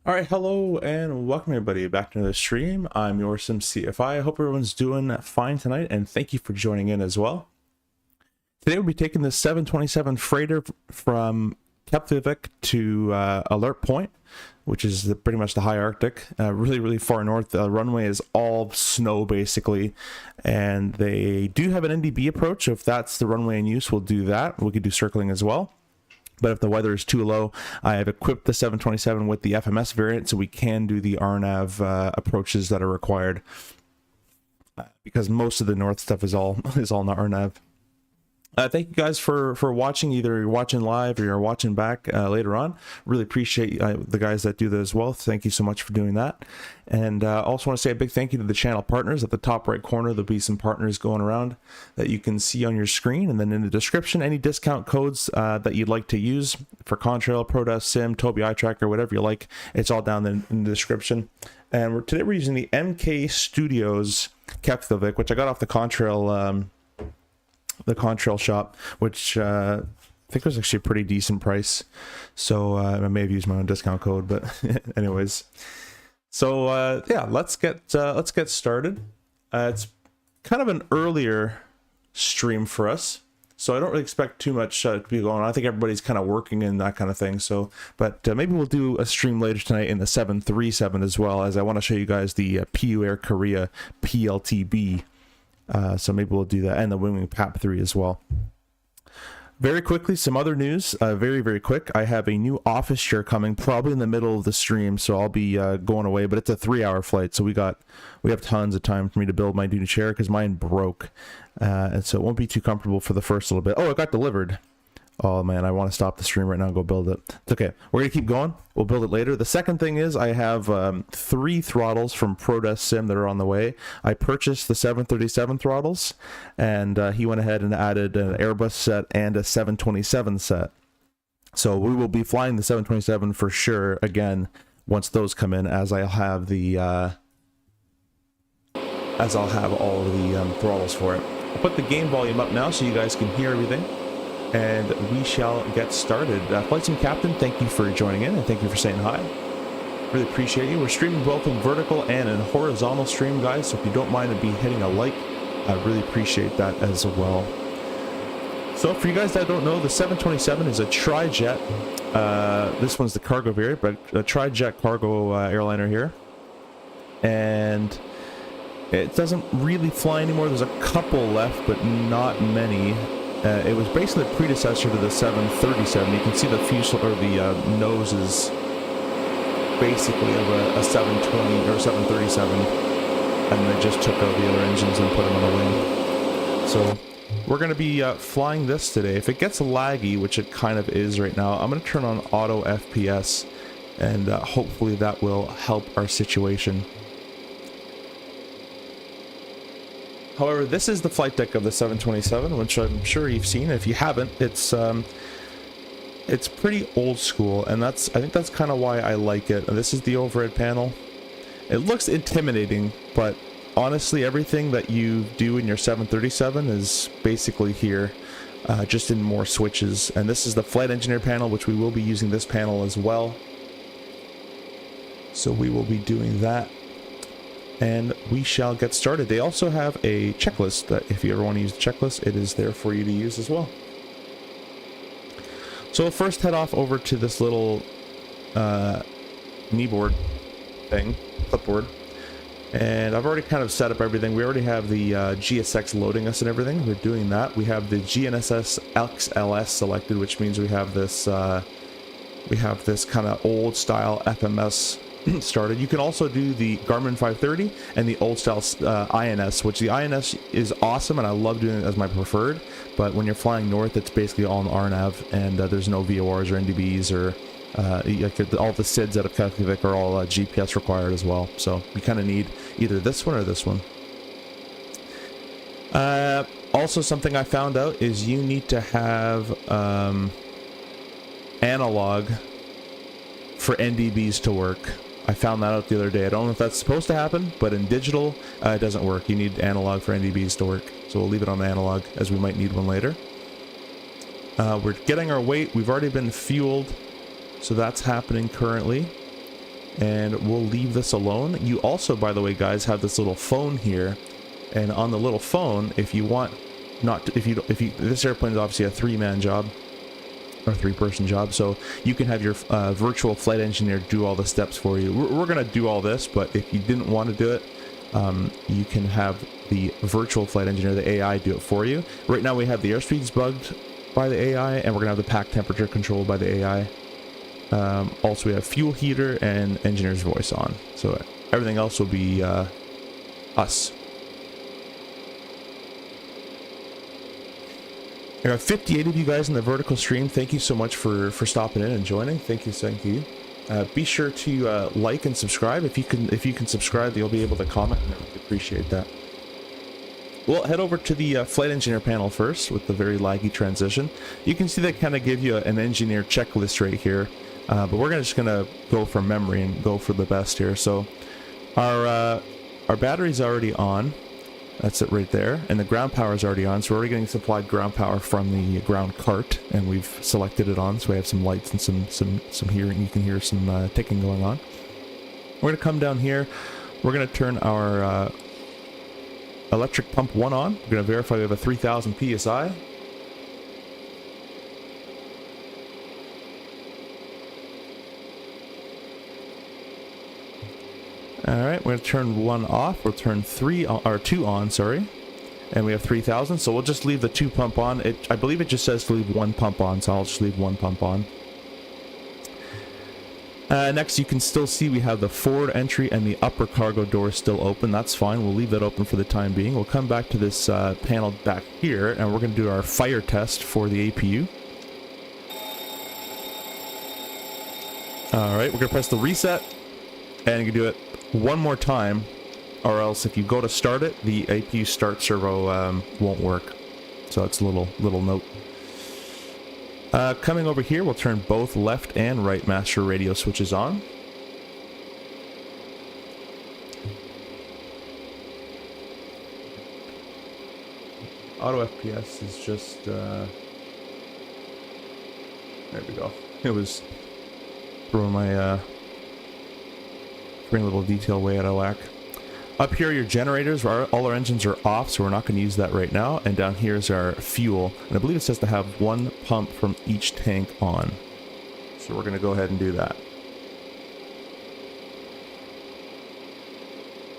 All right, hello and welcome everybody back to another stream. I'm your CFI. I hope everyone's doing fine tonight, and thank you for joining in as well. Today we'll be taking the 727 freighter from Keflavik to Alert Point, which is pretty much the high Arctic, really far north. The runway is all snow basically, and they do have an NDB approach. If that's the runway in use, we'll do that. We could do circling as well. But if the weather is too low, I have equipped the 727 with the FMS variant, so we can do the RNAV approaches that are required. Because most of the north stuff is all not RNAV. Thank you guys for watching. Either you're watching live or you're watching back later on. Really appreciate the guys that do that as well. Thank you so much for doing that. And also want to say a big thank you to the channel partners. At the top right corner, there'll be some partners going around that you can see on your screen. And then in the description, any discount codes that you'd like to use for Contrail, ProDesk, Sim, Tobii Eye Tracker, whatever you like, it's all down in the description. And today we're using the MK Studios Keflavik, which I got off the Contrail shop, which I think was actually a pretty decent price. So I may have used my own discount code, but anyways. So yeah, let's get started. It's kind of an earlier stream for us, so I don't really expect too much to be going on. I think everybody's kind of working and that kind of thing. So, but maybe we'll do a stream later tonight in the 737 as well, as I want to show you guys the PU Air Korea PLTB. So maybe we'll do that, and the Winwing PAP3 as well. Very quickly, some other news, very quick. I have a new office chair coming probably in the middle of the stream, so I'll be going away, but it's a 3-hour flight, so we have tons of time for me to build my new chair because mine broke, and so it won't be too comfortable for the first little bit. Oh, it got delivered. Oh man, I want to stop the stream right now and go build it. It's okay. We're going to keep going. We'll build it later. The second thing is I have 3 throttles from ProDesk Sim that are on the way. I purchased the 737 throttles, and he went ahead and added an Airbus set and a 727 set. So we will be flying the 727 for sure again once those come in, as I'll have the all of the throttles for it. I'll put the game volume up now so you guys can hear everything. And we shall get started. Flight Sim Captain, thank you for joining in, and thank you for saying hi. Really appreciate you. We're streaming both in vertical and in horizontal stream, guys, so if you don't mind to be hitting a like, I really appreciate that as well. So for you guys that don't know, the 727 is a tri-jet. This one's the cargo variant, but a tri-jet cargo airliner here. And it doesn't really fly anymore. There's a couple left, but not many. It was basically a predecessor to the 737. You can see the fuselage, or the nose is basically of a 720 or 737, and they just took out the other engines and put them on the wing. So we're going to be flying this today. If it gets laggy, which it kind of is right now, I'm going to turn on auto FPS, and hopefully that will help our situation. However, this is the flight deck of the 727, which I'm sure you've seen. If you haven't, it's pretty old school, and I think that's kind of why I like it. And this is the overhead panel. It looks intimidating, but honestly, everything that you do in your 737 is basically here, just in more switches. And this is the flight engineer panel, which we will be using this panel as well. So we will be doing that. And we shall get started. They also have a checklist that if you ever want to use the checklist, it is there for you to use as well. So we'll first head off over to this little kneeboard thing, clipboard. And I've already kind of set up everything. We already have the GSX loading us and everything. We're doing that. We have the GNSS XLS selected, which means we have this kind of old style FMS started. You can also do the Garmin 530 and the old style INS, which the INS is awesome and I love doing it as my preferred, but when you're flying north, it's basically all in RNAV, and there's no VORs or NDBs or all the SIDs out of Keflavik are all GPS required as well, so you kind of need either this one or this one. Also, something I found out is you need to have analog for NDBs to work. I found that out the other day. I don't know if that's supposed to happen, but in digital, it doesn't work. You need analog for NDBs to work. So we'll leave it on analog, as we might need one later. We're getting our weight. We've already been fueled, so that's happening currently. and we'll leave this alone. You also, by the way, guys, have this little phone here, and on the little phone, if you want not to, this airplane is obviously a 3-man job or 3-person job, so you can have your virtual flight engineer do all the steps for you. We're gonna do all this, but if you didn't want to do it, you can have the virtual flight engineer, the AI, do it for you. Right now we have the airspeeds bugged by the AI, and we're gonna have the pack temperature controlled by the AI. Also, we have fuel heater and engineer's voice on, so everything else will be us. I got 58 of you guys in the vertical stream. Thank you so much for stopping in and joining. Thank you. Be sure to like and subscribe. If you can subscribe, you'll be able to comment, and I would appreciate that. We'll head over to the flight engineer panel first with the very laggy transition. You can see they kind of give you an engineer checklist right here, but we're just gonna go from memory and go for the best here. So our battery's already on. That's it right there, and the ground power is already on, so we're already getting supplied ground power from the ground cart, and we've selected it on, so we have some lights and some hearing. You can hear some ticking going on. We're going to come down here. We're going to turn our electric pump 1 on. We're going to verify we have a 3000 psi. Alright, we're going to turn 1 off. We'll turn 2 on, sorry. And we have 3000, so we'll just leave the 2 pump on. I believe it just says to leave 1 pump on, so I'll just leave 1 pump on. Next, you can still see we have the forward entry and the upper cargo door still open. That's fine. We'll leave that open for the time being. We'll come back to this panel back here, and we're going to do our fire test for the APU. Alright, we're going to press the reset, and you can do it 1 more time, or else if you go to start it, the APU start servo won't work. So that's a little note. Coming over here, we'll turn both left and right master radio switches on. Auto FPS is just there we go. It was throwing my bring a little detail way out of whack. Up here, your generators, all our engines are off, so we're not going to use that right now. And down here is our fuel, and I believe it says to have 1 pump from each tank on. So we're going to go ahead and do that.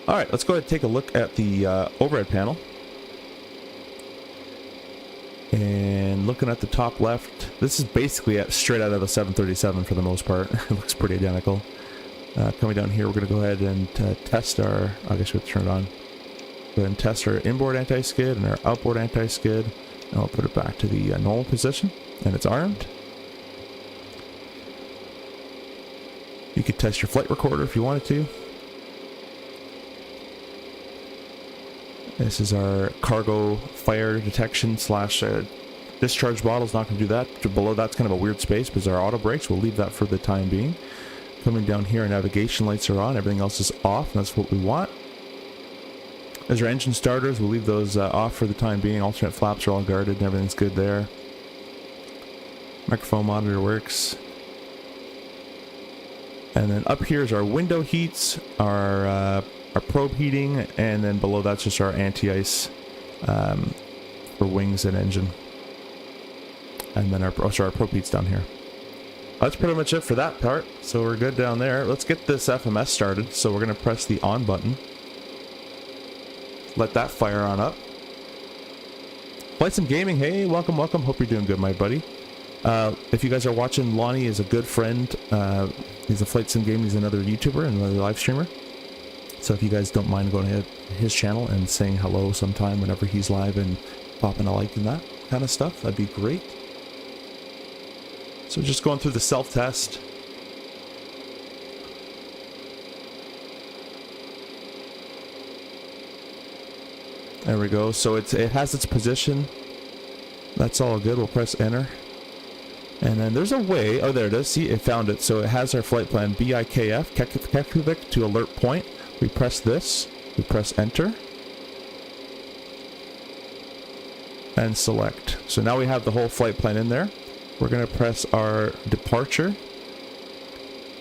All right, let's go ahead and take a look at the overhead panel. And looking at the top left, this is basically straight out of a 737 for the most part. It looks pretty identical. Coming down here, we're going to go ahead and test our, I guess we'll turn it on. Go ahead and test our inboard anti-skid and our outboard anti-skid. And I'll put it back to the normal position, and it's armed. You could test your flight recorder if you wanted to. This is our cargo fire detection slash discharge bottle's not going to do that. Below that's kind of a weird space because our auto brakes, we'll leave that for the time being. Coming down here, our navigation lights are on, everything else is off, and that's what we want. As our engine starters, we'll leave those off for the time being. Alternate flaps are all guarded and everything's good there. Microphone monitor works. And then up here is our window heats, our probe heating, and then below that's just our anti-ice for wings and engine. And then our probe heats down here. That's pretty much it for that part, so we're good down there. Let's get this FMS started. So we're going to press the on button. Let that fire on up. Flight Sim Gaming, hey, welcome. Hope you're doing good, my buddy. If you guys are watching, Lonnie is a good friend. He's a Flight Sim Gaming, he's another YouTuber and another live streamer. So if you guys don't mind going to his channel and saying hello sometime whenever he's live and popping a like and that kind of stuff, that'd be great. So just going through the self-test. There we go. So it has its position. That's all good. We'll press enter. And then there's a way. Oh, there it is. See, it found it. So it has our flight plan BIKF-CYLT to alert point. We press this. We press enter. And select. So now we have the whole flight plan in there. We're going to press our departure.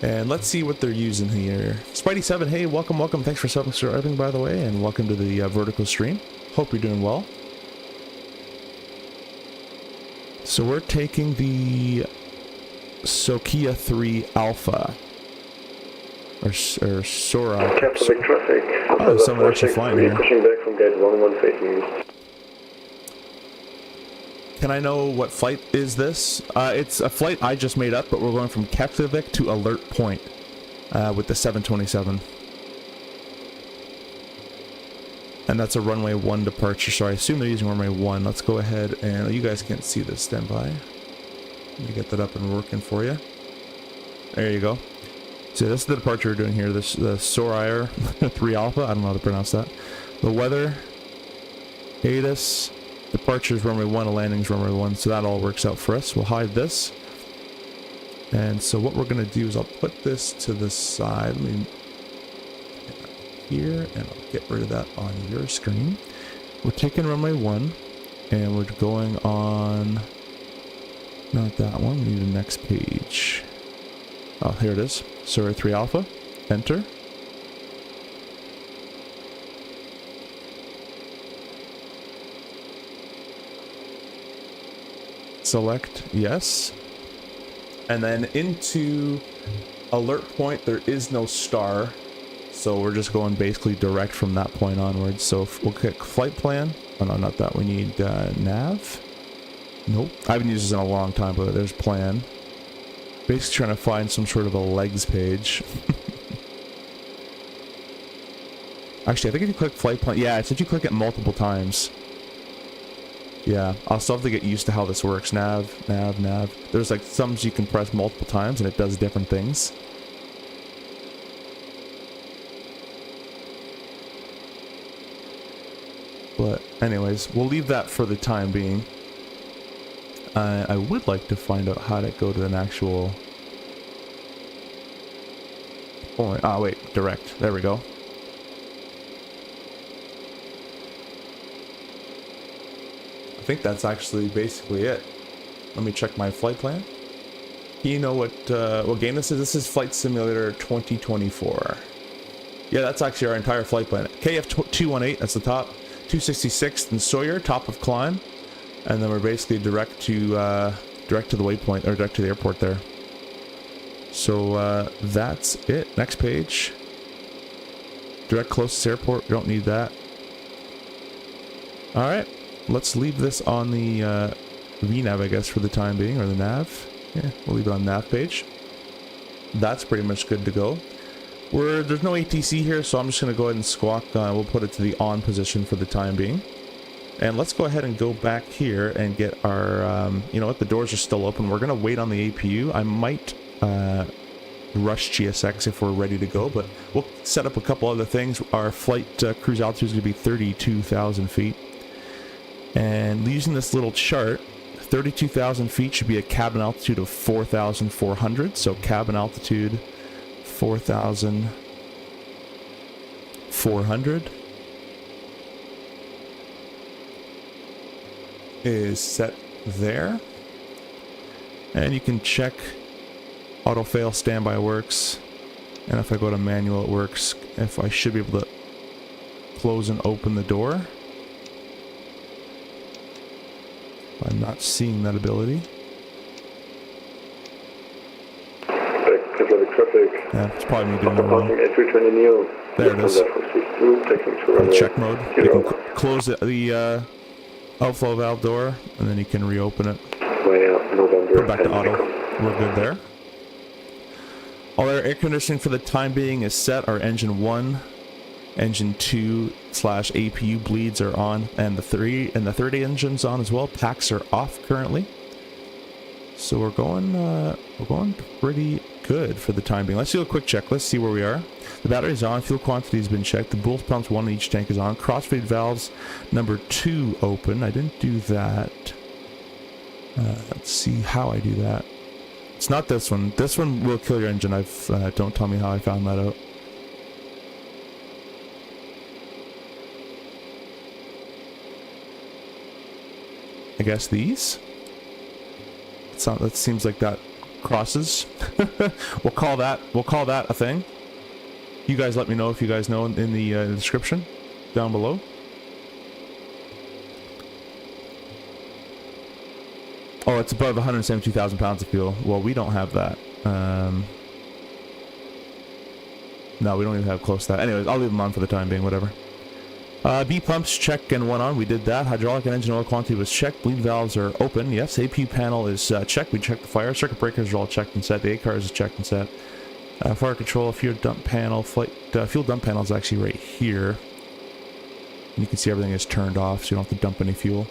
And let's see what they're using here. Spidey7, hey, welcome, welcome. Thanks for subscribing, by the way, and welcome to the vertical stream. Hope you're doing well. So we're taking the Sokia 3 Alpha. Or Sora. Capital traffic. Oh, there's someone actually flying here. Pushing back from gate 11 facing east. Can I know what flight is this? It's a flight I just made up, but we're going from Keflavik to Alert Point with the 727. And that's a runway 1 departure, so I assume they're using runway 1. Let's go ahead and... You guys can't see this, stand by. Let me get that up and working for you. There you go. So this is the departure we're doing here. This the Soraya 3 Alpha. I don't know how to pronounce that. The weather, ATIS, departures runway 1, a landing's runway 1. So that all works out for us. We'll hide this. And so what we're going to do is I'll put this to the side. Let me here, and I'll get rid of that on your screen. We're taking runway 1, and we're going on... Not that one. We need the next page. Oh, here it is. Sorry, 3 Alpha. Enter. Select yes. And then into Alert Point, there is no star. So we're just going basically direct from that point onwards. So if we'll click flight plan. Oh no, not that. We need nav. Nope. I haven't used this in a long time, but there's plan. Basically trying to find some sort of a legs page. Actually, I think if you click flight plan... Yeah, it said you click it multiple times. Yeah, I'll still have to get used to how this works. Nav, nav, nav. There's like some you can press multiple times and it does different things. But anyways, we'll leave that for the time being. I would like to find out how to go to an actual point. Ah, wait, direct. There we go. I think that's actually basically it. Let me check my flight plan. You know what game this is? This is Flight Simulator 2024. Yeah, that's actually our entire flight plan. KF-218, that's the top. 266th and Sawyer, top of climb. And then we're basically direct to the waypoint, or direct to the airport there. So that's it. Next page. Direct closest airport. We don't need that. Alright. Let's leave this on the VNav, I guess, for the time being, or the nav. Yeah, we'll leave it on nav page. That's pretty much good to go. There's no ATC here, so I'm just going to go ahead and squawk. We'll put it to the on position for the time being. And let's go ahead and go back here and get our, you know what, the doors are still open. We're going to wait on the APU. I might rush GSX if we're ready to go, but we'll set up a couple other things. Our flight cruise altitude is going to be 32,000 feet. And using this little chart, 32,000 feet should be a cabin altitude of 4,400. So cabin altitude 4,400. Is set there, and you can check auto fail standby works, and if I go to manual it works. If I should be able to close and open the door. I'm not seeing that ability. Yeah, it's probably me doing it wrong. There it is. Check mode. You can close the outflow valve door, and then you can reopen it. Go back to auto. We're good there. All our air conditioning for the time being is set. Our engine 1, engine 2/APU bleeds are on, and the third engine's on as well. Packs are off currently. So we're going pretty good for the time being. Let's do a quick check. Let's see where we are. The battery's on. Fuel quantity has been checked. The boost pumps 1 in each tank is on. Crossfeed valves number 2 open. I didn't do that. Let's see how I do that. It's not this one. This one will kill your engine. Don't tell me how I found that out. I guess these? That seems like that crosses. we'll call that a thing. You guys let me know if you guys know in the description down below. Oh, it's above 172,000 pounds of fuel. Well, we don't have that. No, we don't even have close to that. Anyways, I'll leave them on for the time being, whatever. B pumps check and one on. We did that. Hydraulic and engine oil quantity was checked. Bleed valves are open. Yes. APU panel is checked. We checked the fire. Circuit breakers are all checked and set. The ACARS is checked and set. Fire control, fuel dump panel. Fuel dump panel is actually right here. And you can see everything is turned off, so you don't have to dump any fuel.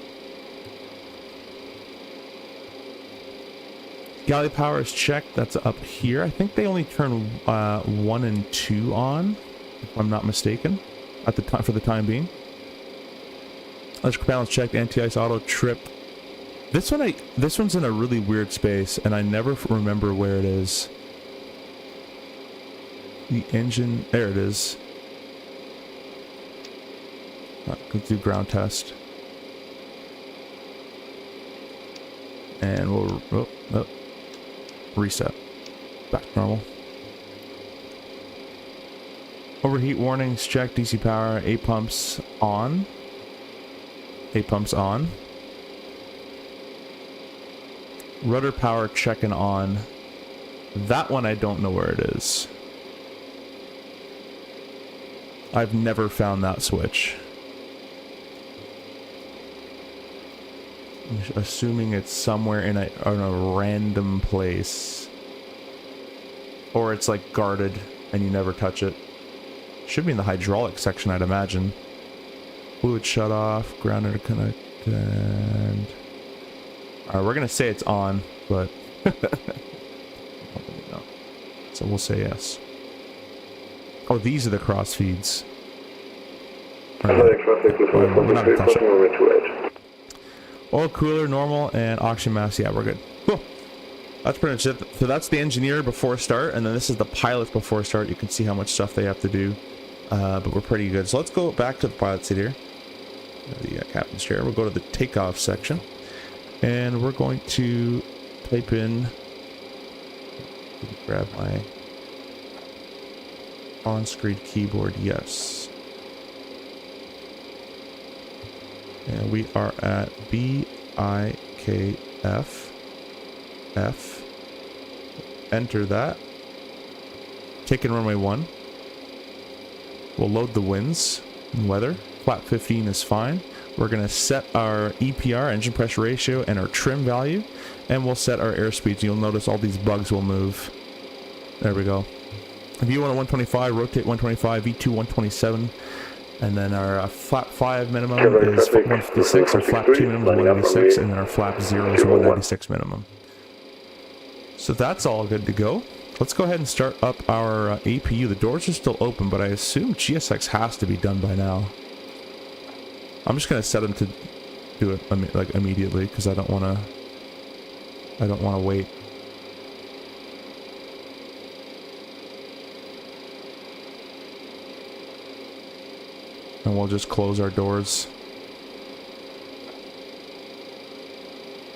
Galley power is checked. That's up here. I think they only turn 1 and 2 on, if I'm not mistaken, at the time for the time being. Electrical panel is checked. Anti-ice auto trip. This one's in a really weird space, and I never remember where it is. The engine, there it is. Let's do ground test, and we'll reset back to normal. Overheat warnings checked. DC power. A pumps on. A pumps on. Rudder power checking on. That one I don't know where it is. I've never found that switch. I'm assuming it's somewhere in a random place. Or it's like guarded and you never touch it. Should be in the hydraulic section, I'd imagine. Fluid shut off, ground interconnect, and... Alright, we're gonna say it's on, but... no. So we'll say yes. Oh, these are the cross feeds. We're not gonna touch it. Oil cooler, normal, and oxygen mask. Yeah, we're good. Cool. That's pretty much it. So that's the engineer before start, and then this is the pilot before start. You can see how much stuff they have to do, but we're pretty good. So let's go back to the pilot seat here. The captain's chair. We'll go to the takeoff section, and we're going to type in... Grab my on-screen keyboard. Yes. And we are at BIKF-F. Enter that. Take in runway 1. We'll load the winds and weather. Flap 15 is fine. We're going to set our EPR, engine pressure ratio, and our trim value. And we'll set our airspeeds. You'll notice all these bugs will move. There we go. V1 at 125, rotate 125, V2 127. And then our flap 5 minimum is 156, our flap 2 minimum is 196, and then our flap 0 is 196 minimum. So that's all good to go. Let's go ahead and start up our APU. The doors are still open, but I assume GSX has to be done by now. I'm just gonna set them to do it like immediately because I don't wanna wait. And we'll just close our doors.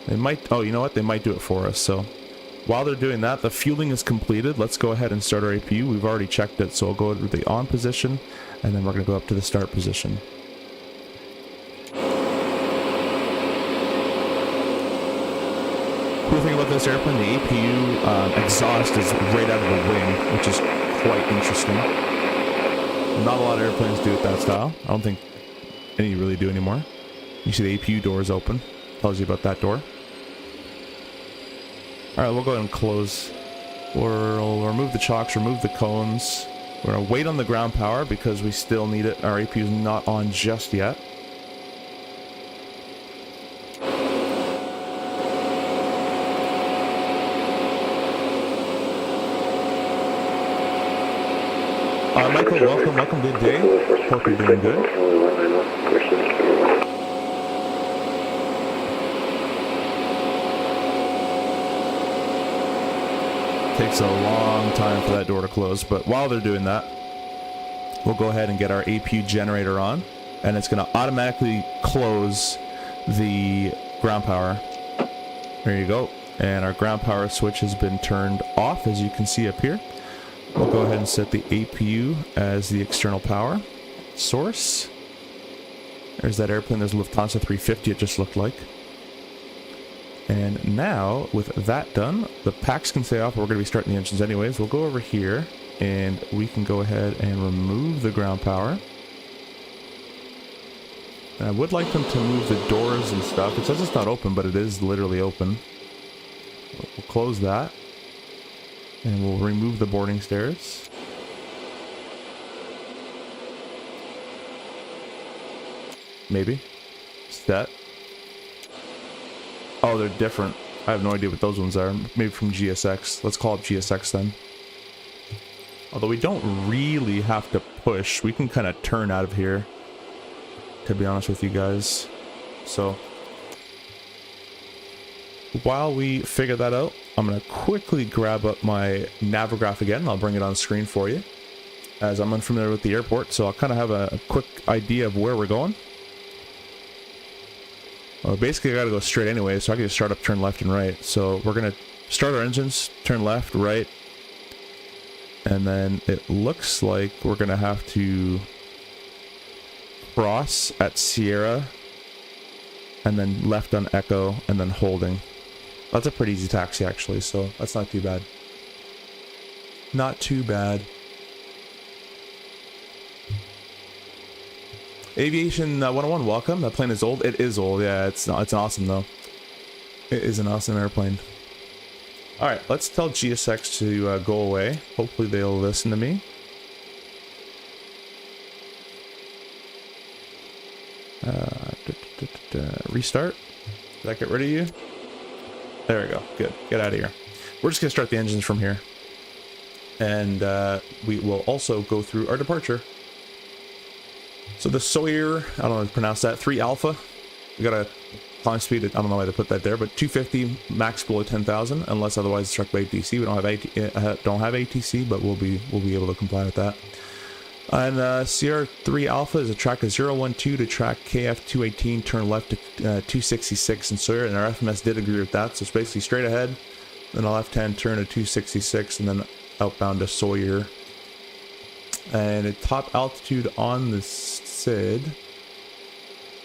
They might, oh, you know what? They might do it for us. So while they're doing that, the fueling is completed. Let's go ahead and start our APU. We've already checked it, so I'll go to the on position, and then we're going to go up to the start position. Cool thing about this airplane, the APU exhaust is right out of the wing, which is quite interesting. Not a lot of airplanes do it that style. I don't think any really do anymore. You see the APU door is open. Tells you about that door. Alright, we'll go ahead and close. We'll remove the chocks, remove the cones. We're going to wait on the ground power because we still need it. Our APU is not on just yet. Michael, welcome, good day. Hope you're doing good. Takes a long time for that door to close, but while they're doing that, we'll go ahead and get our APU generator on, and it's going to automatically close the ground power. There you go. And our ground power switch has been turned off, as you can see up here. We'll go ahead and set the APU as the external power source. There's that airplane. There's Lufthansa 350, it just looked like. And now, with that done, the packs can stay off, but we're going to be starting the engines anyways. We'll go over here, and we can go ahead and remove the ground power. And I would like them to move the doors and stuff. It says it's not open, but it is literally open. We'll close that. And we'll remove the boarding stairs. Maybe. Set. Oh, they're different. I have no idea what those ones are. Maybe from GSX. Let's call it GSX then. Although we don't really have to push. We can kind of turn out of here, to be honest with you guys. So, while we figure that out, I'm going to quickly grab up my Navigaph again. I'll bring it on screen for you, as I'm unfamiliar with the airport, so I'll kind of have a quick idea of where we're going. Well, basically I gotta go straight anyway, so I can just start up, turn left and right. So we're gonna start our engines, turn left, right, and then it looks like we're gonna have to cross at Sierra, and then left on Echo, and then holding. That's a pretty easy taxi actually, so that's not too bad. Not too bad. Aviation 101, welcome. That plane is old. It is old. Yeah, it's not. It's awesome though. It is an awesome airplane. All right, let's tell GSX to go away. Hopefully they'll listen to me. Restart. Did that get rid of you? There we go. Good. Get out of here. We're just gonna start the engines from here, and we will also go through our departure. So the Sawyer, I don't know how to pronounce that, 3 Alpha, we got a climb speed, I don't know why they put that there, but 250, max below 10,000, unless otherwise struck by ATC. We don't have ATC, but we'll be able to comply with that. And CR3 Alpha is a track of 012 to track KF-218, turn left to 266 in Sawyer, and our FMS did agree with that, so it's basically straight ahead, then a left-hand turn to 266, and then outbound to Sawyer. And at top altitude on the SID,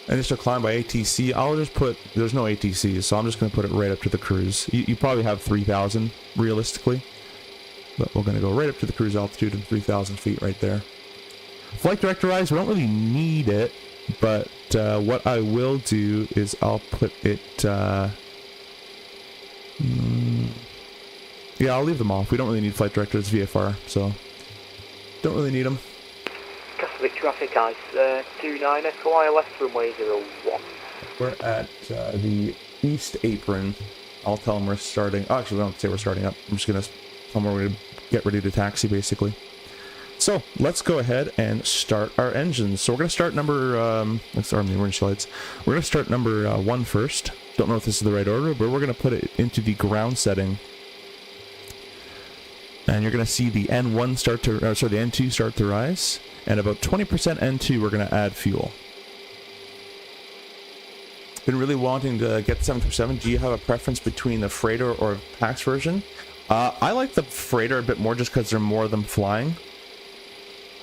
and just a climb by ATC, I'll just put, there's no ATC, so I'm just going to put it right up to the cruise. You probably have 3,000 realistically, but we're going to go right up to the cruise altitude of 3,000 feet right there. Flight director eyes, we don't really need it, but what I will do is I'll put it, yeah, I'll leave them off. We don't really need flight director, it's VFR, so don't really need them. Catholic traffic ice, 29 Echo left runway 01. We're at the east apron. I'll tell them we're starting. Oh, actually, we don't have to say we're starting up. I'm just going to tell them we're going to get ready to taxi, basically. So, let's go ahead and start our engines. So, we're going to start number, let's start on the emergency lights. We're going to start number 1 first. Don't know if this is the right order, but we're going to put it into the ground setting. And you're going to see the N1 start to, the N2 start to rise. And about 20% N2, we're going to add fuel. Been really wanting to get the 737. Do you have a preference between the freighter or PAX version? I like the freighter a bit more just because there are more of them flying.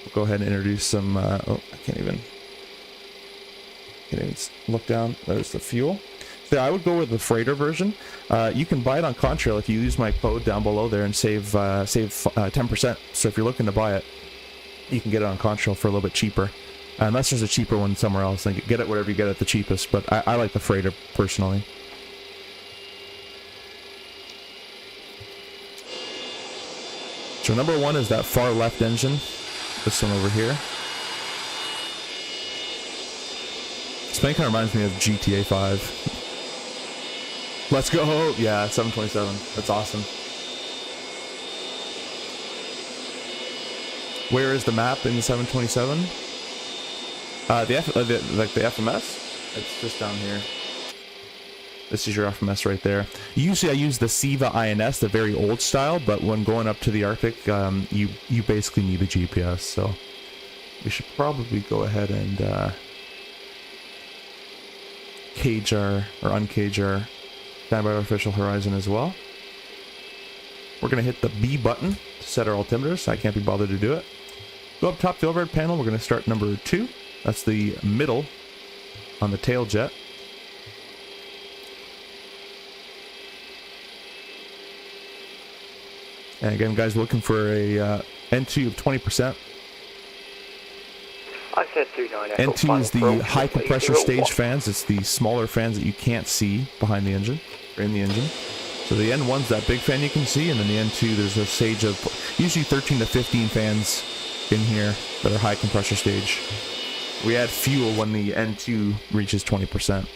We'll go ahead and introduce some, oh, I can't even look down. There's the fuel. So I would go with the freighter version. You can buy it on Contrail if you use my code down below there and save 10%. So if you're looking to buy it, you can get it on Contrail for a little bit cheaper. Unless there's a cheaper one somewhere else, then get it wherever you get it the cheapest. But I like the freighter personally. So number 1 is that far left engine. This one over here. This plane kind of reminds me of GTA 5. Let's go! Yeah, 727. That's awesome. Where is the map in the 727? The FMS? It's just down here. This is your FMS right there. Usually I use the SIVA INS, the very old style, but when going up to the Arctic, you basically need a GPS, so we should probably go ahead and cage our, or uncage our Stand by artificial horizon as well. We're going to hit the B button to set our altimeters. I can't be bothered to do it. Go up top the overhead panel. We're going to start number 2. That's the middle on the tail jet. And again, guys, looking for a N2 of 20%. I said 29 Echo. N2 is the high compressor stage fans. It's the smaller fans that you can't see behind the engine, or in the engine. So the N1's that big fan you can see, and then the N2, there's a stage of usually 13 to 15 fans in here that are high compressor stage. We add fuel when the N2 reaches 20%.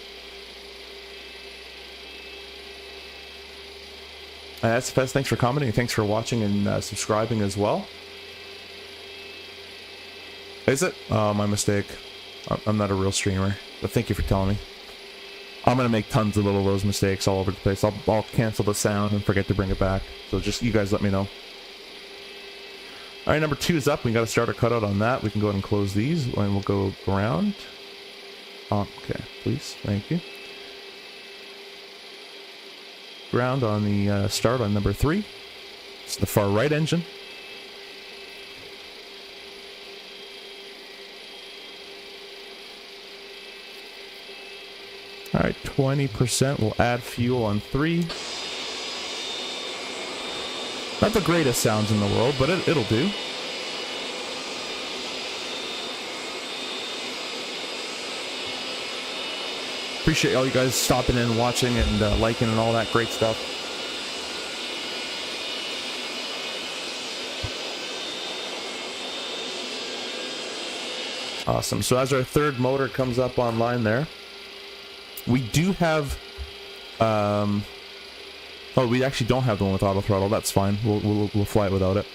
SFS, thanks for commenting, thanks for watching and subscribing as well. Is it? Oh, my mistake. I'm not a real streamer, but thank you for telling me. I'm gonna make tons of little those mistakes all over the place. I'll cancel the sound and forget to bring it back. So just you guys let me know. All right, number 2 is up. We got to start a cutout on that. We can go ahead and close these, and we'll go ground. Okay, please, thank you. Ground on the start on number 3. It's the far right engine. All right, 20%. We'll add fuel on 3. Not the greatest sounds in the world, but it'll do. Appreciate all you guys stopping in, watching, and liking and all that great stuff. Awesome. So as our third motor comes up online there, we do have... oh, we actually don't have the one with auto throttle. That's fine. We'll fly it without it.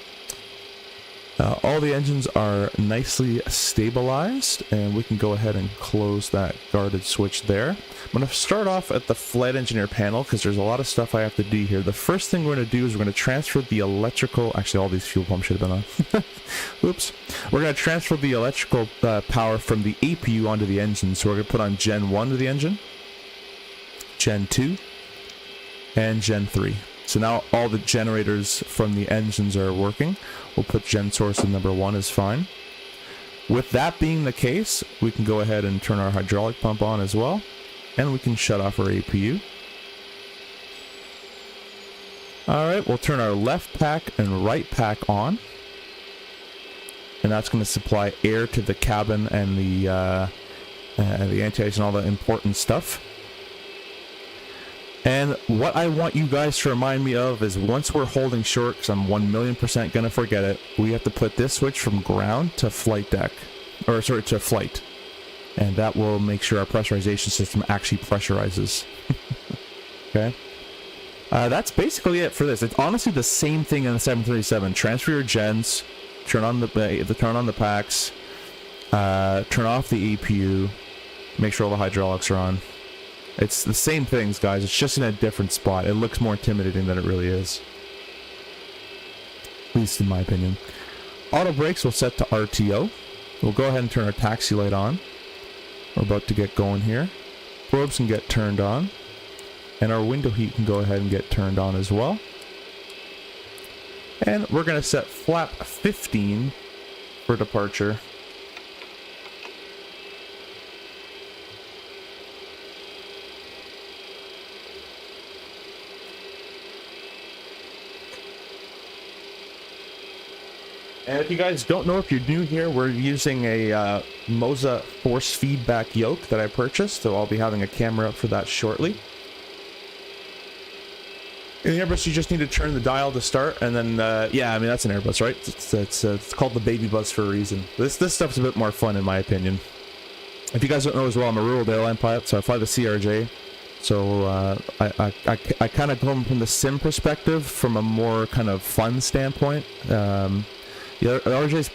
All the engines are nicely stabilized, and we can go ahead and close that guarded switch there. I'm going to start off at the flight engineer panel because there's a lot of stuff I have to do here. The first thing we're going to do is we're going to transfer the electrical... Actually, all these fuel pumps should have been on. Oops. We're going to transfer the electrical power from the APU onto the engine. So we're going to put on Gen 1 to the engine, Gen 2, and Gen 3. So now all the generators from the engines are working. We'll put gen source in number 1 is fine. With that being the case, we can go ahead and turn our hydraulic pump on as well. And we can shut off our APU. Alright, we'll turn our left pack and right pack on. And that's going to supply air to the cabin and the anti-ice and all the important stuff. And what I want you guys to remind me of is once we're holding short, because I'm 1,000,000% going to forget it, we have to put this switch from ground to flight deck. Or, sorry, to flight. And that will make sure our pressurization system actually pressurizes. Okay? That's basically it for this. It's honestly the same thing in the 737. Transfer your gens, turn on the packs, turn off the APU, make sure all the hydraulics are on. It's the same things, guys. It's just in a different spot. It looks more intimidating than it really is. At least in my opinion. Auto brakes will set to RTO. We'll go ahead and turn our taxi light on. We're about to get going here. Probes can get turned on. And our window heat can go ahead and get turned on as well. And we're going to set flap 15 for departure. And if you guys don't know, if you're new here, we're using a Moza force feedback yoke that I purchased, so I'll be having a camera up for that shortly. In the Airbus, you just need to turn the dial to start, and then, yeah, I mean, that's an Airbus, right? It's called the baby bus for a reason. This stuff's a bit more fun, in my opinion. If you guys don't know as well, I'm a rural airline pilot, so I fly the CRJ. So I kind of come from the sim perspective, from a more kind of fun standpoint. The RJ is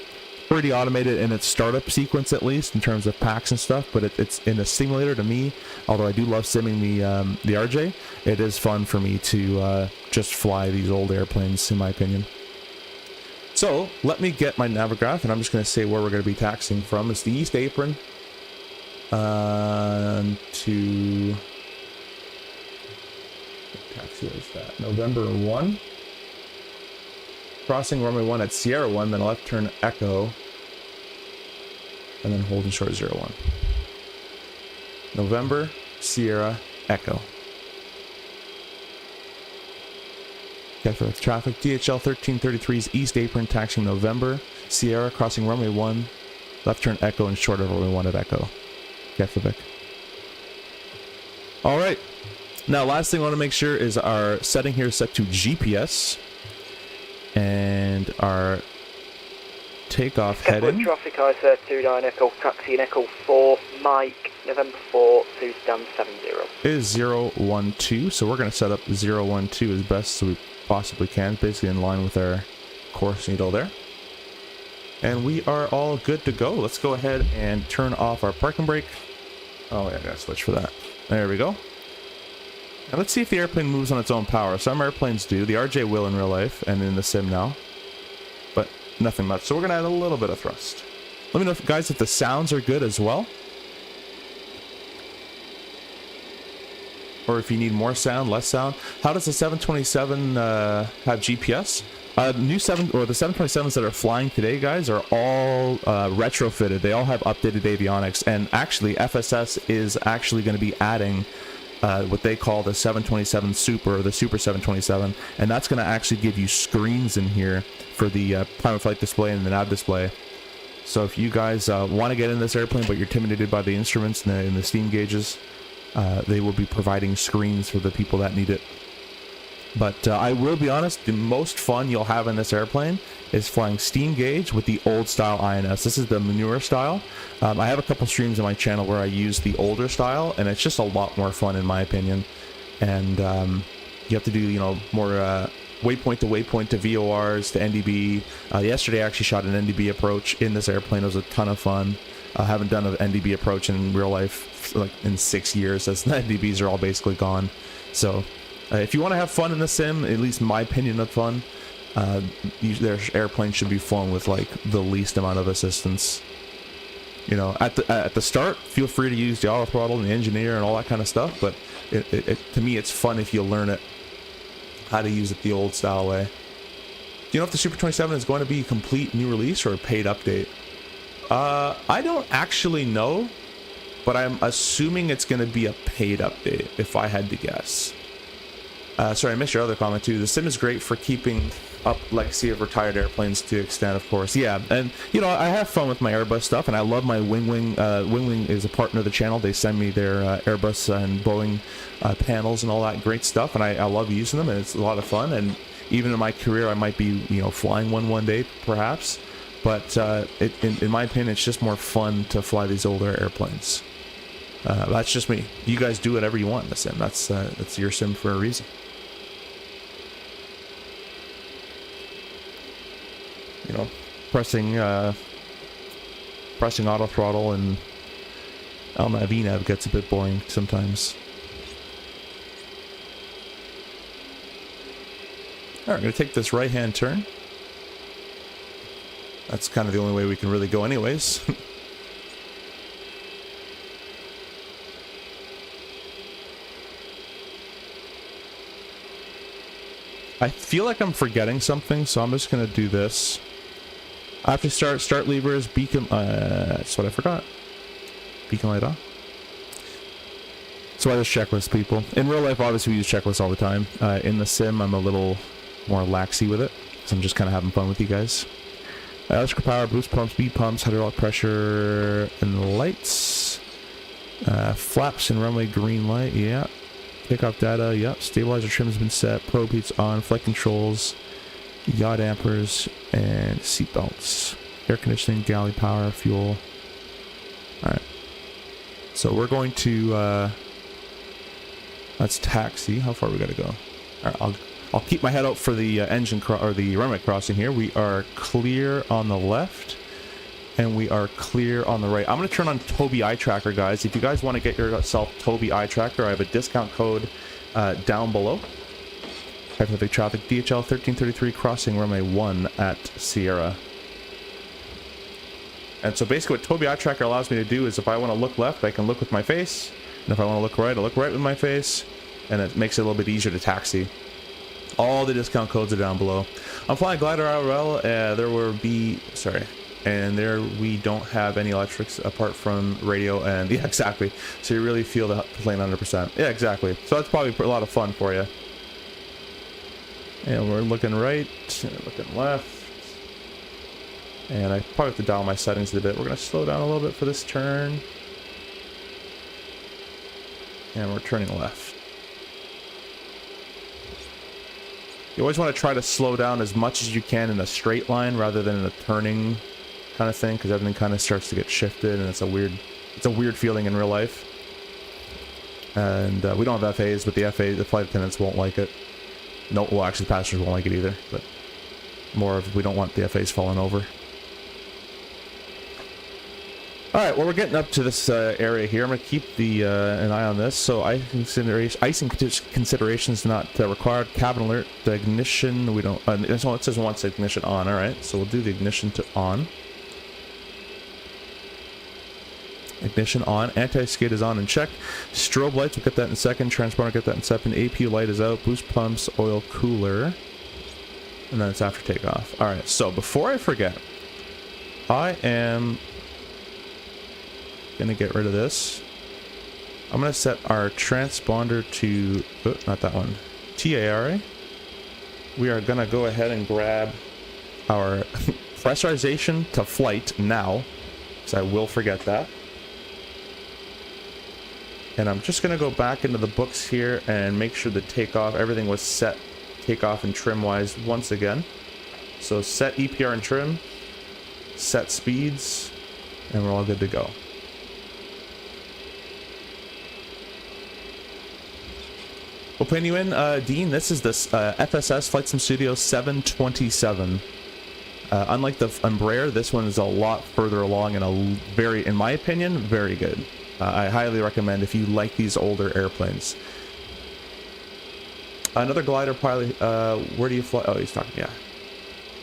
pretty automated in its startup sequence, at least in terms of packs and stuff. But it's in a simulator to me. Although I do love simming the RJ, it is fun for me to just fly these old airplanes, in my opinion. So let me get my Navigraph, and I'm just going to say where we're going to be taxiing from. It's the East Apron to was that? November 1. Crossing runway 1 at Sierra 1, then left turn Echo, and then holding short 01. November, Sierra, Echo. Okay, for traffic, DHL 1333's East Apron taxiing November, Sierra crossing runway 1, left turn Echo and short of runway 1 at Echo. Quebec. Alright, now last thing I want to make sure is our setting here is set to GPS, and our takeoff heading traffic ice 29 Echo, taxi and Echo 4, Mike, November 4, to stand 70. is 012, so we're going to set up 012 as best as we possibly can, basically in line with our course needle there. And we are all good to go. Let's go ahead and turn off our parking brake. Oh yeah, I gotta switch for that. There we go. And let's see if the airplane moves on its own power. Some airplanes do. The RJ will in real life and in the sim now, but nothing much. So we're gonna add a little bit of thrust. Let me know, guys, if the sounds are good as well, or if you need more sound, less sound. How does the 727 have GPS? The 727s that are flying today, guys, are all retrofitted. They all have updated avionics, and actually FSS is actually going to be adding what they call the 727 Super, or the Super 727, and that's going to actually give you screens in here for the time of flight display and the nav display. So if you guys want to get in this airplane but you're intimidated by the instruments and the steam gauges, they will be providing screens for the people that need it. But I will be honest, the most fun you'll have in this airplane is flying steam gauge with the old style INS. This is the manure style. I have a couple streams on my channel where I use the older style, and it's just a lot more fun in my opinion. And you have to do, you know, more waypoint to VORs to NDB. Yesterday I actually shot an NDB approach in this airplane. It was a ton of fun. I haven't done an NDB approach in real life like in 6 years, as the NDBs are all basically gone. So if you want to have fun in the sim, at least in my opinion of fun, their airplane should be flown with like the least amount of assistance. You know, at the start, feel free to use the auto throttle and the engineer and all that kind of stuff, but to me it's fun if you learn it how to use it the old style way. Do you know if the Super 27 is going to be a complete new release or a paid update? I don't actually know, but I'm assuming it's going to be a paid update if I had to guess. Sorry, I missed your other comment too. The sim is great for keeping up legacy of retired airplanes to the extent, of course. Yeah, and you know, I have fun with my Airbus stuff, and I love my Winwing. Winwing is a partner of the channel. They send me their Airbus and Boeing panels and all that great stuff, and I love using them, and it's a lot of fun. And even in my career, I might be, you know, flying one day, perhaps. But in my opinion, it's just more fun to fly these older airplanes. That's just me. You guys do whatever you want in the sim. That's your sim for a reason. You know, pressing auto throttle and VNAV gets a bit boring sometimes. Alright, I'm going to take this right-hand turn. That's kind of the only way we can really go anyways. I feel like I'm forgetting something, so I'm just going to do this. I have to start levers, beacon, that's what I forgot. Beacon light on. So I just checklist people. In real life, obviously we use checklists all the time. In the sim, I'm a little more laxy with it, so I'm just kind of having fun with you guys. Electrical power, boost pumps, bead pumps, hydraulic pressure, and lights. Flaps and runway green light, yeah. Takeoff data, yep. Stabilizer trim has been set. Probe heats on. Flight controls, yaw dampers, and seat belts. Air conditioning, galley power, fuel. Alright. So we're going to, let's taxi. How far we gotta go? Alright, I'll keep my head out for the or the runway crossing here. We are clear on the left, and we are clear on the right. I'm going to turn on Toby Eye Tracker, guys. If you guys want to get yourself Toby Eye Tracker, I have a discount code down below. Pacific traffic, DHL 1333 crossing runway 1 at Sierra. And so basically what Toby Eye Tracker allows me to do is if I want to look left, I can look with my face. And if I want to look right, I look right with my face. and it makes it a little bit easier to taxi. All the discount codes are down below. I'm flying glider IRL. There will be, sorry, and there we don't have any electrics apart from radio and yeah, exactly. So you really feel the plane 100%. Yeah, exactly. So that's probably a lot of fun for you. And we're looking right, looking left. And I probably have to dial my settings a bit. We're going to slow down a little bit for this turn. And we're turning left. You always want to try to slow down as much as you can in a straight line rather than in a turning kind of thing, because everything kind of starts to get shifted, and it's a weird feeling in real life. And we don't have FAs, but the flight attendants won't like it. No, well, actually, passengers won't like it either, but more of we don't want the FAs falling over. Alright, well, we're getting up to this area here. I'm going to keep an eye on this. So icing considerations not required. Cabin alert, the ignition, we don't, it says once ignition on. Alright, so we'll do the ignition to on. Ignition on. Anti-skid is on and check. Strobe lights, we'll get that in a second. Transponder, get that in a second. AP light is out. Boost pumps, oil cooler. And then it's after takeoff. Alright, so before I forget, I am gonna get rid of this. I'm gonna set our transponder to, oh, not that one, TARA. We are gonna go ahead and grab our pressurization to flight now, because I will forget that. And I'm just gonna go back into the books here and make sure the takeoff, everything was set takeoff and trim wise once again. So set EPR and trim, set speeds, and we're all good to go. We'll pin you in, Dean. This is this FSS Flight Sim Studio 727. Unlike the Embraer, this one is a lot further along and in my opinion, very good. I highly recommend if you like these older airplanes. Another glider pilot. Where do you fly? Oh, he's talking. Yeah,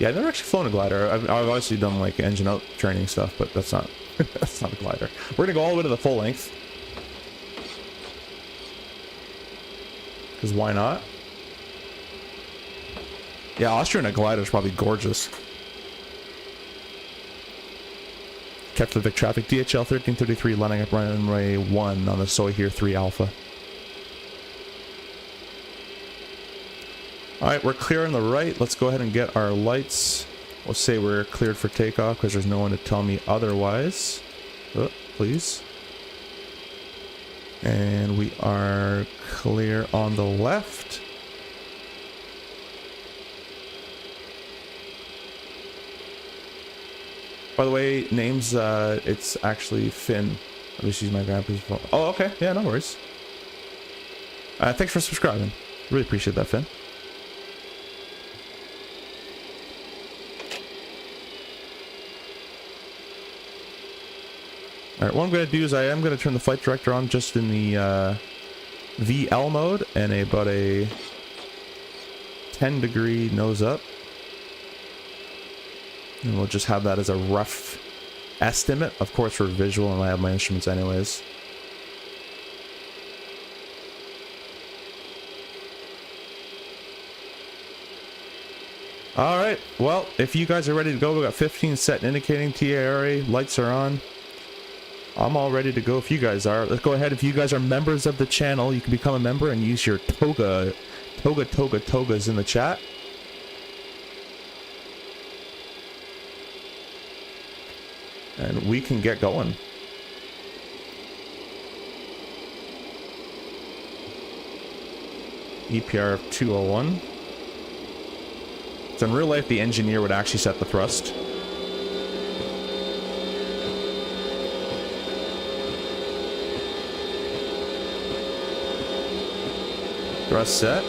I've never actually flown a glider. I've obviously done like engine out training stuff, but that's not that's not a glider. We're gonna go all the way to the full length. Because why not? Yeah, Austria in a glider is probably gorgeous. Kept the Vic traffic. DHL 1333 landing up runway 1 on the Soy here 3 Alpha. Alright, we're clear on the right. Let's go ahead and get our lights. We'll say we're cleared for takeoff because there's no one to tell me otherwise. Oh, please. And we are clear on the left. By the way, names, it's actually Finn. Let me use my grandpa's phone. Oh, okay. Yeah, no worries. Thanks for subscribing. Really appreciate that, Finn. Alright, what I'm going to do is I am going to turn the flight director on just in the VL mode and about a 10-degree nose up. And we'll just have that as a rough estimate. Of course, for visual, and I have my instruments anyways. Alright, well, if you guys are ready to go, we got 15 set indicating TARA, lights are on. I'm all ready to go if you guys are. Let's go ahead. If you guys are members of the channel, you can become a member and use your togas in the chat. And we can get going. EPR of 201. So in real life, the engineer would actually set the thrust. Thrust set.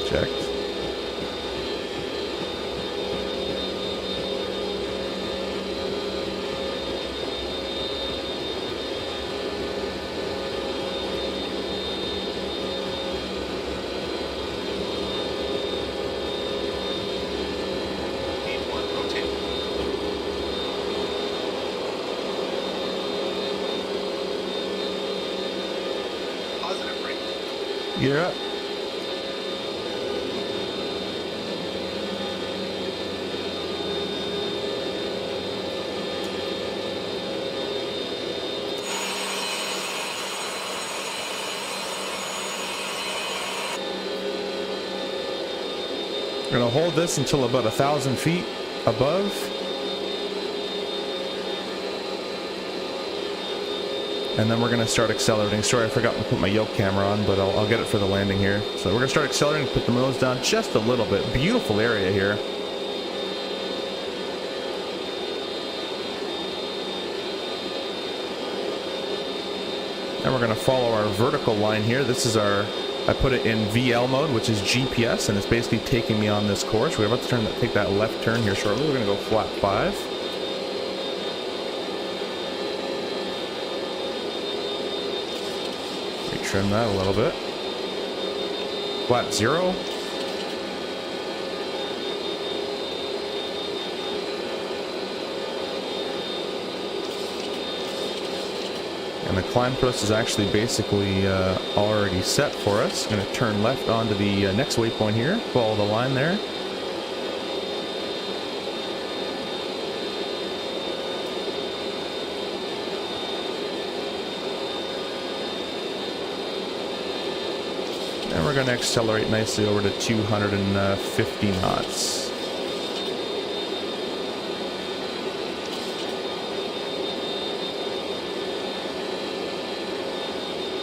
Checked. Gear up. We're gonna hold this until about 1,000 feet above. And then we're gonna start accelerating. Sorry, I forgot to put my Yoke camera on, but I'll get it for the landing here. So we're gonna start accelerating, put the nose down just a little bit. Beautiful area here. And we're gonna follow our vertical line here. This is our, I put it in VL mode, which is GPS, and it's basically taking me on this course. We're about to take that left turn here shortly. We're gonna go flat 5. Trim that a little bit. Flat 0. And the climb thrust is actually basically already set for us. Going to turn left onto the next waypoint here. Follow the line there. And we're going to accelerate nicely over to 250 knots.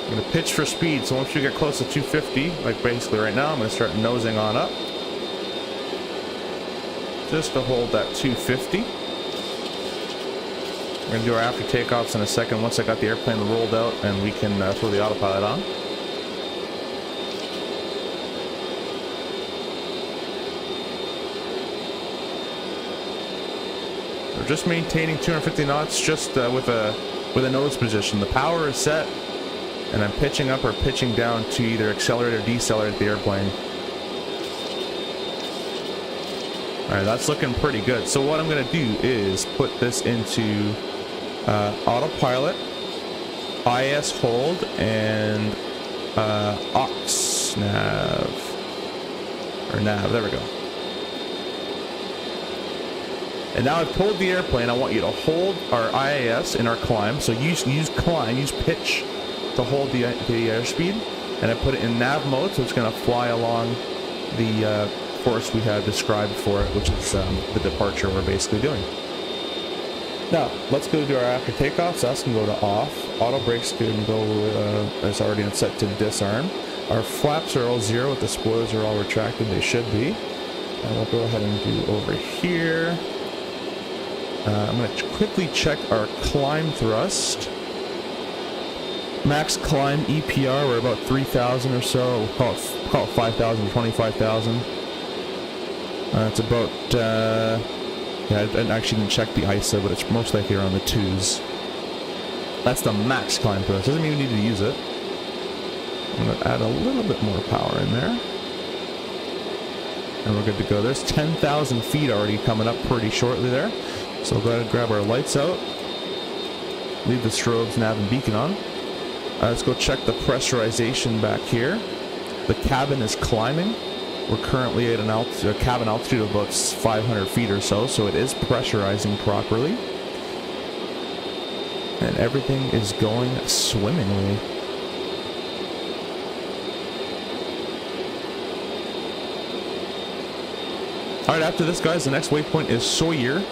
I'm going to pitch for speed, so once you get close to 250, like basically right now, I'm going to start nosing on up. Just to hold that 250. We're going to do our after takeoffs in a second once I got the airplane rolled out and we can throw the autopilot on. We're just maintaining 250 knots just with a nose position. The power is set, and I'm pitching up or pitching down to either accelerate or decelerate the airplane. Alright, that's looking pretty good. So what I'm going to do is put this into autopilot, IS hold, and aux nav. Or nav, there we go. And now I've told the airplane I want you to hold our IAS in our climb. So use climb, use pitch to hold the airspeed. And I put it in nav mode, so it's going to fly along the course we have described for it, which is the departure we're basically doing. Now, let's go to our after takeoff. So that's going to go to off. Auto brakes can go, it's already set to disarm. Our flaps are all 0, with the spoilers are all retracted. They should be. And we'll go ahead and do over here. I'm going to quickly check our climb thrust. Max climb EPR, we're about 3,000 or so. We'll call it 5,000, 25,000. It's about, yeah, I actually didn't check the ISA, but it's most likely around the 2s. That's the max climb thrust. Doesn't even need to use it. I'm going to add a little bit more power in there. And we're good to go. There's 10,000 feet already coming up pretty shortly there. So we'll go ahead and grab our lights out. Leave the strobes, nav, and beacon on. Let's go check the pressurization back here. The cabin is climbing. We're currently at a cabin altitude of about 500 feet or so, so it is pressurizing properly. And everything is going swimmingly. Alright, after this, guys, the next waypoint is Sawyer.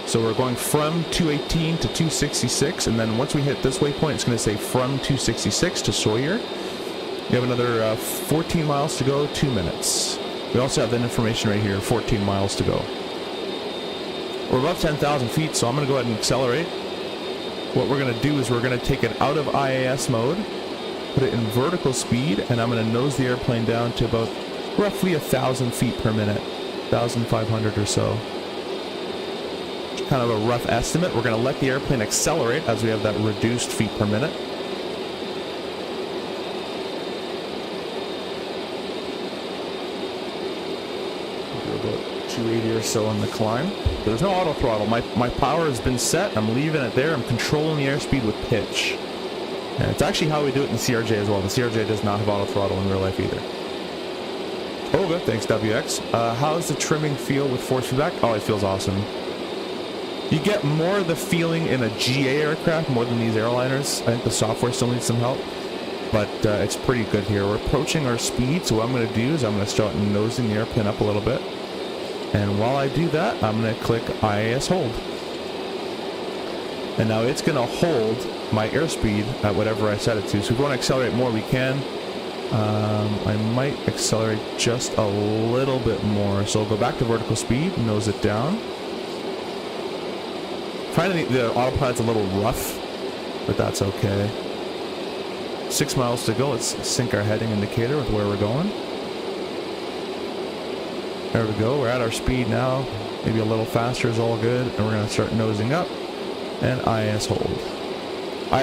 So we're going from 218 to 266, and then once we hit this waypoint, it's going to say from 266 to Sawyer. We have another 14 miles to go, 2 minutes. We also have that information right here, 14 miles to go. We're above 10,000 feet, so I'm going to go ahead and accelerate. What we're going to do is we're going to take it out of IAS mode, put it in vertical speed, and I'm going to nose the airplane down to about roughly 1,000 feet per minute, 1,500 or so. Kind of a rough estimate. We're going to let the airplane accelerate as we have that reduced feet per minute. We'll do about 280 or so on the climb. There's no auto throttle. My power has been set. I'm leaving it there. I'm controlling the airspeed with pitch. And it's actually how we do it in the CRJ as well. The CRJ does not have auto throttle in real life either. Oh, good. Thanks, WX. How's the trimming feel with force feedback? Oh, it feels awesome. You get more of the feeling in a GA aircraft more than these airliners. I think the software still needs some help, but it's pretty good here. We're approaching our speed, so what I'm going to do is I'm going to start nosing the airplane up a little bit. And while I do that, I'm going to click IAS hold. And now it's going to hold my airspeed at whatever I set it to. So if we want to accelerate more, we can. I might accelerate just a little bit more. So I'll go back to vertical speed, nose it down. Finding the autopilot's a little rough, but that's okay. 6 miles to go. Let's sync our heading indicator with where we're going. There we go. We're at our speed now. Maybe a little faster is all good. And we're going to start nosing up. And IS hold.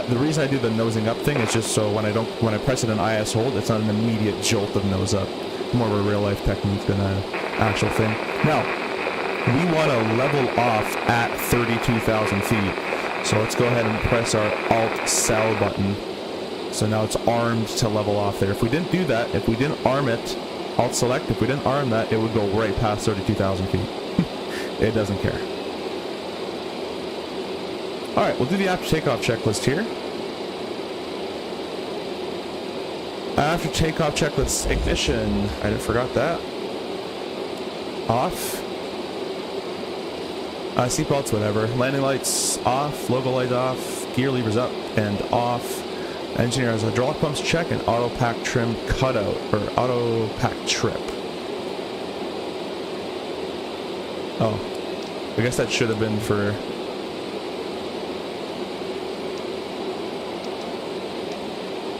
The reason I do the nosing up thing is just so when I press it in IS hold, it's not an immediate jolt of nose up. More of a real life technique than an actual thing. Now, we want to level off at 32,000 feet. So let's go ahead and press our Alt Cell button. So now it's armed to level off there. If we didn't do that, if we didn't arm it, Alt Select, if we didn't arm that, it would go right past 32,000 feet. It doesn't care. Alright, we'll do the after takeoff checklist here. After takeoff checklist, ignition. I forgot that. Off. Seatbelts, whatever. Landing lights off, logo light off, gear levers up and off. Engineers, hydraulic pumps check, and auto pack trim cutout, or auto pack trip. Oh, I guess that should have been for...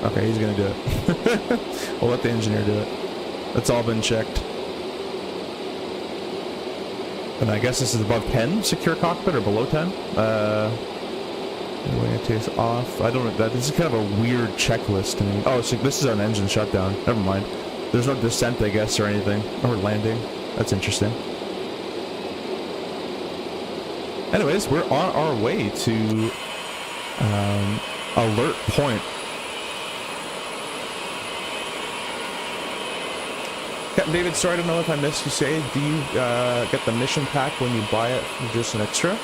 Okay, he's gonna do it. We'll let the engineer do it. That's all been checked. And I guess this is above 10 secure cockpit or below 10. Anyway, it takes off. I don't know. This is kind of a weird checklist to me. Oh, so this is an engine shutdown. Never mind. There's no descent, I guess, or anything. Or landing. That's interesting. Anyways, we're on our way to alert point. Captain David, sorry, I don't know if I missed you say, do you get the mission pack when you buy it for just an extra?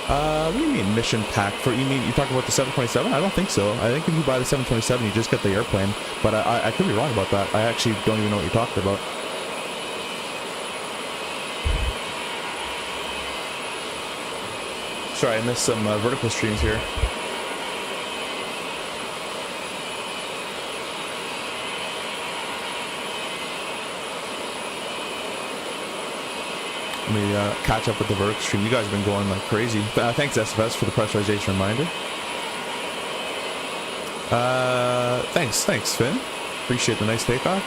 What do you mean mission pack? You talking about the 727? I don't think so. I think if you buy the 727, you just get the airplane. But I could be wrong about that. I actually don't even know what you're talking about. Sorry, I missed some vertical streams here. Let me catch up with the vertical stream. You guys have been going like crazy. Thanks, SFS, for the pressurization reminder. Thanks, Finn. Appreciate the nice takeoff.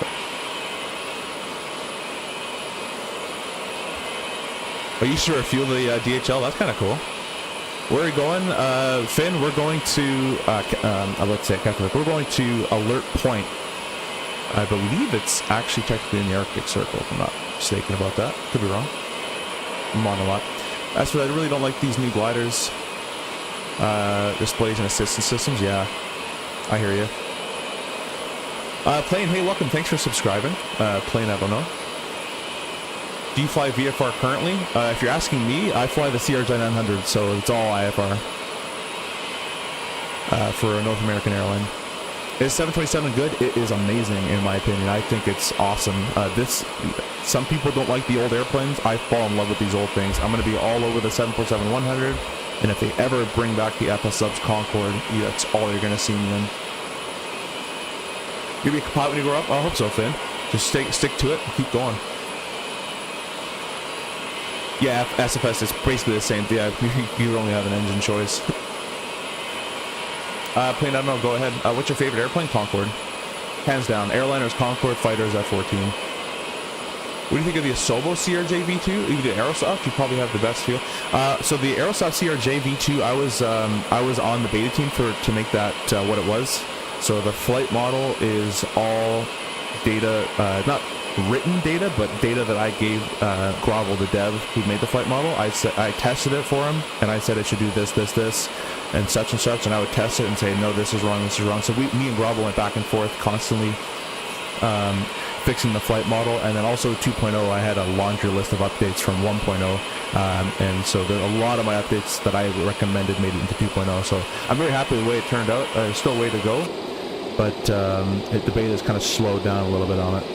Are you sure refuel the DHL? That's kind of cool. Where are we going? Finn, we're going to, let's say, we're going to Alert Point. I believe it's actually technically in the Arctic Circle, if I'm not mistaken about that. Could be wrong. I'm on a lot. As for that, I really don't like these new gliders. Displays and assistance systems. Yeah, I hear you. Plane, hey, welcome. Thanks for subscribing. Plane, I don't know. Do you fly VFR currently? If you're asking me, I fly the CRJ 900, so it's all IFR for a North American airline. Is 727 good? It is amazing, in my opinion. I think it's awesome. Some people don't like the old airplanes. I fall in love with these old things. I'm going to be all over the 747-100, and if they ever bring back the FSS Concorde, that's all you're going to see me in. You'll be a pilot when you grow up? I hope so, Finn. Just stick to it and keep going. Yeah, SFS is basically the same thing. Yeah, you only have an engine choice. Plane, I don't know, go ahead. What's your favorite airplane? Concorde. Hands down. Airliners, Concorde, fighters, F-14. What do you think of the Asobo CRJ V2? Even the Aerosoft, you probably have the best feel. So the Aerosoft CRJ V2, I was on the beta team to make that what it was. So the flight model is all data, not written data, but data that I gave Grovel, the dev who made the flight model. I tested it for him, and I said it should do this, and such, and I would test it and say, no, this is wrong, this is wrong. So me and Grovel went back and forth constantly, fixing the flight model. And then also 2.0, I had a laundry list of updates from 1.0, and so there are a lot of my updates that I recommended made it into 2.0. So I'm very happy with the way it turned out. There's still a way to go, but the beta's kind of slowed down a little bit on it.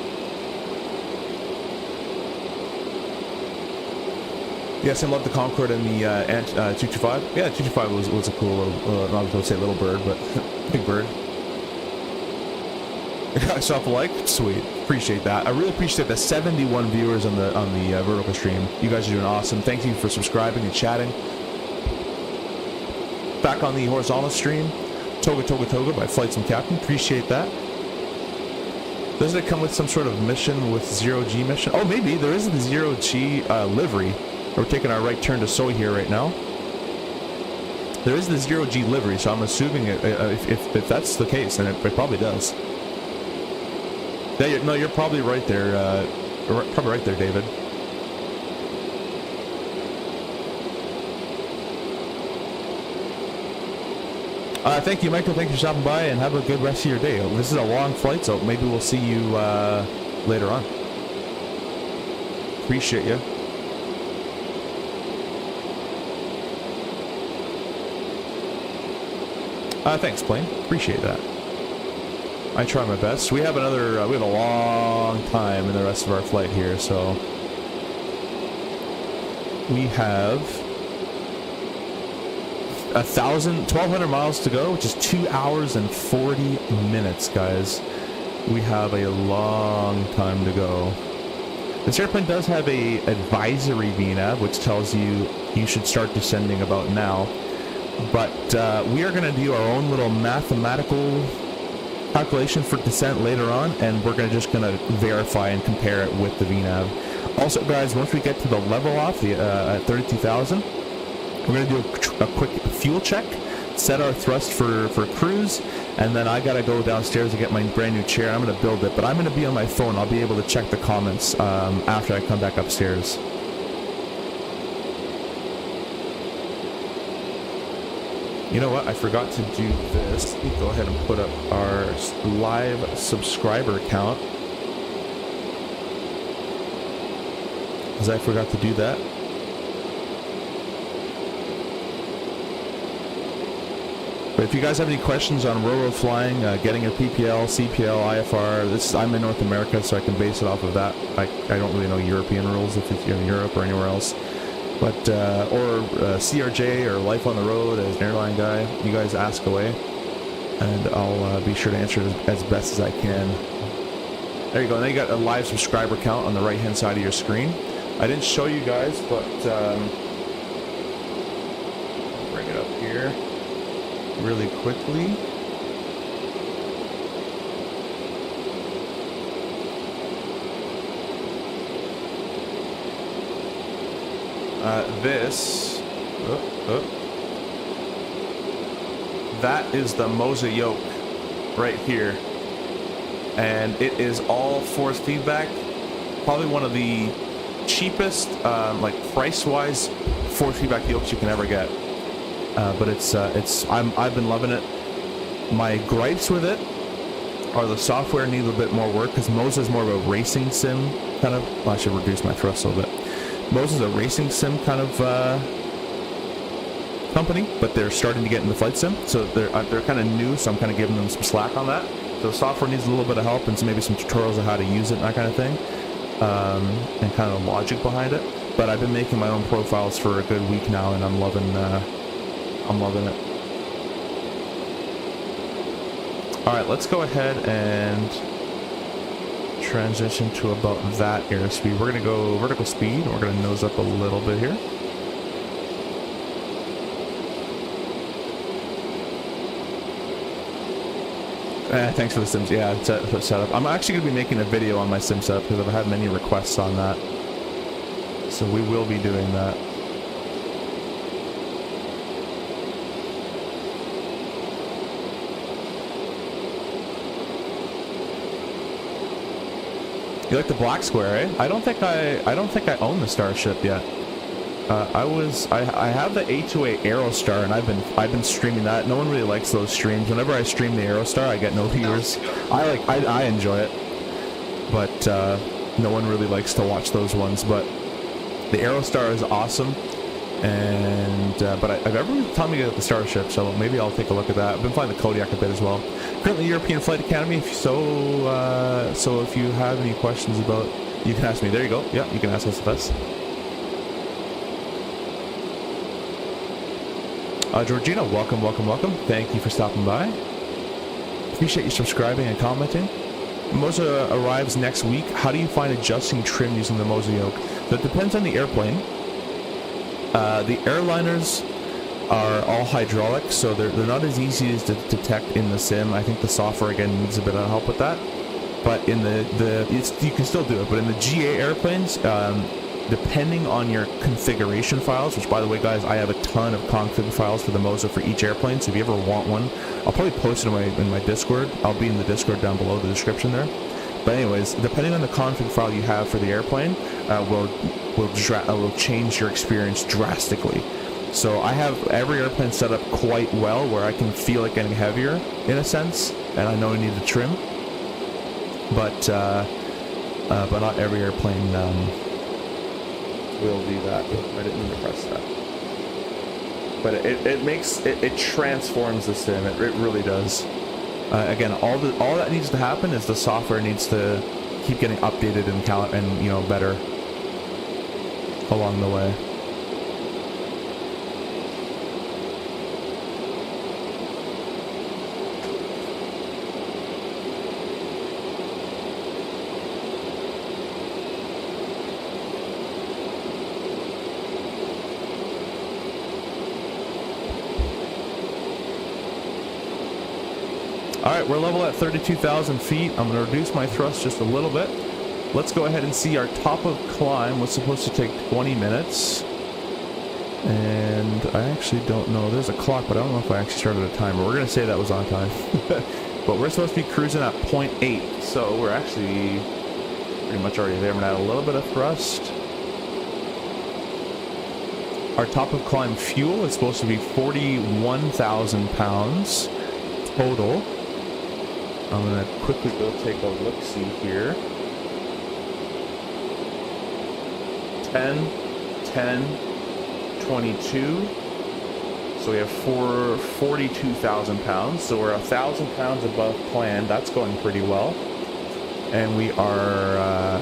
Yes, I love the Concorde and the 225. Yeah, 225 was a cool little, not going to say little bird, but big bird. I saw a like, sweet, appreciate that. I really appreciate the 71 viewers on the vertical stream. You guys are doing awesome. Thank you for subscribing and chatting. Back on the horizontal stream, Toga by Flight Sim Captain. Appreciate that. Doesn't it come with some sort of mission with 0G mission? Oh, maybe there is the 0G livery. We're taking our right turn to Soy here right now. There is the 0G livery, so I'm assuming if that's the case, then it probably does. Yeah, no, you're probably right there. Probably right there, David. Thank you, Michael. Thank you for stopping by, and have a good rest of your day. This is a long flight, so maybe we'll see you later on. Appreciate you. Thanks, Plane. Appreciate that. I try my best. We have another, we have a long time in the rest of our flight here, so we have 1,200 miles to go, which is 2 hours and 40 minutes, guys. We have a long time to go. This airplane does have a advisory VNAV, which tells you you should start descending about now. But we are going to do our own little mathematical calculation for descent later on, and we're just going to verify and compare it with the VNAV. Also, guys, once we get to the level off at 32,000, we're going to do a quick fuel check, set our thrust for cruise, and then I got to go downstairs to get my brand new chair. I'm going to build it, but I'm going to be on my phone. I'll be able to check the comments after I come back upstairs. You know what? I forgot to do this. Let me go ahead and put up our live subscriber count, because I forgot to do that. But if you guys have any questions on railroad flying, getting a PPL, CPL, IFR, I'm in North America, so I can base it off of that. I don't really know European rules if you're in Europe or anywhere else. But, or CRJ or Life on the Road as an airline guy, you guys ask away, and I'll be sure to answer it as best as I can. There you go. Now you got a live subscriber count on the right-hand side of your screen. I didn't show you guys, but I'll bring it up here really quickly. That is the Moza Yoke right here, and it is all force feedback. Probably one of the cheapest, like price-wise, force feedback yokes you can ever get. But I've been loving it. My gripes with it are the software needs a bit more work, because Moza is more of a racing sim kind of. Well, I should reduce my thrust a little bit. Moza is a racing sim kind of company, but they're starting to get into flight sim, so they're kind of new, so I'm kind of giving them some slack on that. So the software needs a little bit of help, and maybe some tutorials of how to use it and that kind of thing, and kind of the logic behind it. But I've been making my own profiles for a good week now, and I'm loving it. All right, let's go ahead and transition to about that airspeed. We're going to go vertical speed, and we're going to nose up a little bit here. Thanks for the sims. Yeah, setup. I'm actually going to be making a video on my sim setup, because I've had many requests on that. So we will be doing that. You like the black square, eh? I don't think I own the Starship yet. I have the A2A Aerostar, and I've been streaming that. No one really likes those streams. Whenever I stream the Aerostar, I get no viewers. I enjoy it, but no one really likes to watch those ones. But the Aerostar is awesome, and but everyone's telling me to get the Starship, so maybe I'll take a look at that. I've been flying the Kodiak a bit as well. Currently European Flight Academy. So if you have any questions about, you can ask me. There you go. Yeah, you can ask MSFS. Georgina, welcome. Thank you for stopping by. Appreciate you subscribing and commenting. Moza arrives next week. How do you find adjusting trim using the Moza Yoke? So it depends on the airplane. The airliners are all hydraulic, so they're not as easy as to detect in the sim. I think the software again needs a bit of help with that. But in you can still do it. But in the GA airplanes, depending on your configuration files, which by the way guys, I have a ton of config files for the Moza for each airplane, so if you ever want one, I'll probably post it in my Discord. I'll be in the Discord down below, the description there. But anyways, depending on the config file you have for the airplane, will change your experience drastically. So I have every airplane set up quite well where I can feel it getting heavier in a sense, and I know I need to trim, but not every airplane will do that. I didn't mean to press that. But it transforms the sim. It really does. Again, all that needs to happen is the software needs to keep getting updated and better along the way. Alright, we're level at 32,000 feet. I'm going to reduce my thrust just a little bit. Let's go ahead and see our top of climb was supposed to take 20 minutes. And I actually don't know. There's a clock, but I don't know if I actually started a timer. We're going to say that was on time. But we're supposed to be cruising at 0.8. So we're actually pretty much already there. I'm going to add a little bit of thrust. Our top of climb fuel is supposed to be 41,000 pounds total. I'm going to quickly go take a look-see here. 10, 22. So we have 42,000 pounds. So we're 1,000 pounds above plan. That's going pretty well. And we are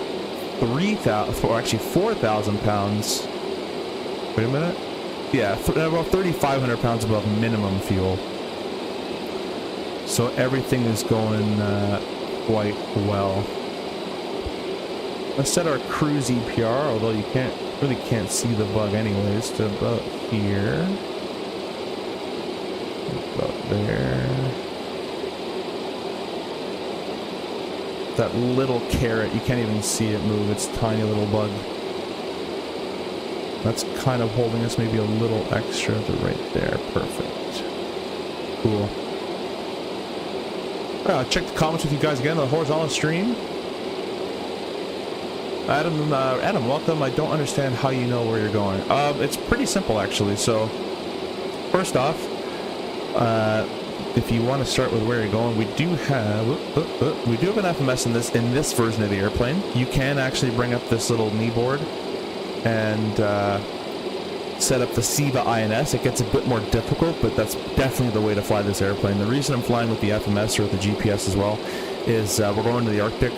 4,000 pounds. Wait a minute. Yeah, about 3,500 pounds above minimum fuel. So everything is going quite well. Let's set our cruise EPR, although you really can't see the bug anyways, to about here. About there. That little carrot, you can't even see it move. It's a tiny little bug. That's kind of holding us maybe a little extra to right there. Perfect. Cool. Check the comments with you guys again on the horizontal stream. Adam, welcome. I don't understand how you know where you're going. It's pretty simple actually. So, first off, if you want to start with where you're going, we do have an FMS in this version of the airplane. You can actually bring up this little knee board and set up the SIVA INS. It gets a bit more difficult, but that's definitely the way to fly this airplane. The reason I'm flying with the FMS or with the GPS as well is we're going to the Arctic,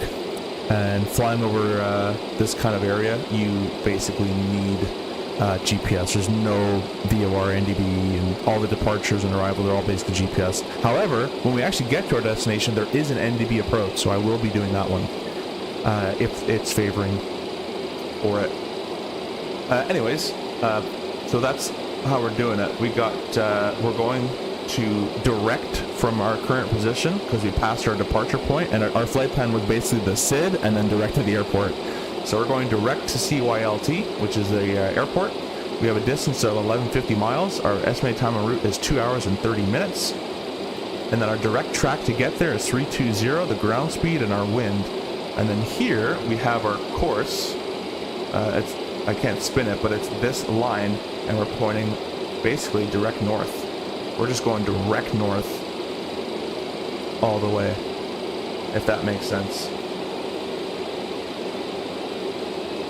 and flying over this kind of area, you basically need GPS. There's no VOR, NDB, and all the departures and arrival, they're all basically GPS. However, when we actually get to our destination, there is an NDB approach, so I will be doing that one if it's favoring for it. Anyways, so that's how we're doing it. We're going to direct from our current position because we passed our departure point, and our flight plan was basically the SID and then direct to the airport. So we're going direct to CYLT, which is the airport. We have a distance of 1150 miles. Our estimated time en route is 2 hours and 30 minutes. And then our direct track to get there is 320, the ground speed, and our wind And then here we have our course. I can't spin it, but it's this line, and we're pointing basically direct north. We're just going direct north all the way, if that makes sense.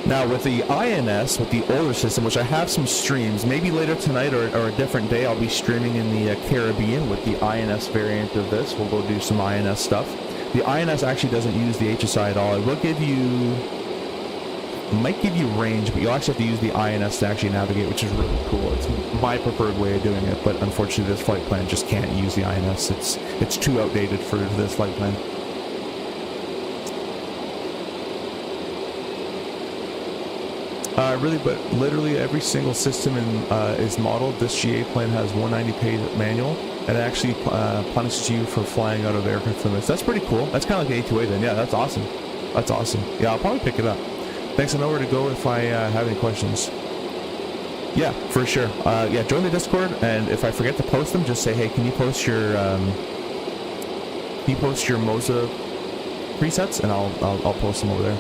Now with the INS, with the older system, which I have some streams, maybe later tonight or a different day, I'll be streaming in the Caribbean with the INS variant of this. We'll go do some INS stuff. The INS actually doesn't use the HSI at all. It will give you, might give you range, but you'll actually have to use the INS to actually navigate, which is really cool. It's my preferred way of doing it, but unfortunately this flight plan just can't use the INS. It's too outdated for this flight plan. Really, but literally every single system is modeled. This GA plane has 190-page manual, and it actually punishes you for flying out of aircraft limits. That's pretty cool. That's kind of like the Ay210 then. Yeah, that's awesome. That's awesome. Yeah, I'll probably pick it up. Thanks, I know where to go if I have any questions. Yeah, for sure. Yeah, join the Discord, and if I forget to post them, just say, hey, can you post your Moza presets, and I'll post them over there.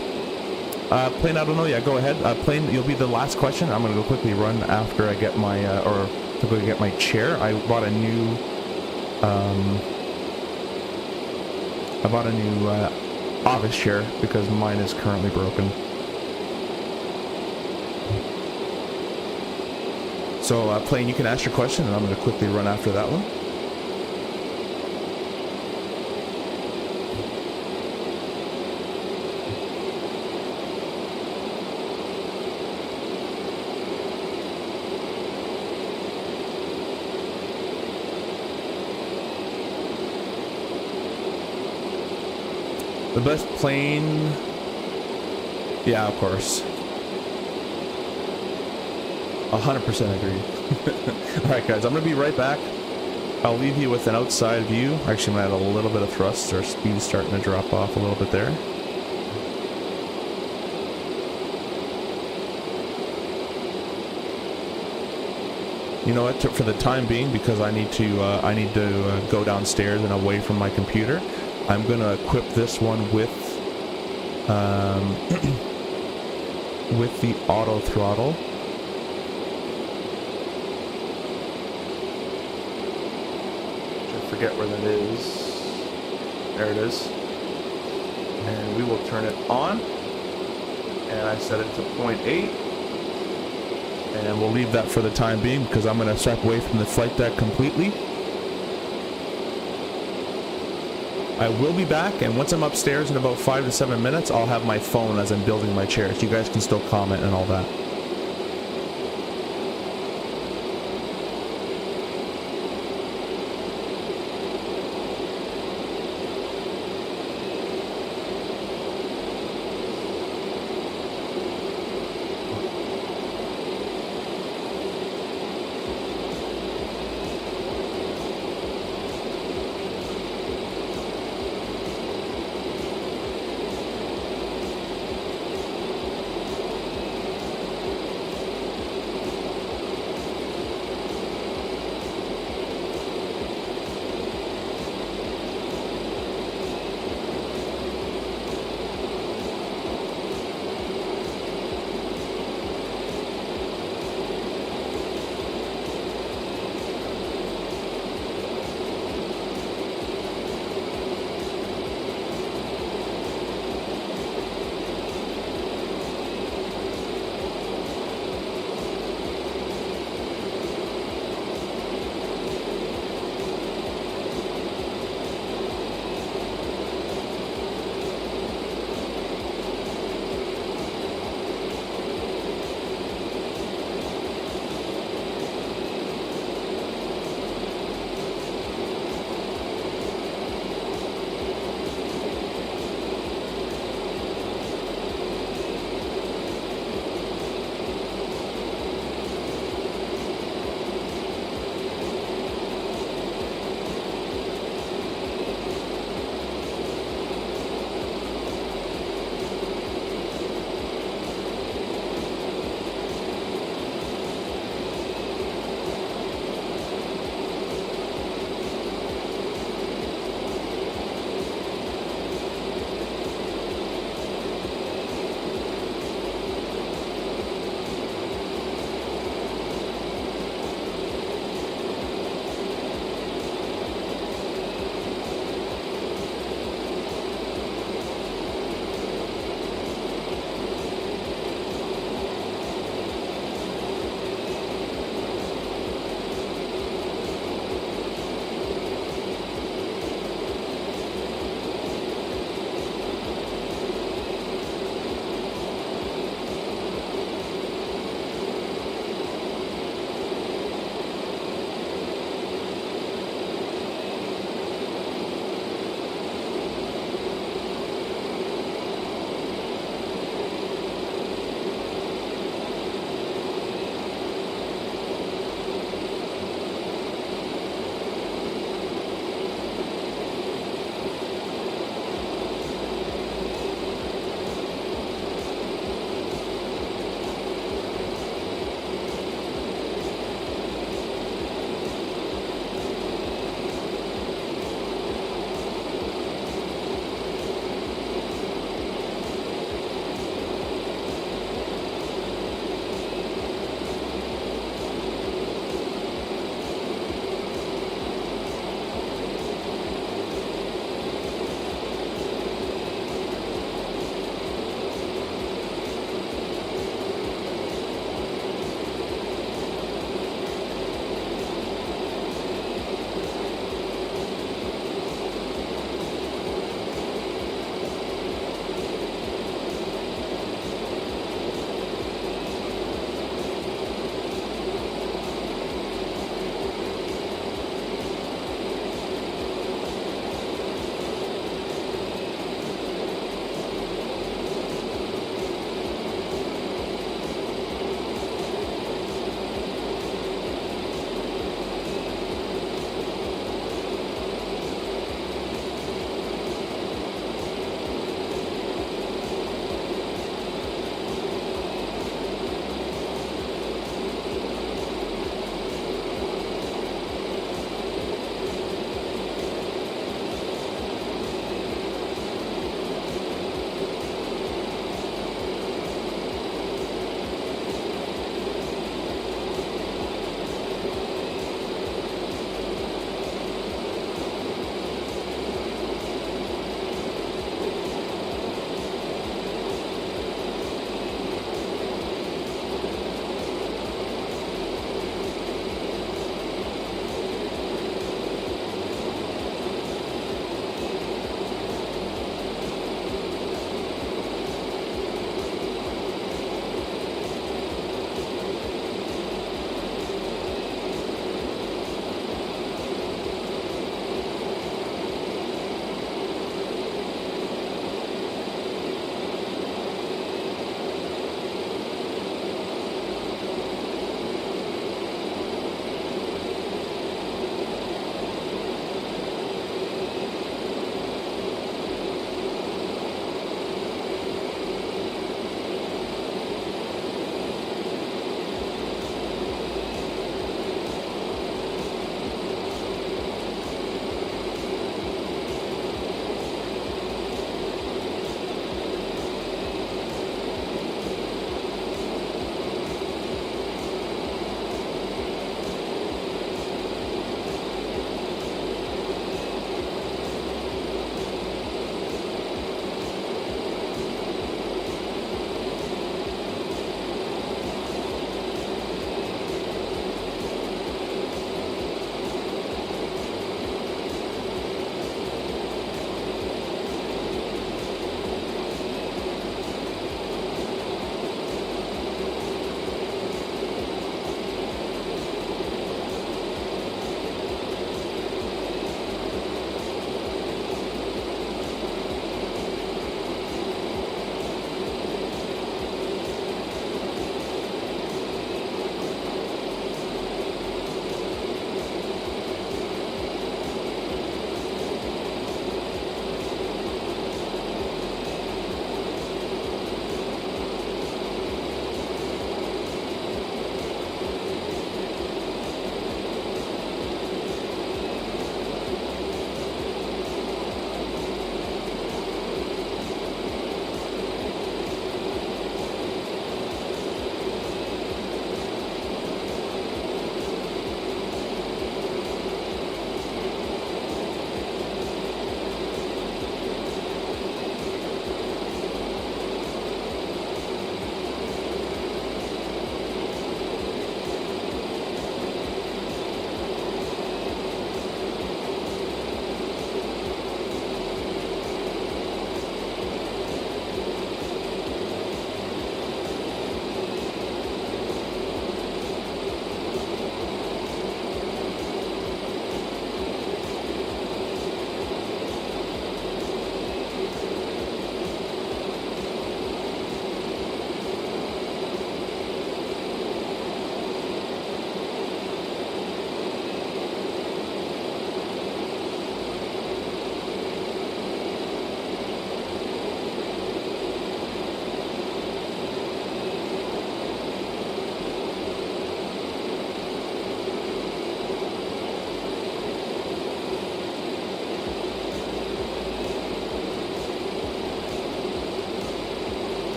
Plane, I don't know. Yeah, go ahead. Plane, you'll be the last question. I'm gonna go quickly run after I get my or to go get my chair. I bought a new office chair because mine is currently broken. So, Plane, you can ask your question, and I'm gonna quickly run after that one. The best plane... Yeah, of course. 100% agree. Alright guys, I'm going to be right back. I'll leave you with an outside view. Actually, I'm going to add a little bit of thrust. Our speed's starting to drop off a little bit there. You know what, for the time being, because I need to go downstairs and away from my computer, I'm gonna equip this one with with the auto throttle. I forget where that is. There it is. And we will turn it on. And I set it to 0.8. And we'll leave that for the time being because I'm gonna step away from the flight deck completely. I will be back, and once I'm upstairs in about 5 to 7 minutes, I'll have my phone as I'm building my chair, so you guys can still comment and all that.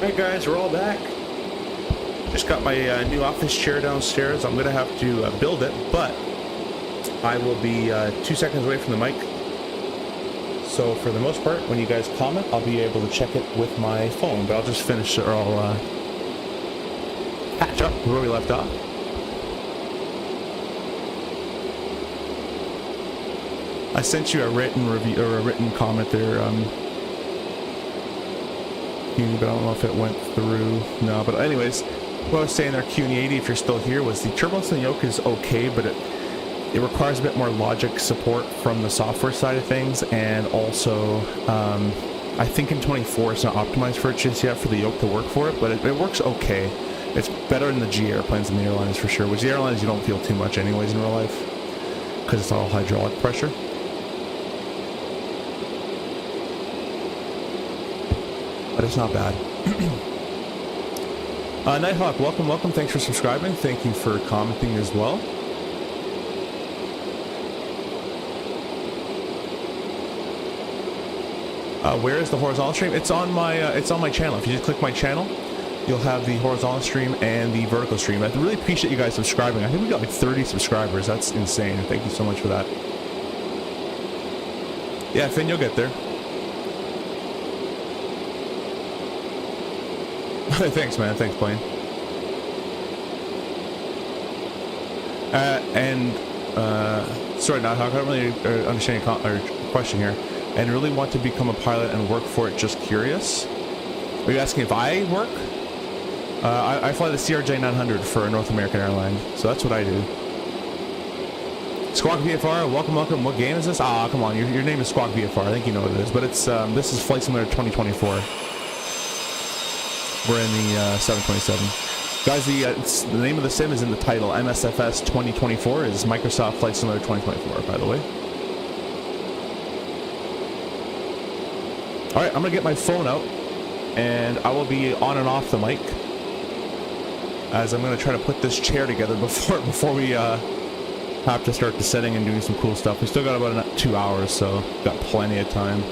Alright guys, we're all back. Just got my new office chair downstairs. I'm gonna have to build it, but I will be 2 seconds away from the mic. So for the most part, when you guys comment, I'll be able to check it with my phone, but I'll just finish it, or I'll catch up where we left off. I sent you a written review, or a written comment there, but I don't know if it went through. No, but anyways, what I was saying there, Q80, if you're still here, was the turbulence in the Yoke is okay, but it requires a bit more logic support from the software side of things, and also I think in 24 it's not optimized for it just yet for the Yoke to work for it, but it works okay. It's better than the G airplanes and the airlines for sure, which the airlines you don't feel too much anyways in real life because it's all hydraulic pressure. But it's not bad. Nighthawk, welcome, thanks for subscribing, thank you for commenting as well. Where is the horizontal stream? It's on my channel. If you just click my channel, you'll have the horizontal stream and the vertical stream. I really appreciate you guys subscribing. I think we got like 30 subscribers. That's insane. Thank you so much for that. Yeah, Finn, you'll get there. Thanks, man. Thanks, Blaine. Sorry, Nighthawk, I don't really understand your question here. And really want to become a pilot and work for it, just curious? Are you asking if I work? I fly the CRJ 900 for a North American airline, so that's what I do. Squawk VFR, welcome. What game is this? Ah, come on, your name is Squawk VFR. I think you know what it is, but it's this is Flight Simulator 2024. We're in the 727. Guys, the name of the sim is in the title. MSFS 2024 is Microsoft Flight Simulator 2024, by the way. Alright, I'm going to get my phone out, and I will be on and off the mic, as I'm going to try to put this chair together before we have to start descending and doing some cool stuff. We still got about 2 hours, so got plenty of time.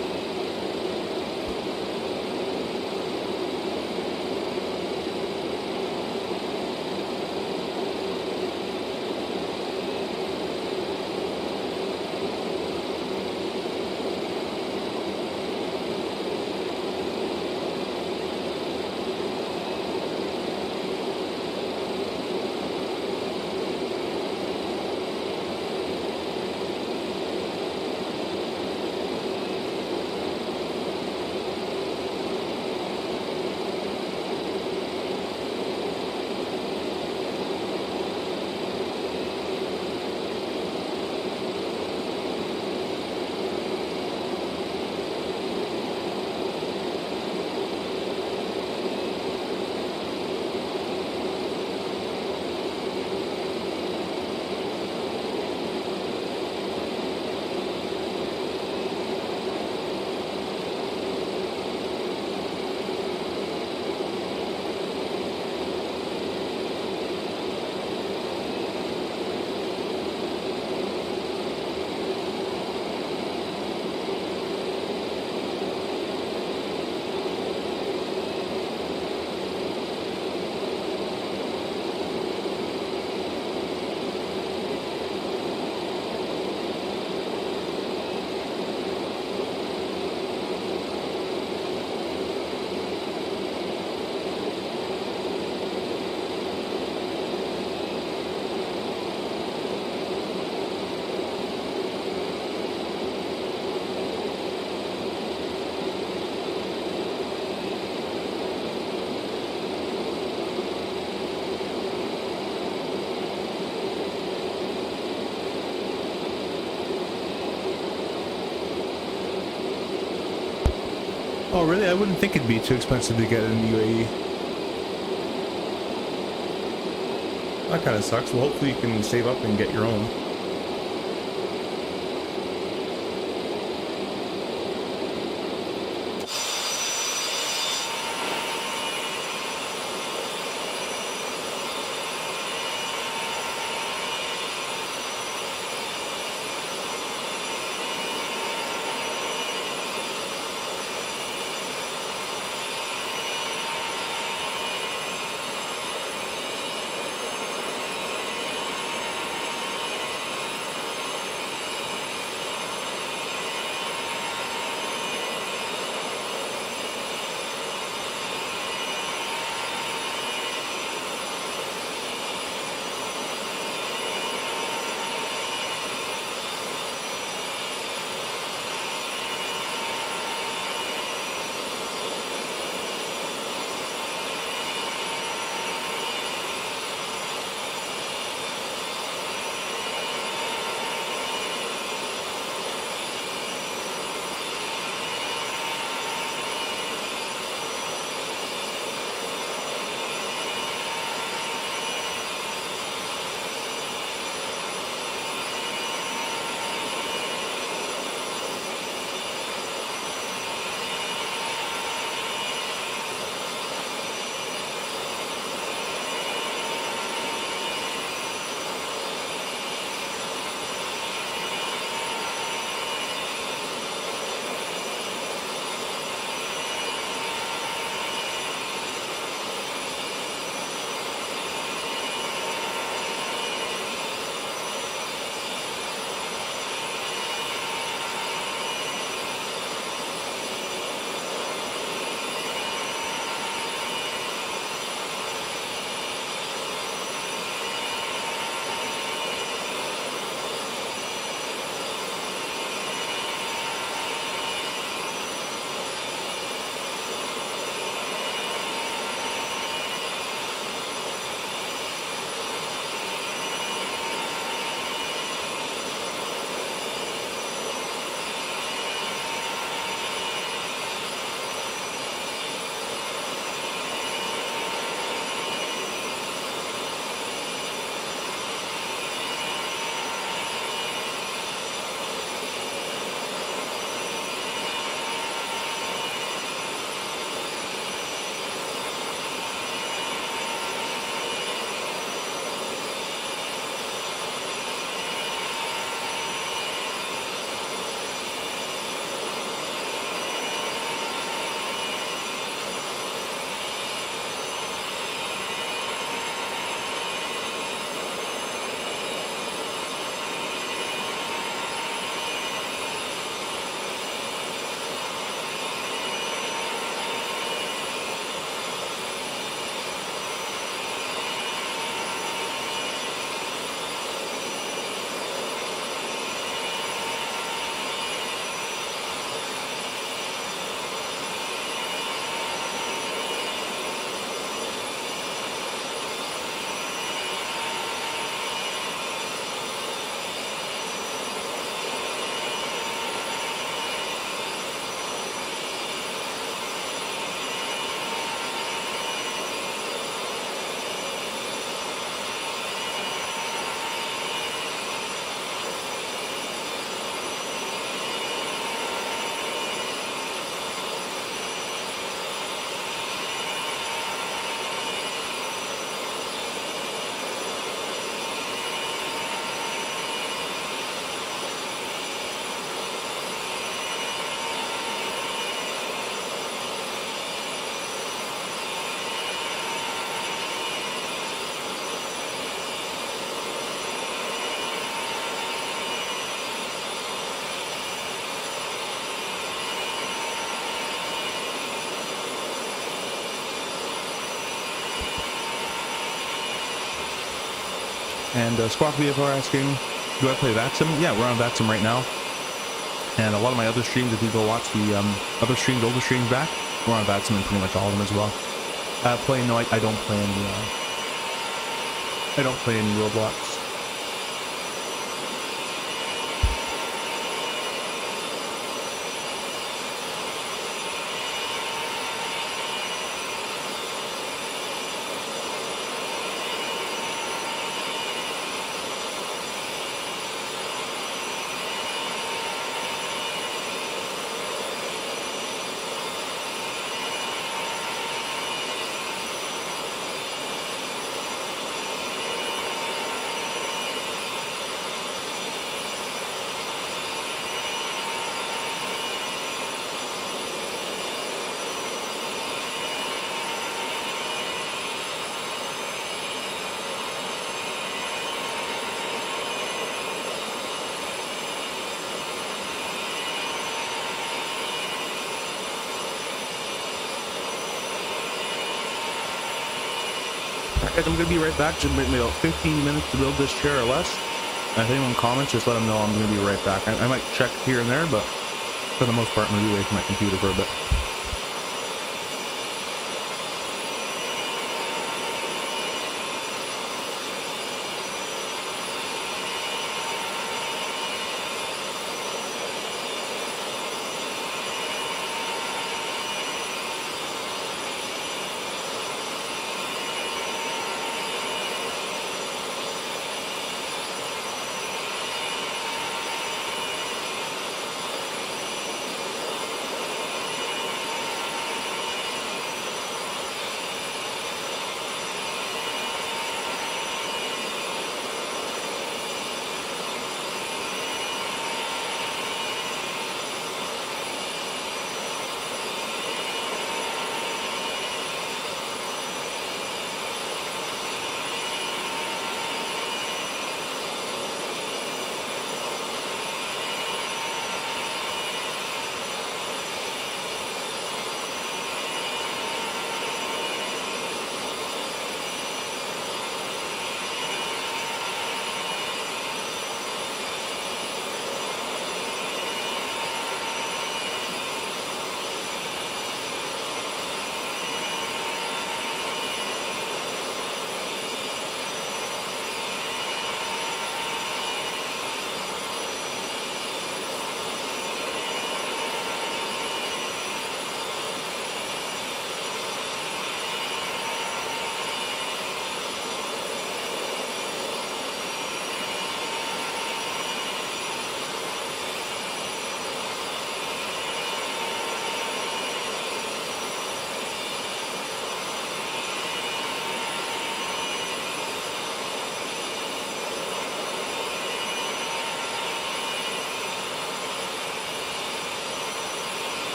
Oh, really? I wouldn't think it'd be too expensive to get in UAE. That kind of sucks. Well, hopefully you can save up and get your own. And Squawk VFR asking, do I play VATSIM? Yeah, we're on VATSIM right now. And a lot of my other streams, if you go watch the other streams, older streams back, we're on VATSIM and pretty much all of them as well. No, I don't play any. I don't play any Roblox. Guys, I'm going to be right back. Just maybe about 15 minutes to build this chair or less. And if anyone comments, just let them know I'm going to be right back. I might check here and there, but for the most part, I'm going to be away from my computer for a bit.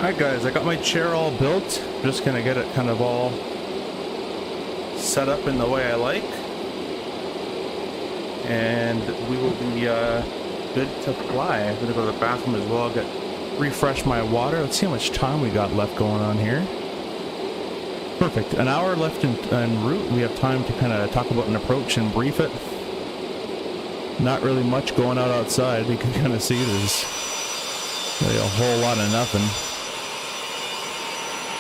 Alright guys, I got my chair all built. Just gonna get it kind of all set up in the way I like. And we will be good to fly. I'm gonna go to the bathroom as well, refresh my water. Let's see how much time we got left going on here. Perfect. An hour left en route. We have time to kind of talk about an approach and brief it. Not really much going out outside. You can kind of see there's really a whole lot of nothing.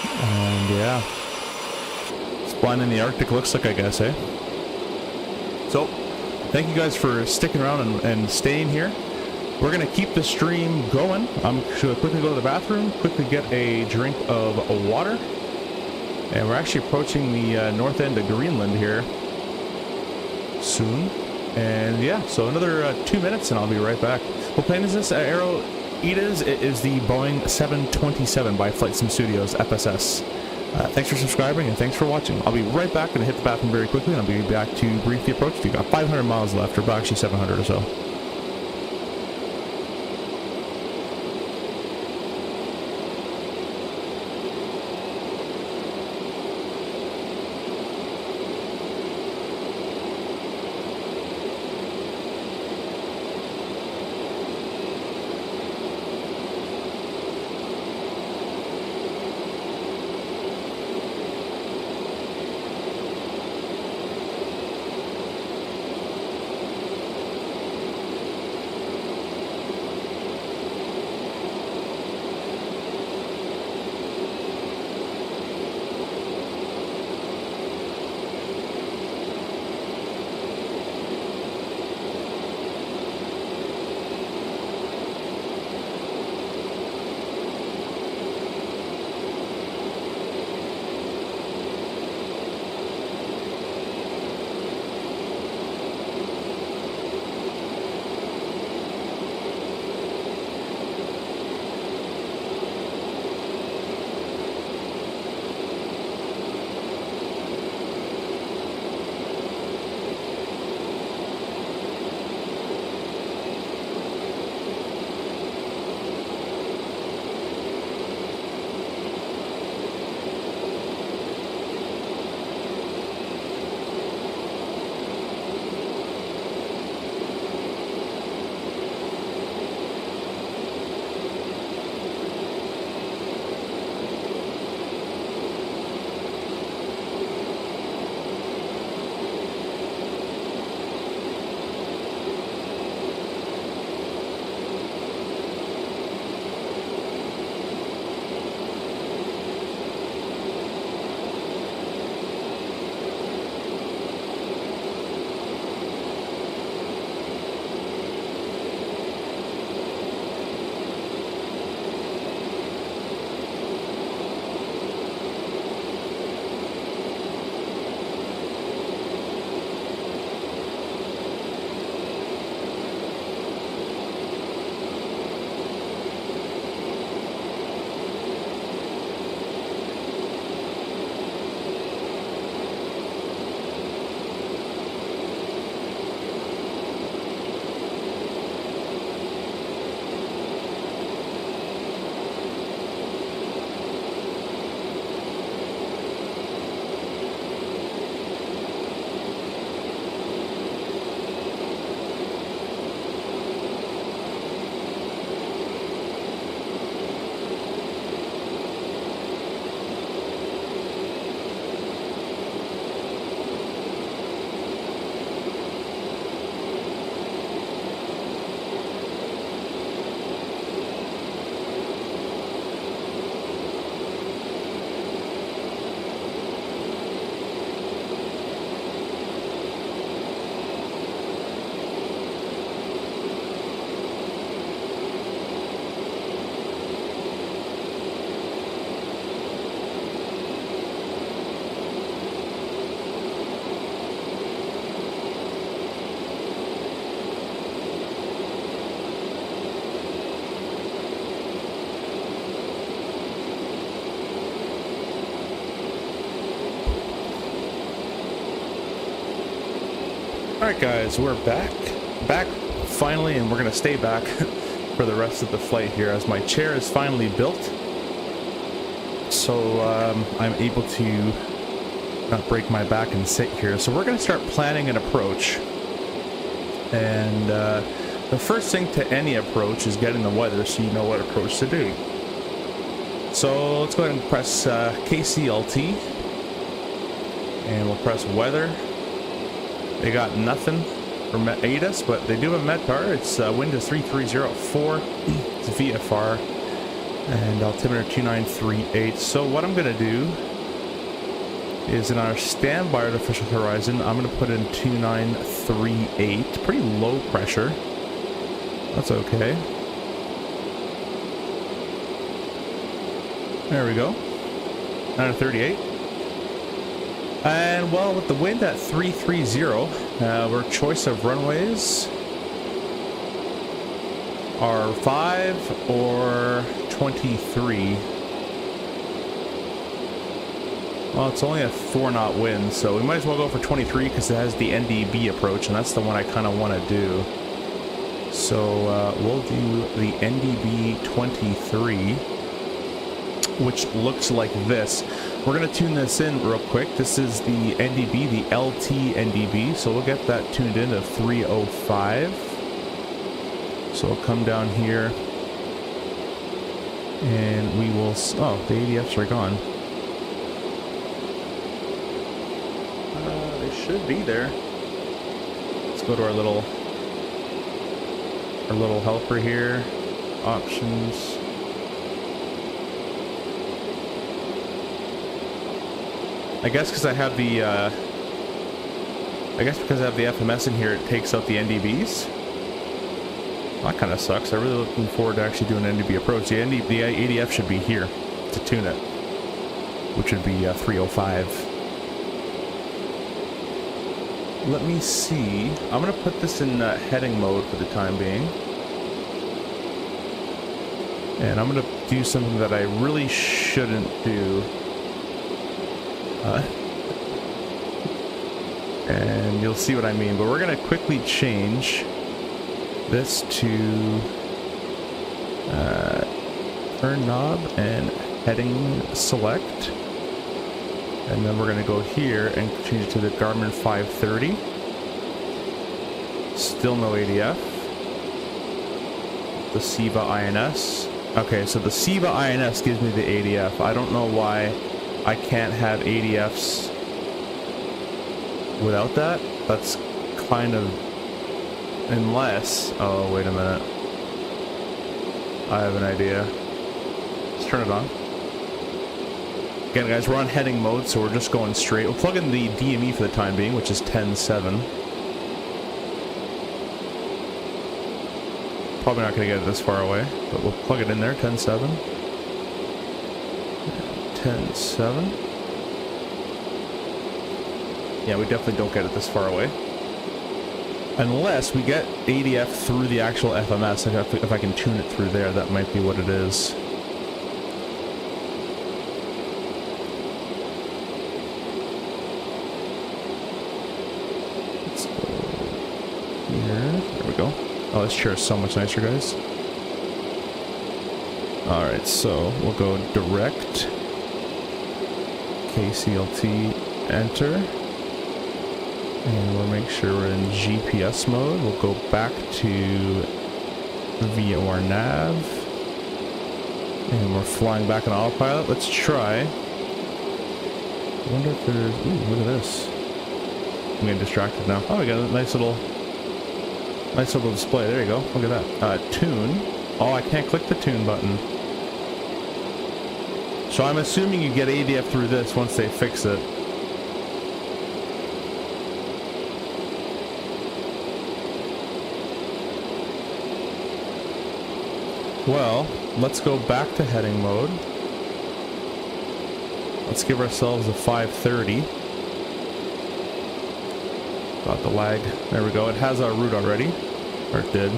And yeah, it's flying in the Arctic looks like, I guess, eh? So, thank you guys for sticking around and staying here. We're going to keep the stream going. I'm going to quickly go to the bathroom, quickly get a drink of water. And we're actually approaching the north end of Greenland here soon. And yeah, so another 2 minutes and I'll be right back. What plane is this? Aero Edas. It is the Boeing 727 by Flight Sim Studios, FSS. Thanks for subscribing and thanks for watching. I'll be right back. Gonna hit the bathroom very quickly and I'll be back to brief the approach. We've got 500 miles left, or actually 700 or so. Alright guys, we're back finally, and we're gonna stay back for the rest of the flight here as my chair is finally built. so I'm able to not break my back and sit here. So we're going to start planning an approach. And the first thing to any approach is getting the weather so you know what approach to do. So let's go ahead and press KCLT. And we'll press weather. They got nothing for ATIS, but they do have a METAR. It's wind is 3304. It's VFR. And altimeter 2938. So what I'm going to do is in our standby artificial horizon, I'm going to put in 2938. Pretty low pressure. That's okay. There we go. 938. And well, with the wind at 330, our choice of runways are 5 or 23. Well, it's only a 4-knot wind, so we might as well go for 23 because it has the NDB approach, and that's the one I kind of want to do. So we'll do the NDB 23, which looks like this. We're going to tune this in real quick. This is the NDB, the LT NDB, so we'll get that tuned in to 305. So we'll come down here, and we will... Oh, the ADFs are gone. They should be there. Let's go to our little helper here. Options. I guess because I have the FMS in here, it takes out the NDBs. Well, that kind of sucks. I'm really looking forward to actually doing an NDB approach. The ADF should be here to tune it, which would be 305. Let me see. I'm going to put this in heading mode for the time being. And I'm going to do something that I really shouldn't do. And you'll see what I mean. But we're going to quickly change this to turn knob and heading select. And then we're going to go here and change it to the Garmin 530. Still no ADF. The SIVA INS. Okay, so the SIVA INS gives me the ADF. I don't know why I can't have ADFs without that. That's kind of... Unless... Oh, wait a minute. I have an idea. Let's turn it on. Again, guys, we're on heading mode, so we're just going straight. We'll plug in the DME for the time being, which is 10.7. Probably not going to get it this far away, but we'll plug it in there, 10.7. 10.7. Yeah, we definitely don't get it this far away. Unless we get ADF through the actual FMS. If I can tune it through there, that might be what it is. Oh, this chair is so much nicer, guys. Alright, so we'll go direct. KCLT, enter. And we'll make sure we're in GPS mode. We'll go back to VOR nav. And we're flying back on autopilot. Let's try. I wonder if there's... Ooh, look at this. I'm getting distracted now. Oh, we got a nice little display. There you go. Look at that. Tune. Oh, I can't click the tune button. So I'm assuming you get ADF through this once they fix it. Well, let's go back to heading mode. Let's give ourselves a 530. Got the lag. There we go. It has our route already. Or it did.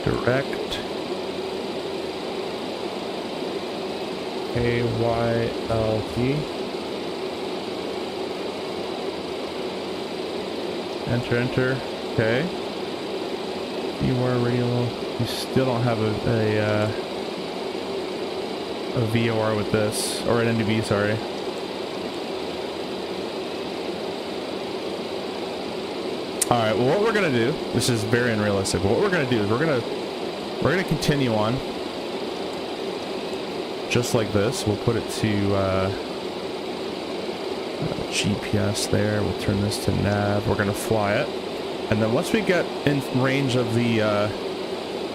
Direct. KYLT. Enter. Okay. VOR radio. You still don't have a VOR with this, or an NDB, sorry. Alright, well what we're gonna do, this is very unrealistic, but what we're gonna do is we're gonna continue on. Just like this. We'll put it to GPS there. We'll turn this to nav. We're gonna fly it. And then once we get in range of the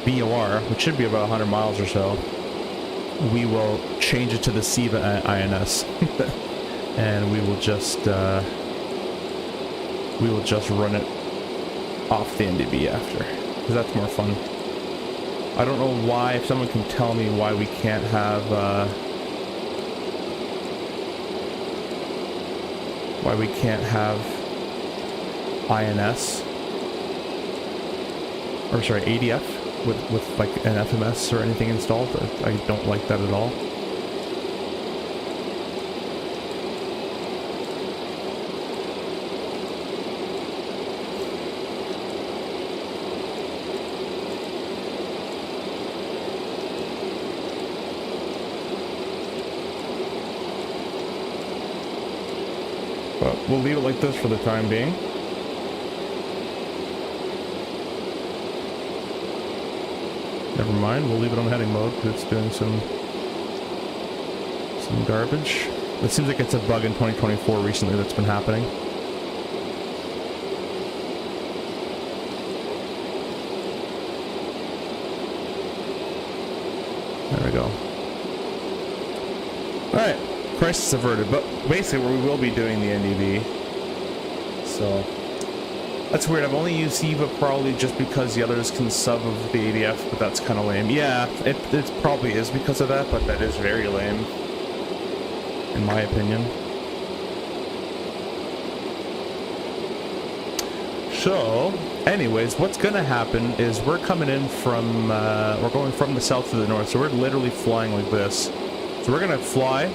VOR, which should be about 100 miles or so, we will change it to the SIVA INS. And we will just run it off the NDB after, because that's more fun. I don't know why, if someone can tell me why we can't have INS, or sorry, ADF with like an FMS or anything installed. I don't like that at all. But we'll leave it like this for the time being. Never mind, we'll leave it on heading mode because it's doing some garbage. It seems like it's a bug in 2024 recently that's been happening. There we go. Alright, crisis averted, but basically we will be doing the NDB. So that's weird. I've only used SIVA probably just because the others can sub of the ADF, but that's kind of lame. Yeah, it probably is because of that, but that is very lame, in my opinion. So, anyways, what's gonna happen is we're coming in from, we're going from the south to the north, so we're literally flying like this. So we're gonna fly,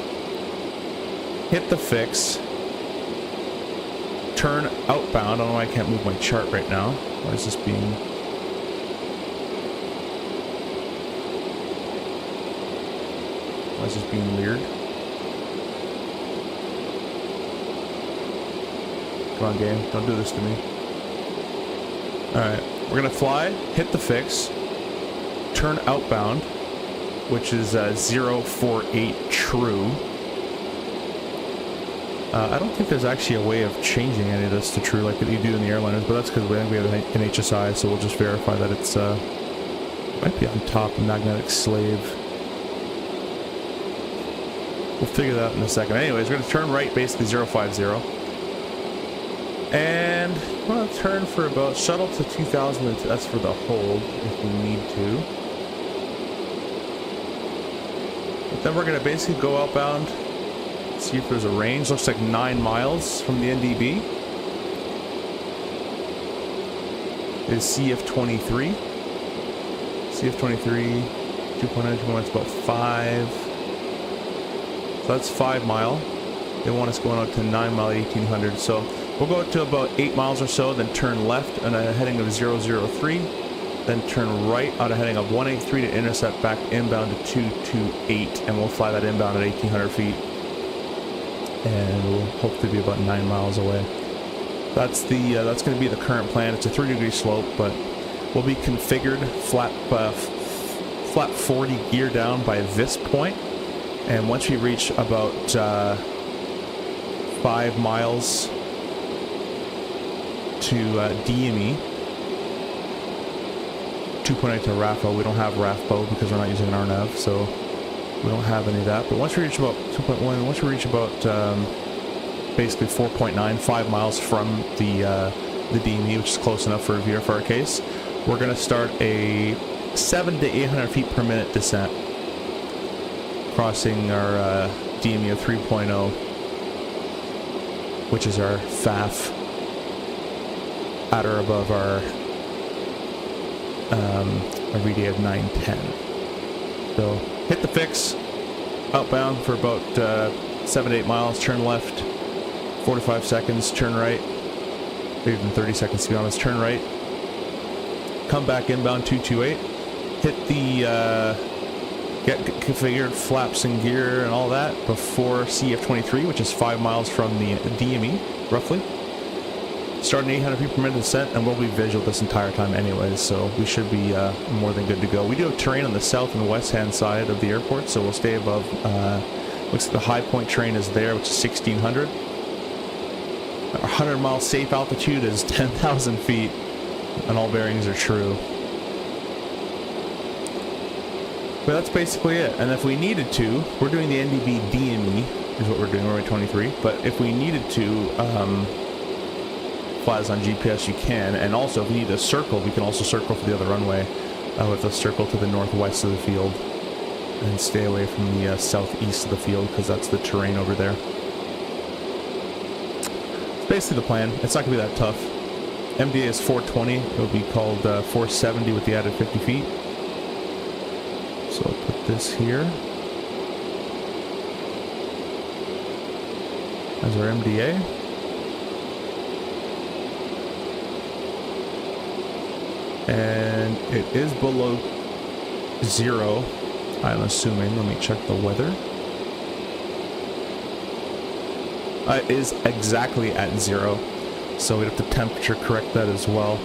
hit the fix, turn outbound. I don't know why I can't move my chart right now. Why is this being... Why is this being weird? Come on, game. Don't do this to me. Alright. We're gonna fly, hit the fix, turn outbound, which is 048 true. I don't think there's actually a way of changing any of this to true like that you do in the airliners, but that's because we have an HSI, so we'll just verify that it's, might be on top of magnetic slave. We'll figure that out in a second. Anyways, we're going to turn right, basically 050. And we're going to turn for about, shuttle to 2000, that's for the hold, if we need to. But then we're going to basically go outbound. See if there's a range. Looks like 9 miles from the NDB is CF23. CF23 2.9, it's about 5. So that's 5 mile. They want us going out to 9 mile 1800. So we'll go to about 8 miles or so, then turn left on a heading of 003, then turn right on a heading of 183 to intercept back inbound to 228, and we'll fly that inbound at 1800 feet. And we'll hope to be about 9 miles away. That's the that's going to be the current plan. It's a 3-degree slope, but we'll be configured flat 40 gear down by this point. And once we reach about 5 miles to DME, 2.8 to RAFO. We don't have RAFO because we're not using an RNAV, so we don't have any of that. But once we reach about 2.1, once we reach about basically 4.9, 5 miles from the DME, which is close enough for a VFR case, we're going to start a 700 to 800 feet per minute descent, crossing our DME of 3.0, which is our FAF, at or above our VD of 910. So hit the fix, outbound for about 7 to 8 miles, turn left, 45 seconds, turn right, maybe even 30 seconds to be honest. Turn right, come back inbound 228, hit the get configured flaps and gear and all that before CF23, which is 5 miles from the DME roughly. Start an 800 feet per minute descent, and we'll be visual this entire time anyways, so we should be more than good to go. We do have terrain on the south and west hand side of the airport, so we'll stay above, looks like the high point terrain is there, which is 1600. Our 100 mile safe altitude is 10,000 feet, and all bearings are true. But that's basically it, and if we needed to, we're doing the NDB DME, is what we're doing, runway 23, but if we needed to, flies on GPS you can, and also if we need to circle, we can also circle for the other runway with a circle to the northwest of the field and stay away from the southeast of the field because that's the terrain over there. It's basically the plan. It's not gonna be that tough. MDA is 420. It'll be called 470 with the added 50 feet. So I'll put this here as our MDA. And it is below 0, I'm assuming. Let me check the weather. It is exactly at 0, so we'd have to temperature correct that as well.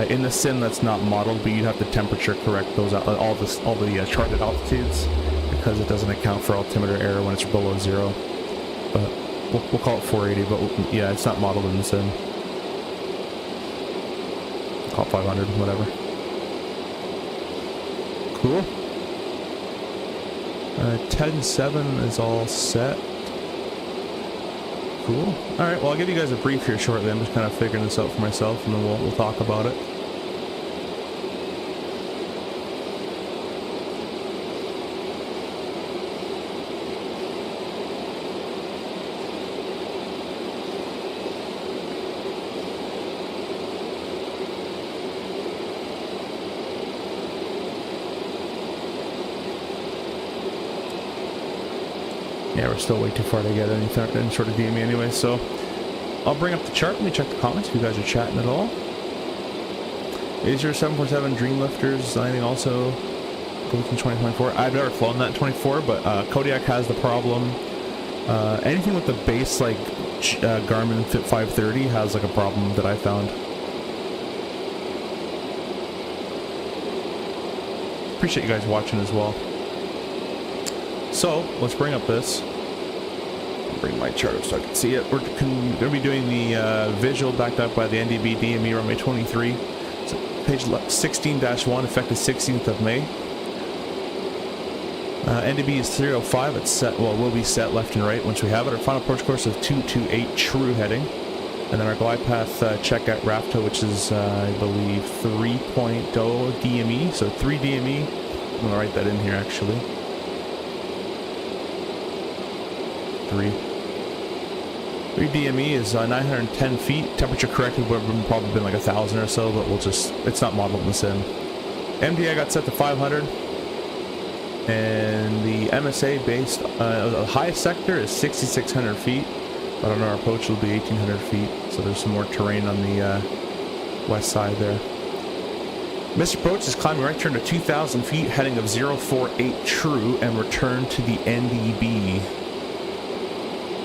In the sim, that's not modeled, but you'd have to temperature correct those all the charted altitudes because it doesn't account for altimeter error when it's below 0. But we'll call it 480. But yeah, it's not modeled in the sim. Call 500, whatever. Cool. 10-7 is all set. Cool. Alright, well I'll give you guys a brief here shortly. I'm just kind of figuring this out for myself and then we'll talk about it. Yeah, we're still way too far to get any sort of DME anyway, so I'll bring up the chart. Let me check the comments if you guys are chatting at all. Is your 747 Dreamlifters landing also in 2024? I've never flown that in 24, but Kodiak has the problem. Anything with the base like Garmin Fit 530 has like a problem that I found. Appreciate you guys watching as well. So let's bring up this. I'll bring my chart up so I can see it. We're going to be doing the visual backed up by the NDB DME runway 23. So page 16-1, effective 16th of May. NDB is 305. It's set. Well, will be set left and right once we have it. Our final approach course is 228 true heading, and then our glide path check at RAFTA, which is I believe 3.0 DME. So 3 DME. I'm going to write that in here actually. 3 DME is 910 feet. Temperature corrected would have probably been like 1,000 or so, but it's not modeled in the sim. MDA got set to 500, and the MSA based the highest sector is 6,600 feet, but on our approach will be 1,800 feet. So there's some more terrain on the west side there. Missed approach is climbing right turn to 2,000 feet, heading of 048 true, and return to the NDB.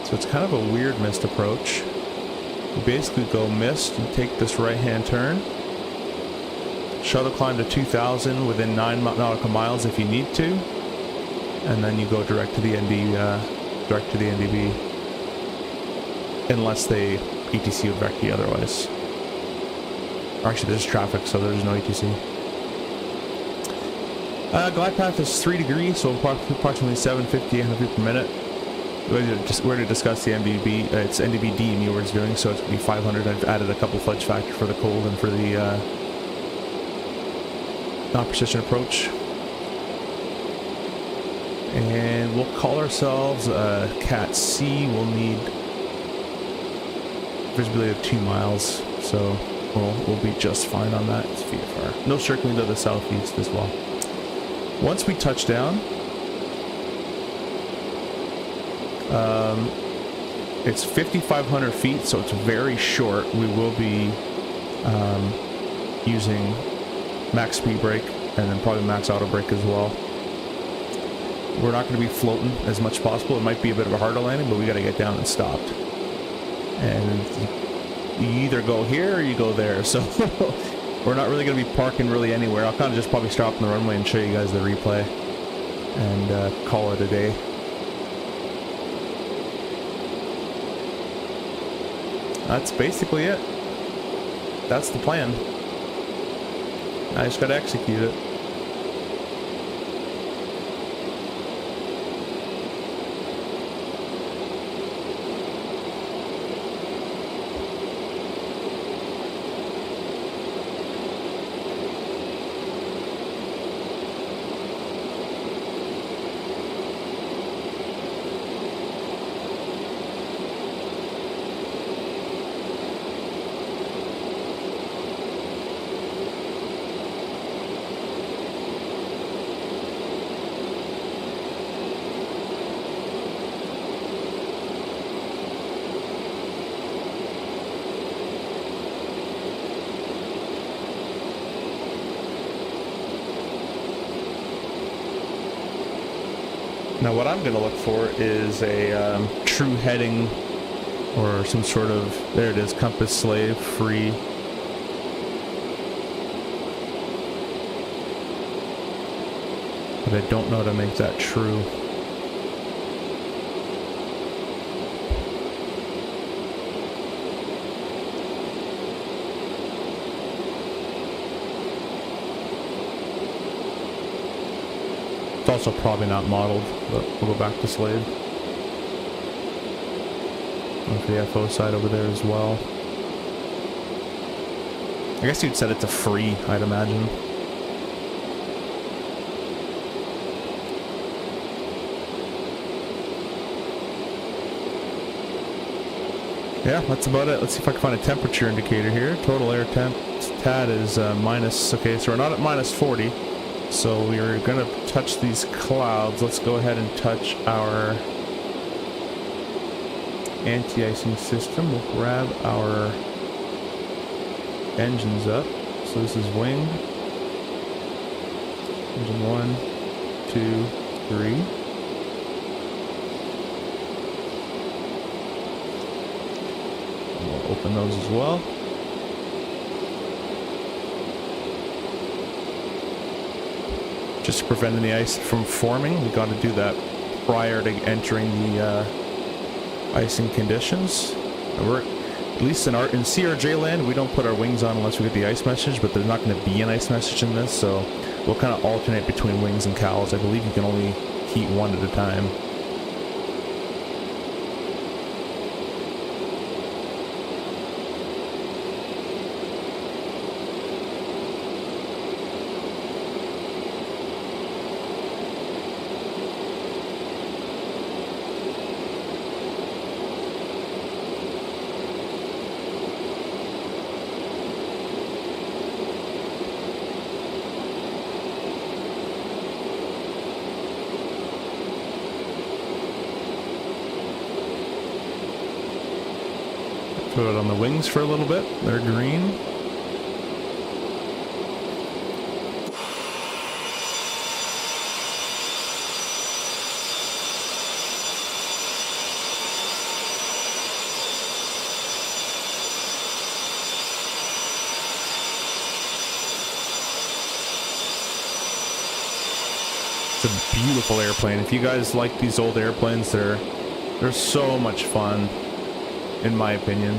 So it's kind of a weird missed approach. You basically go missed and take this right-hand turn. Shuttle climb to 2,000 within 9 nautical miles if you need to, and then you go direct to the NDB, unless they ETC would wreck you otherwise. Or actually, there's traffic, so there's no ETC. Glide path is 3 degrees, so approximately 750 feet per minute. We're going to discuss the NDB. It's NDB DME we're doing, so it's going to be 500. I've added a couple fudge factor for the cold and for the non-precision approach. And we'll call ourselves Cat C. We'll need visibility of 2 miles, so we'll be just fine on that. It's VFR. No circling to the southeast as well. Once we touch down, It's 5,500 feet, so it's very short. We will be using max speed brake and then probably max auto brake as well. We're not going to be floating as much as possible. It might be a bit of a harder landing, but we got to get down and stopped. And you either go here or you go there. So we're not really going to be parking really anywhere. I'll kind of just probably stop on the runway and show you guys the replay and call it a day. That's basically it. That's the plan. I just gotta execute it. Now what I'm going to look for is a true heading or some sort of, there it is, compass slave free. But I don't know how to make that true. It's also probably not modeled, but we'll go back to slave. And for the FO side over there as well. I guess you'd set it to free, I'd imagine. Yeah, that's about it. Let's see if I can find a temperature indicator here. Total air temp TAD is minus, okay, so we're not at minus 40. So we are going to touch these clouds. Let's go ahead and touch our anti-icing system. We'll grab our engines up. So this is wing. Engine 1, 2, 3. And we'll open those as well. Just to prevent any ice from forming, we got to do that prior to entering the icing conditions. And we're, at least in CRJ land, we don't put our wings on unless we get the ice message, but there's not going to be an ice message in this, so we'll kind of alternate between wings and cowls. I believe you can only heat one at a time. Put it on the wings for a little bit. They're green. It's a beautiful airplane. If you guys like these old airplanes, they're so much fun, in my opinion.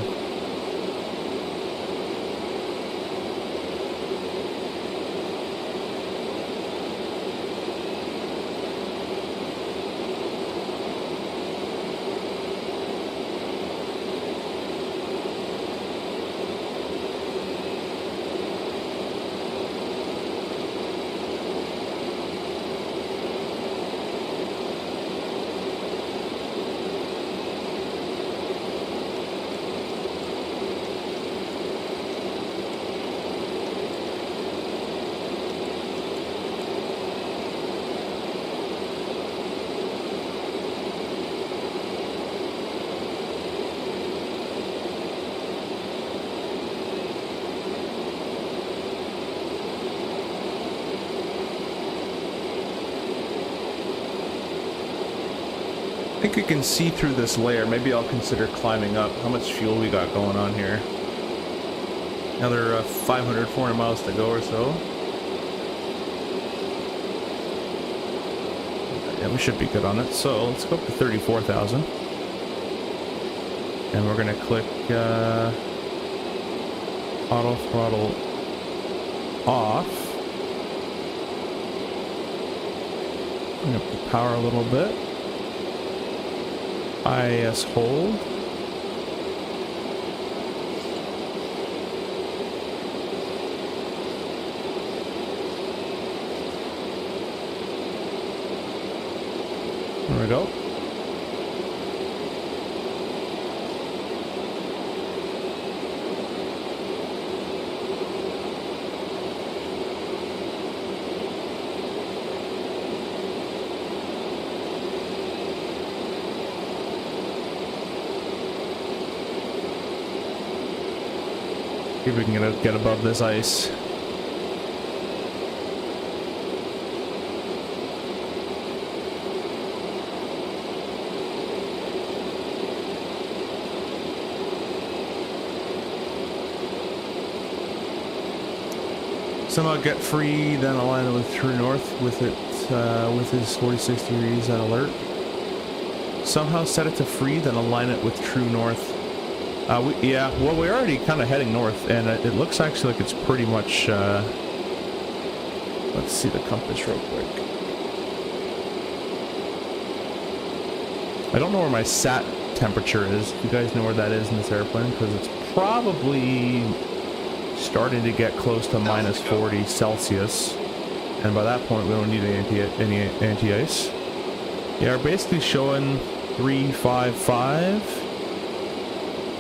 think you can see through this layer. Maybe I'll consider climbing up. How much fuel we got going on here? Another 500, 400 miles to go or so. Yeah, we should be good on it. So let's go up to 34,000. And we're going to click auto throttle off. Bring up the power a little bit. IAS hold. There we go. See if we can get above this ice. Somehow get free, then align it with true north with it with his 46 degrees at alert. Somehow set it to free, then align it with true north. Yeah, well, we're already kind of heading north, and it looks actually like it's pretty much, let's see the compass real quick. I don't know where my sat temperature is. You guys know where that is in this airplane? Because it's probably starting to get close to minus 40 Celsius. And by that point, we don't need any anti-ice. Yeah, we're basically showing 355.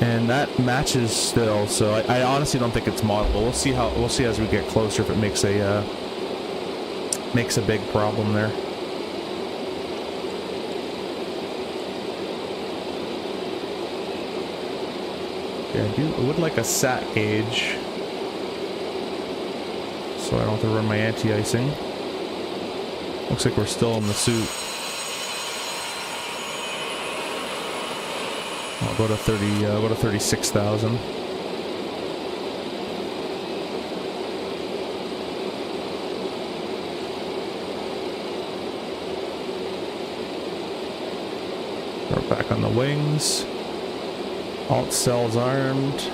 And that matches still, so I honestly don't think it's modelable. We'll see as we get closer if it makes a big problem there. Yeah, I would like a sat gauge, so I don't have to run my anti-icing. Looks like we're still in the suit. I'll go to 36,000. We're back on the wings. Alt cells armed.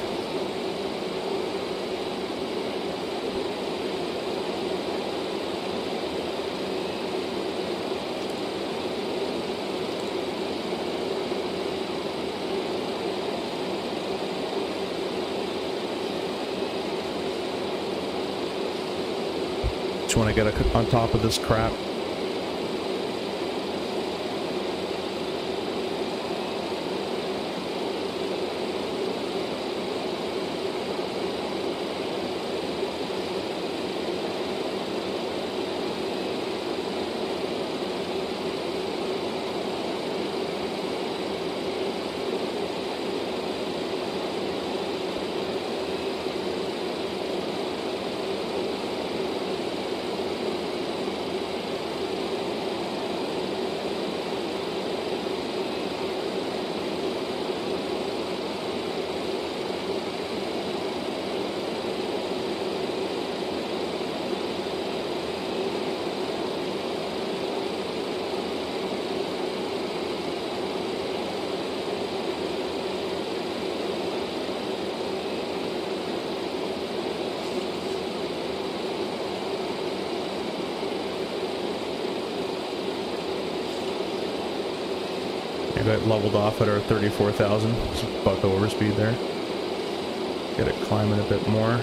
Just want to get on top of this crap. Got leveled off at our 34,000. Buck overspeed there. Get it climbing a bit more.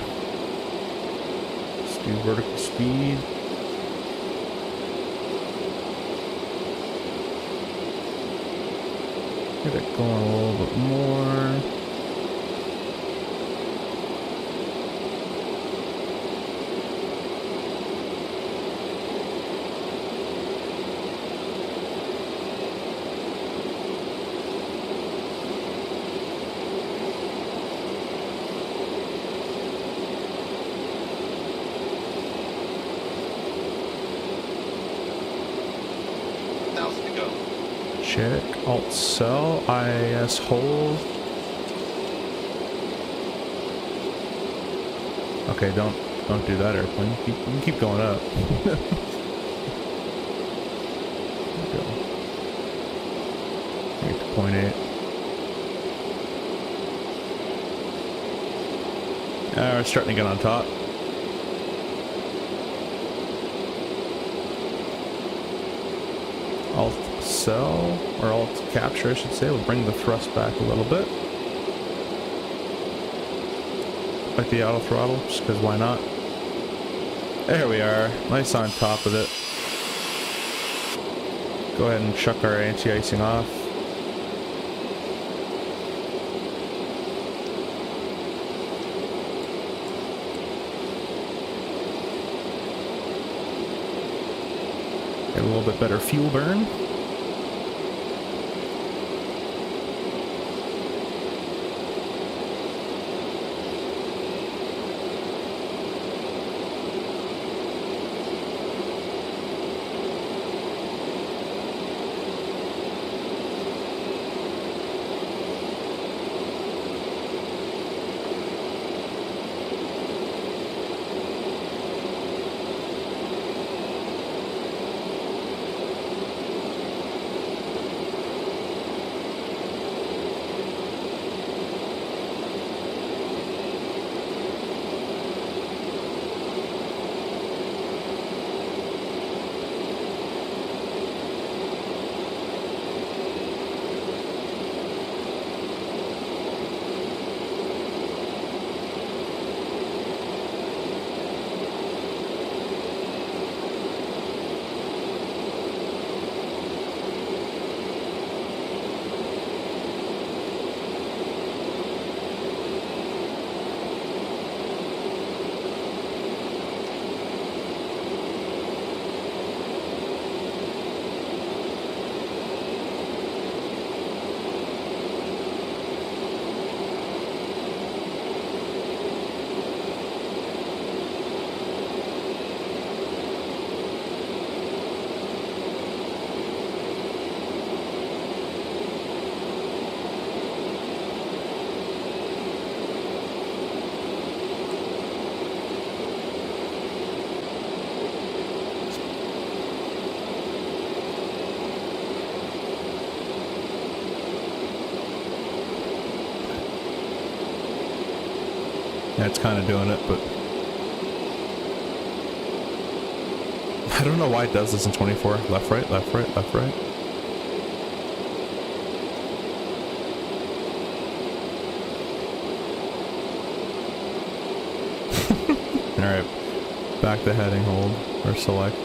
Let's do vertical speed. Get it going a little bit more. Check. Alt cell. IS hold. Okay, don't do that airplane. You can keep going up. There we go. Get to point 8. We're starting to get on top. Alt cell, or alt capture I should say, will bring the thrust back a little bit. Like the auto throttle, just because why not? There we are, nice on top of it. Go ahead and chuck our anti-icing off. Get a little bit better fuel burn. Yeah, it's kind of doing it, but I don't know why it does this in 24. Left, right, left, right, left, right. Alright, back to heading hold, or select.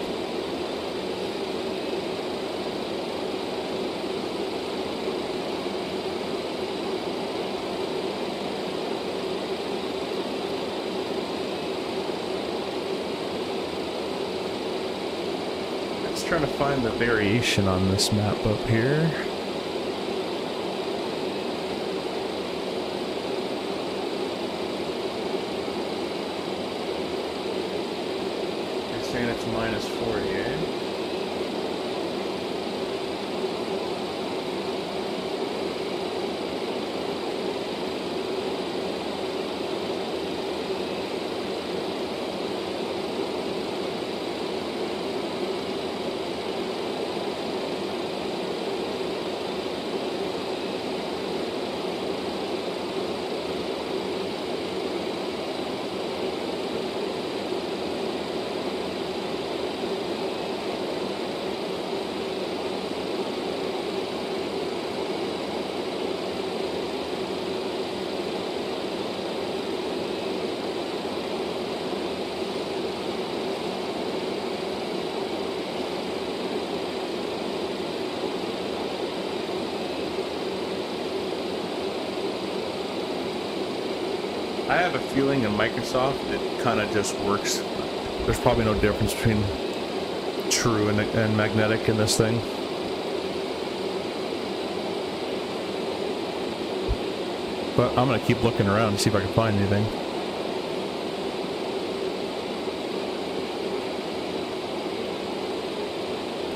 Trying to find the variation on this map up here. You're saying it's minus 40, eh? I have a feeling in Microsoft it kind of just works. There's probably no difference between true and magnetic in this thing. But I'm gonna keep looking around to see if I can find anything.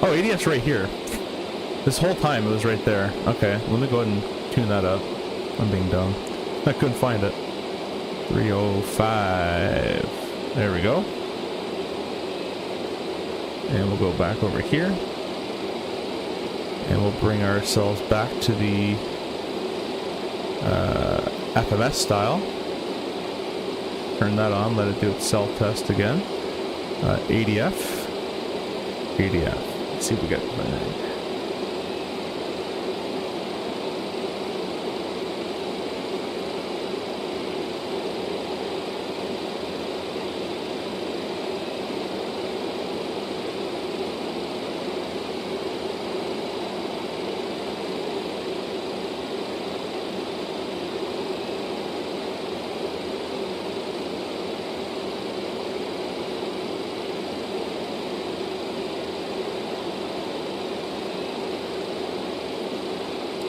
Oh, ADS right here. This whole time it was right there. Okay, let me go ahead and tune that up. I'm being dumb. I couldn't find it. 305. There we go. And we'll go back over here. And we'll bring ourselves back to the FMS style. Turn that on, let it do its self-test again. ADF. ADF. Let's see if we get anything.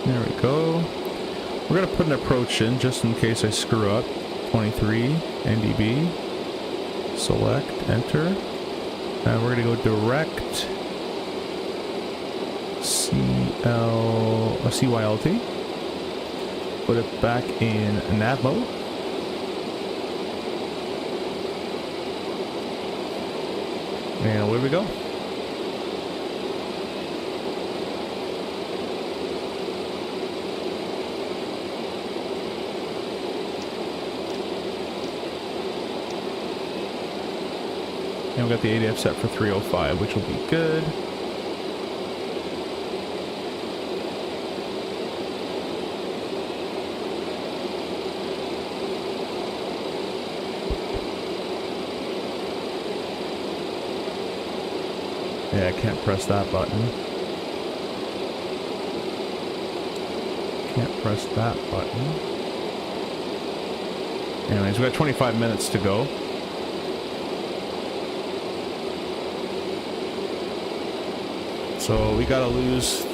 There we go. We're going to put an approach in just in case I screw up. 23, NDB, select, enter, and we're going to go direct CYLT. Put it back in nav mode. And away we go. And we got the ADF set for 305, which will be good. Yeah, I can't press that button. Can't press that button. Anyways, we got 25 minutes to go. So we gotta lose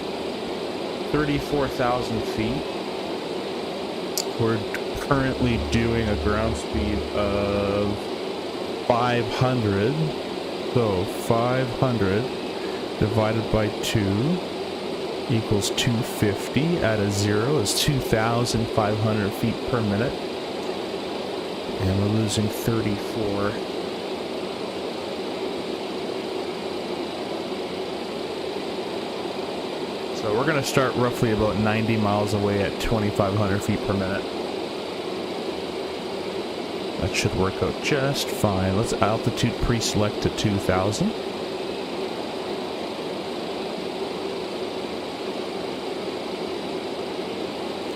34,000 feet. We're currently doing a ground speed of 500. So 500 divided by 2 equals 250. Add a 0 is 2,500 feet per minute. And we're losing 34. So we're going to start roughly about 90 miles away at 2,500 feet per minute. That should work out just fine. Let's altitude pre-select to 2,000.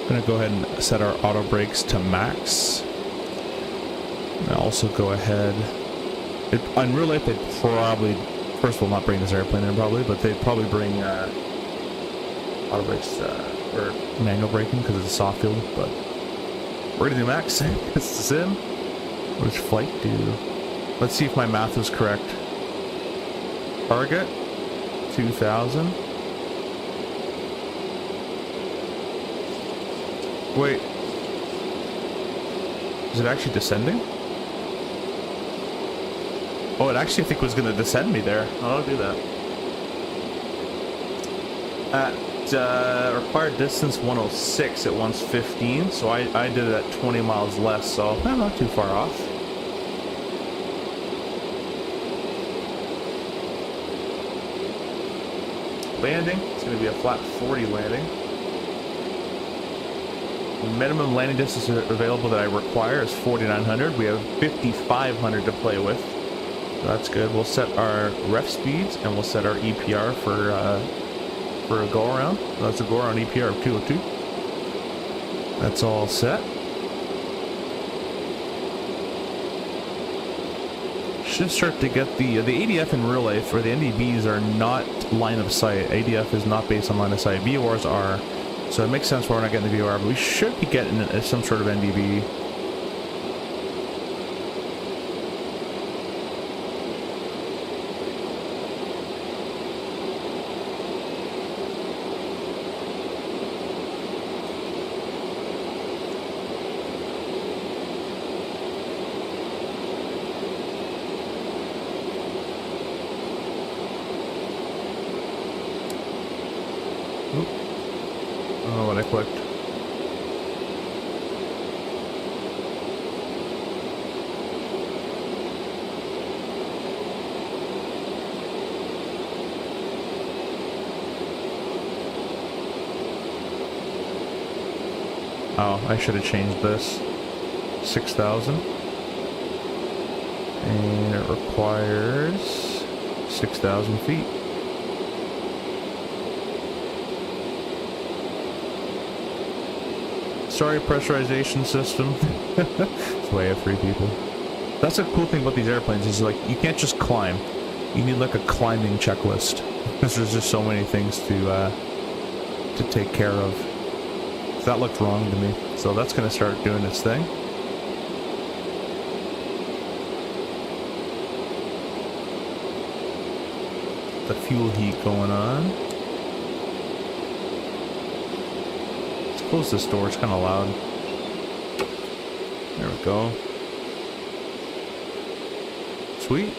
I'm going to go ahead and set our auto brakes to max. And also go ahead. In real life, they'd probably, first of all, not bring this airplane in probably, but they'd probably bring auto brakes or manual braking because it's a soft field, but we're gonna do max. It's the sim. What does flight do? Let's see if my math is correct. Target 2,000. Wait, is it actually descending? Oh, it actually I think was gonna descend me there. Oh, I'll do that. Required distance 106 at 115, so I did it at 20 miles less, so I'm not too far off. Landing, it's going to be a flat 40 landing. The minimum landing distance available that I require is 4,900. We have 5,500 to play with. So that's good. We'll set our ref speeds and we'll set our EPR for a go around. That's a go around EPR of 202. That's all set. Should start to get the ADF in real life, or the NDBs are not line of sight. ADF is not based on line of sight. VORs are, so it makes sense why we're not getting the VOR, but we should be getting some sort of NDB. Oop. I don't know what I clicked. Oh, I should have changed this. 6,000. And it requires 6,000 feet. Sorry, pressurization system. It's way of 3 people. That's a cool thing about these airplanes is like you can't just climb. You need like a climbing checklist because there's just so many things to take care of. So that looked wrong to me. So that's going to start doing its thing. The fuel heat going on. Let's close this door, it's kind of loud. There we go. Sweet.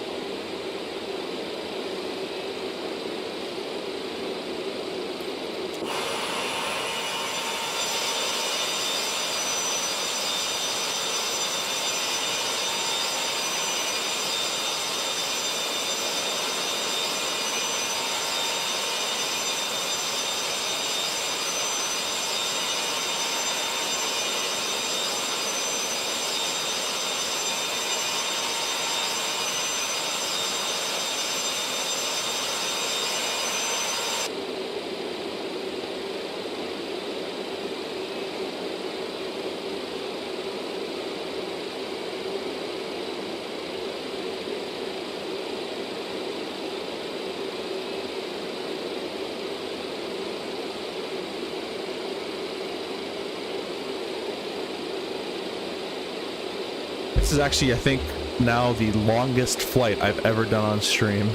This is actually, I think, now the longest flight I've ever done on stream.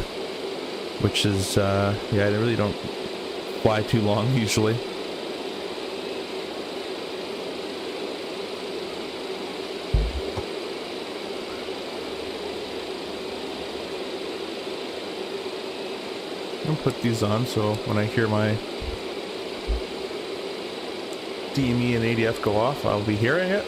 Which is, yeah, I really don't fly too long usually. I'll put these on so when I hear my DME and ADF go off, I'll be hearing it.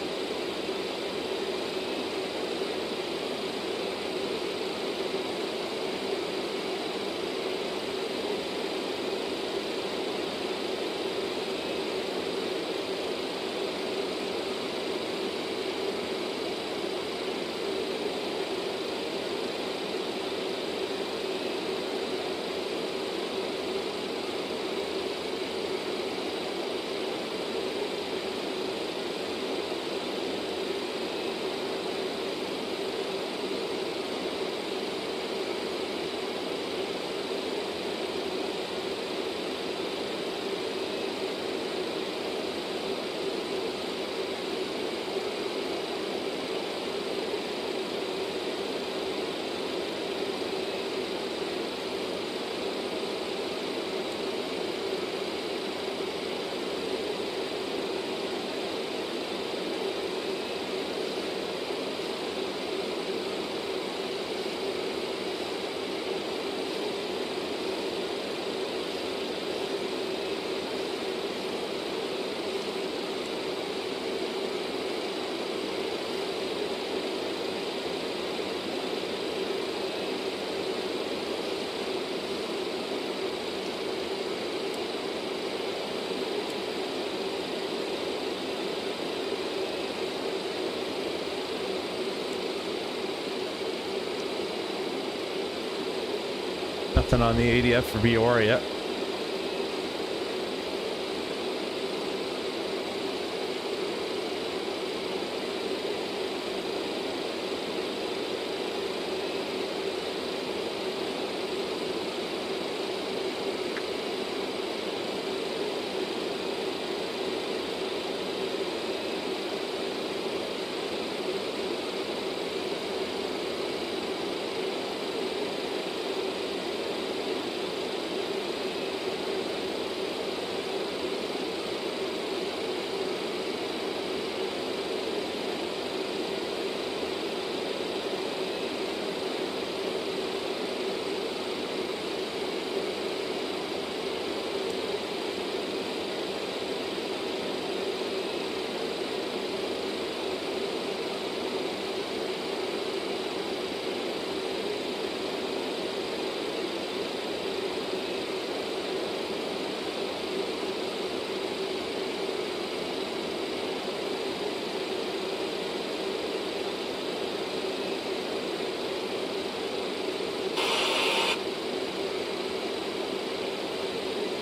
Nothing on the ADF for VOR yet.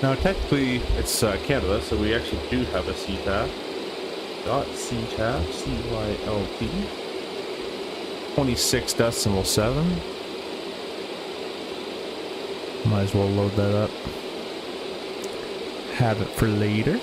Now, technically, it's Canada, so we actually do have a CTAF. .CTAF, C-Y-L-T. 26.7. Might as well load that up. Have it for later.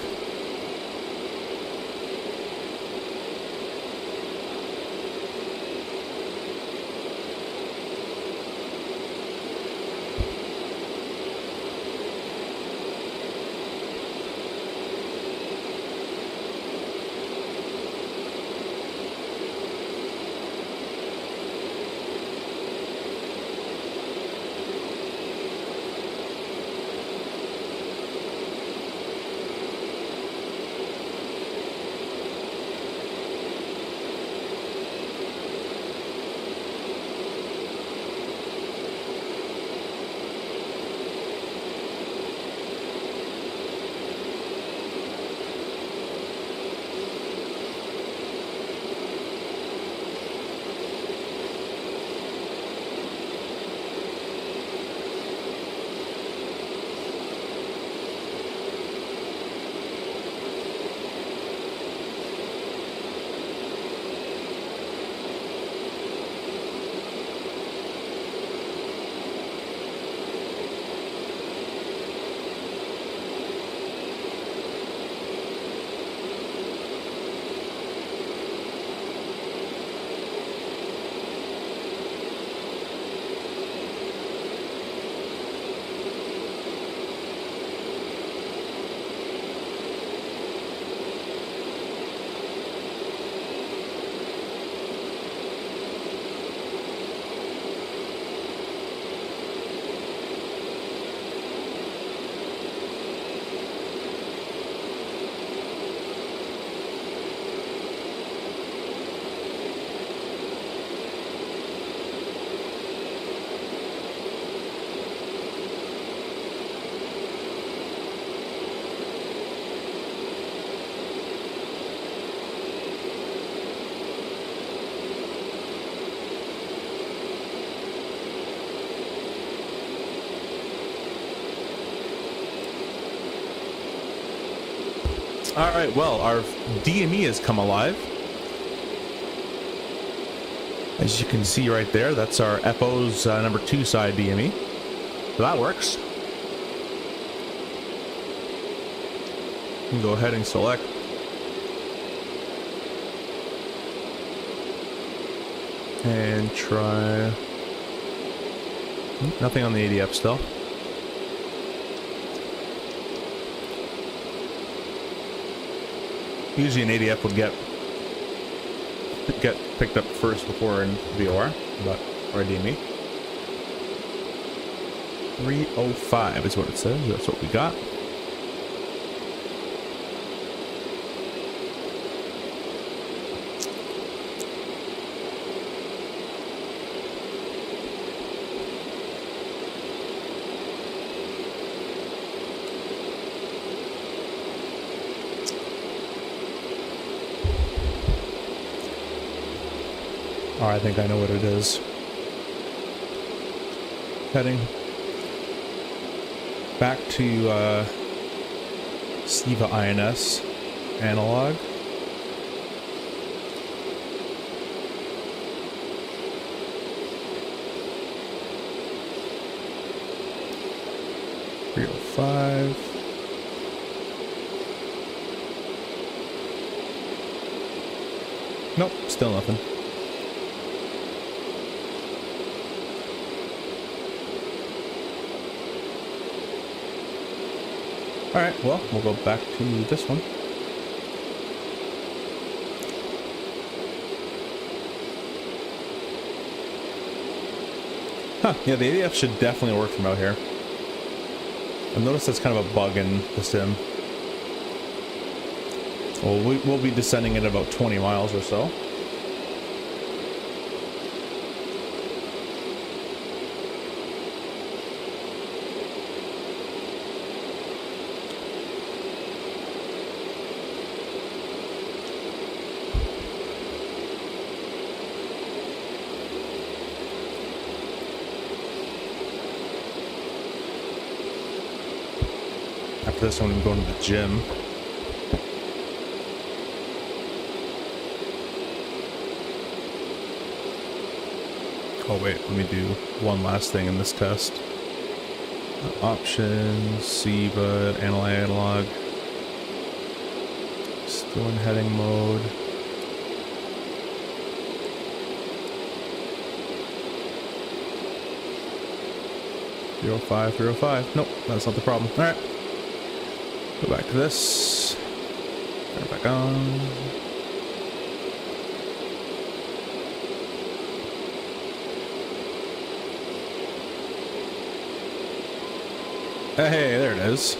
All right, well, our DME has come alive. As you can see right there, that's our FO's number 2 side DME. So that works. You can go ahead and select. And try. Nothing on the ADF still. Usually an ADF would get picked up first before an VOR, but or a DME. 305 is what it says. That's what we got. Oh, I think I know what it is. Heading back to SIVA INS analog. .305. Nope, still nothing. Alright, well, we'll go back to this one. Huh, yeah, the ADF should definitely work from out here. I've noticed that's kind of a bug in the sim. Well, we'll be descending at about 20 miles or so. After this one, I'm going to the gym. Oh wait, let me do one last thing in this test. Options, CBUD, analog. Still in heading mode. Zero 5. Nope, that's not the problem. Alright. Go back to this. Turn it back on. Hey, there it is.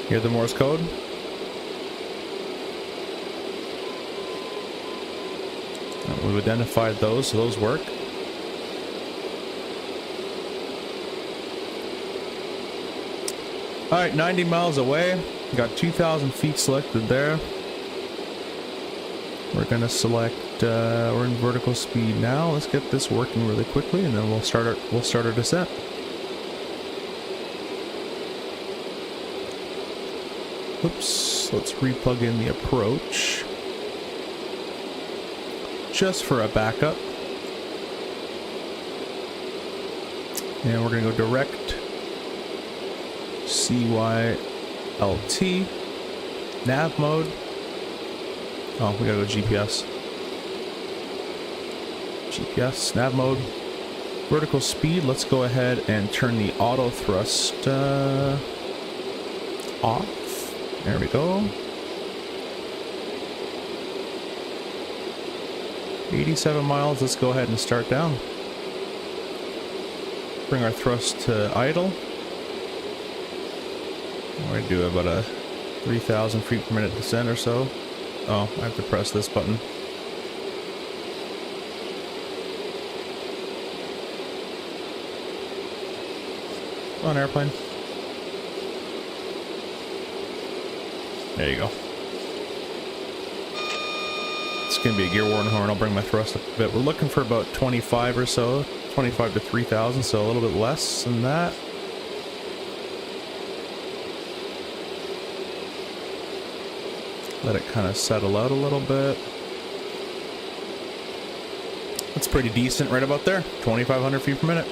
Hear the Morse code? We've identified those, so those work. Alright, 90 miles away. Got 2,000 feet selected there. We're gonna select, we're in vertical speed now. Let's get this working really quickly and then we'll start our descent. Oops, let's replug in the approach. Just for a backup. And we're gonna go direct CYLT nav mode. Oh, we gotta go GPS. GPS nav mode. Vertical speed. Let's go ahead and turn the auto thrust off. There we go. 87 miles. Let's go ahead and start down. Bring our thrust to idle. We're going to do about a 3,000 feet per minute descent or so. Oh, I have to press this button. Come on, airplane. There you go. It's going to be a gear warning horn. I'll bring my thrust up a bit. We're looking for about 25 or so. 25 to 3,000, so a little bit less than that. Let it kind of settle out a little bit. That's pretty decent right about there. 2,500 feet per minute.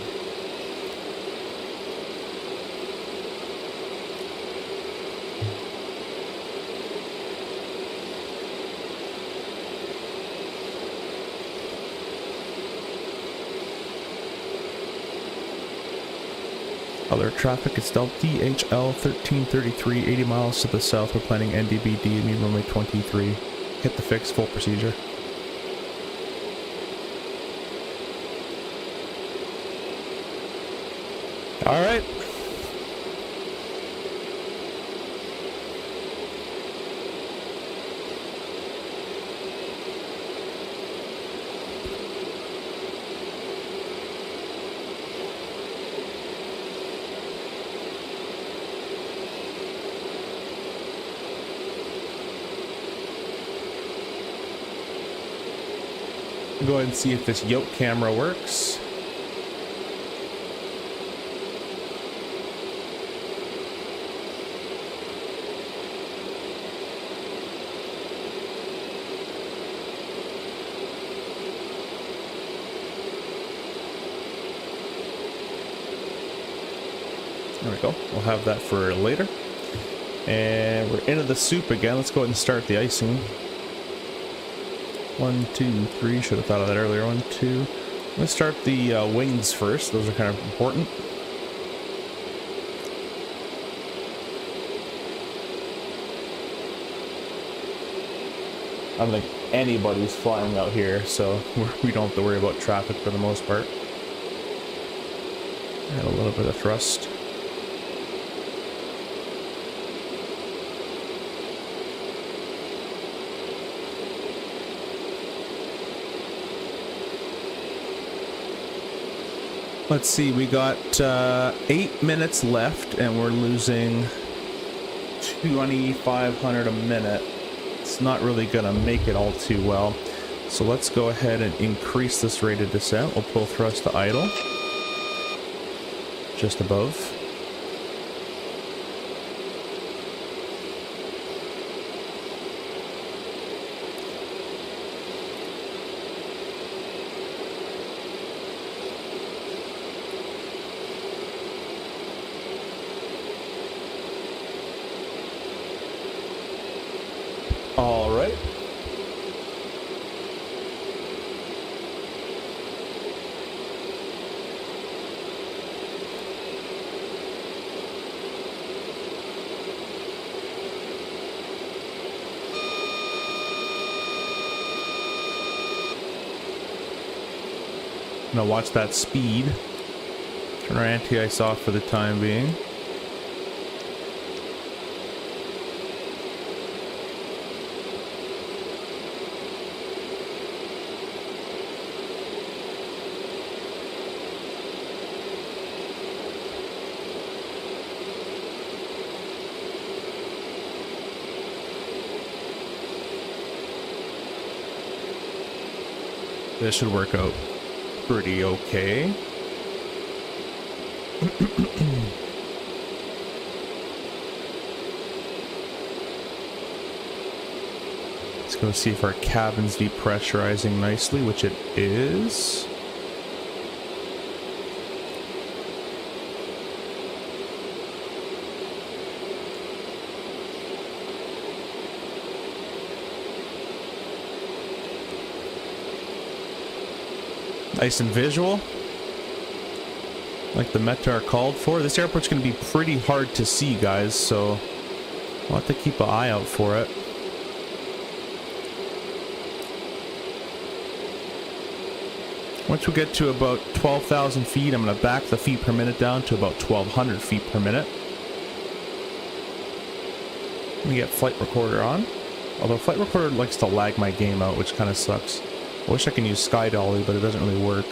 Other traffic is Delta DHL 1333, 80 miles to the south. We're planning NDBD, mean runway 23. Hit the fix, full procedure. All right. Go ahead and see if this Yoke camera works. There we go. We'll have that for later. And we're into the soup again. Let's go ahead and start the icing. 1, 2, 3. Should have thought of that earlier. 1, 2. Let's start the wings first. Those are kind of important. I don't think anybody's flying out here, so we don't have to worry about traffic for the most part. Add a little bit of thrust. Let's see, we got 8 minutes left and we're losing 2,500 a minute. It's not really gonna make it all too well. So let's go ahead and increase this rate of descent. We'll pull thrust to idle. Just above. I'm gonna watch that speed. Turn our anti-ice off for the time being. This should work out pretty okay. Let's go see if our cabin's depressurizing nicely, which it is. Nice and visual, like the METAR called for. This airport's going to be pretty hard to see, guys, so I'll have to keep an eye out for it. Once we get to about 12,000 feet, I'm going to back the feet per minute down to about 1,200 feet per minute. Let me get flight recorder on. Although flight recorder likes to lag my game out, which kind of sucks. I wish I can use Sky Dolly, but it doesn't really work.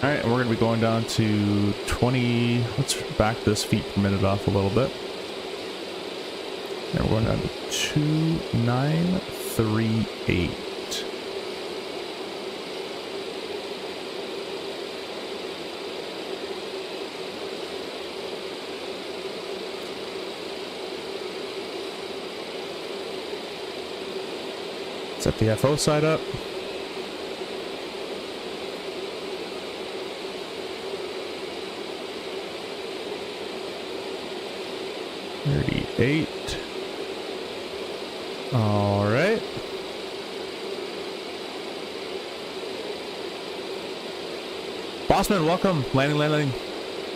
Alright, and we're going to be going down to 20... Let's back this feet per minute off a little bit. And we're going down to 2938. Set the FO side up. Eight. All right. Bossman, welcome. Landing.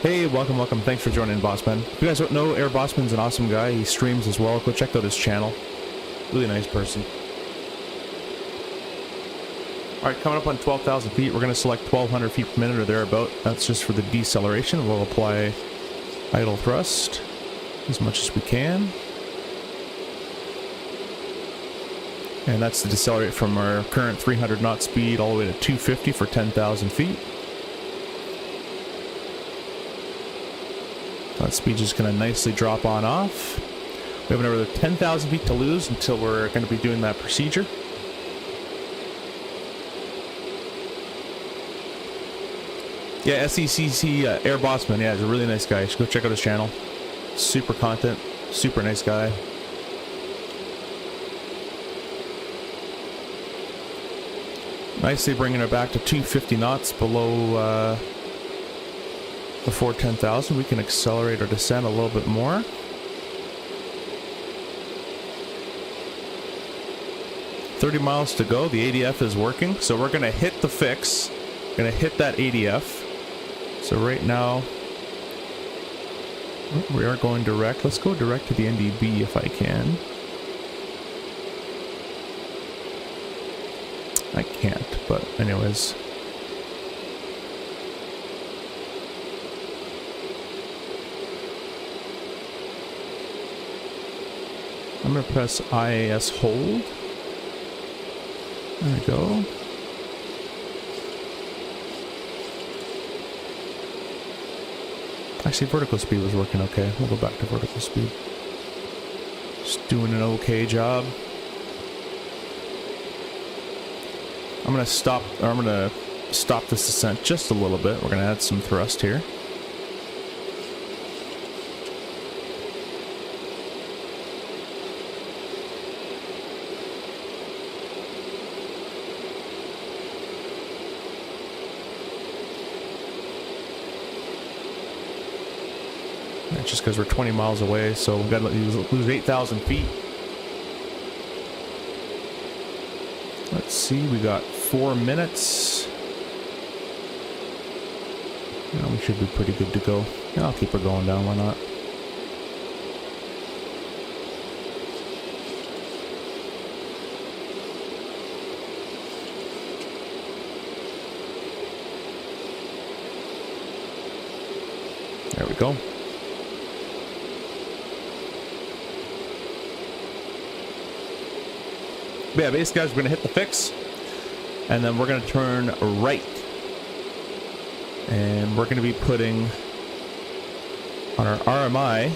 Hey, welcome. Thanks for joining, Bossman. If you guys don't know, Air Bossman's an awesome guy. He streams as well. Go check out his channel. Really nice person. All right, coming up on 12,000 feet, we're going to select 1,200 feet per minute or thereabout. That's just for the deceleration. We'll apply idle thrust as much as we can. And that's to decelerate from our current 300 knot speed all the way to 250 for 10,000 feet. That speed is going to nicely drop on off. We have another 10,000 feet to lose until we're going to be doing that procedure. Yeah, SECC Air Bossman, yeah, he's a really nice guy. You should go check out his channel. Super content, super nice guy. Nicely bringing it back to 250 knots below before 10,000. We can accelerate our descent a little bit more. $30 miles to go. The ADF is working, so we're going to hit the fix. Going to hit that ADF. So right now, we are going direct. Let's go direct to the NDB if I can. I can't, but anyways. I'm going to press IAS hold. There we go. Actually, vertical speed was working okay. We'll go back to vertical speed. Just doing an okay job. I'm gonna stop this descent just a little bit. We're gonna add some thrust here. Just because we're 20 miles away, so we've got to lose 8,000 feet. Let's see, we got 4 minutes. Yeah, we should be pretty good to go. Yeah, I'll keep her going down, why not? There we go. But yeah, basically, guys, we're going to hit the fix, and then we're going to turn right. And we're going to be putting on our RMI,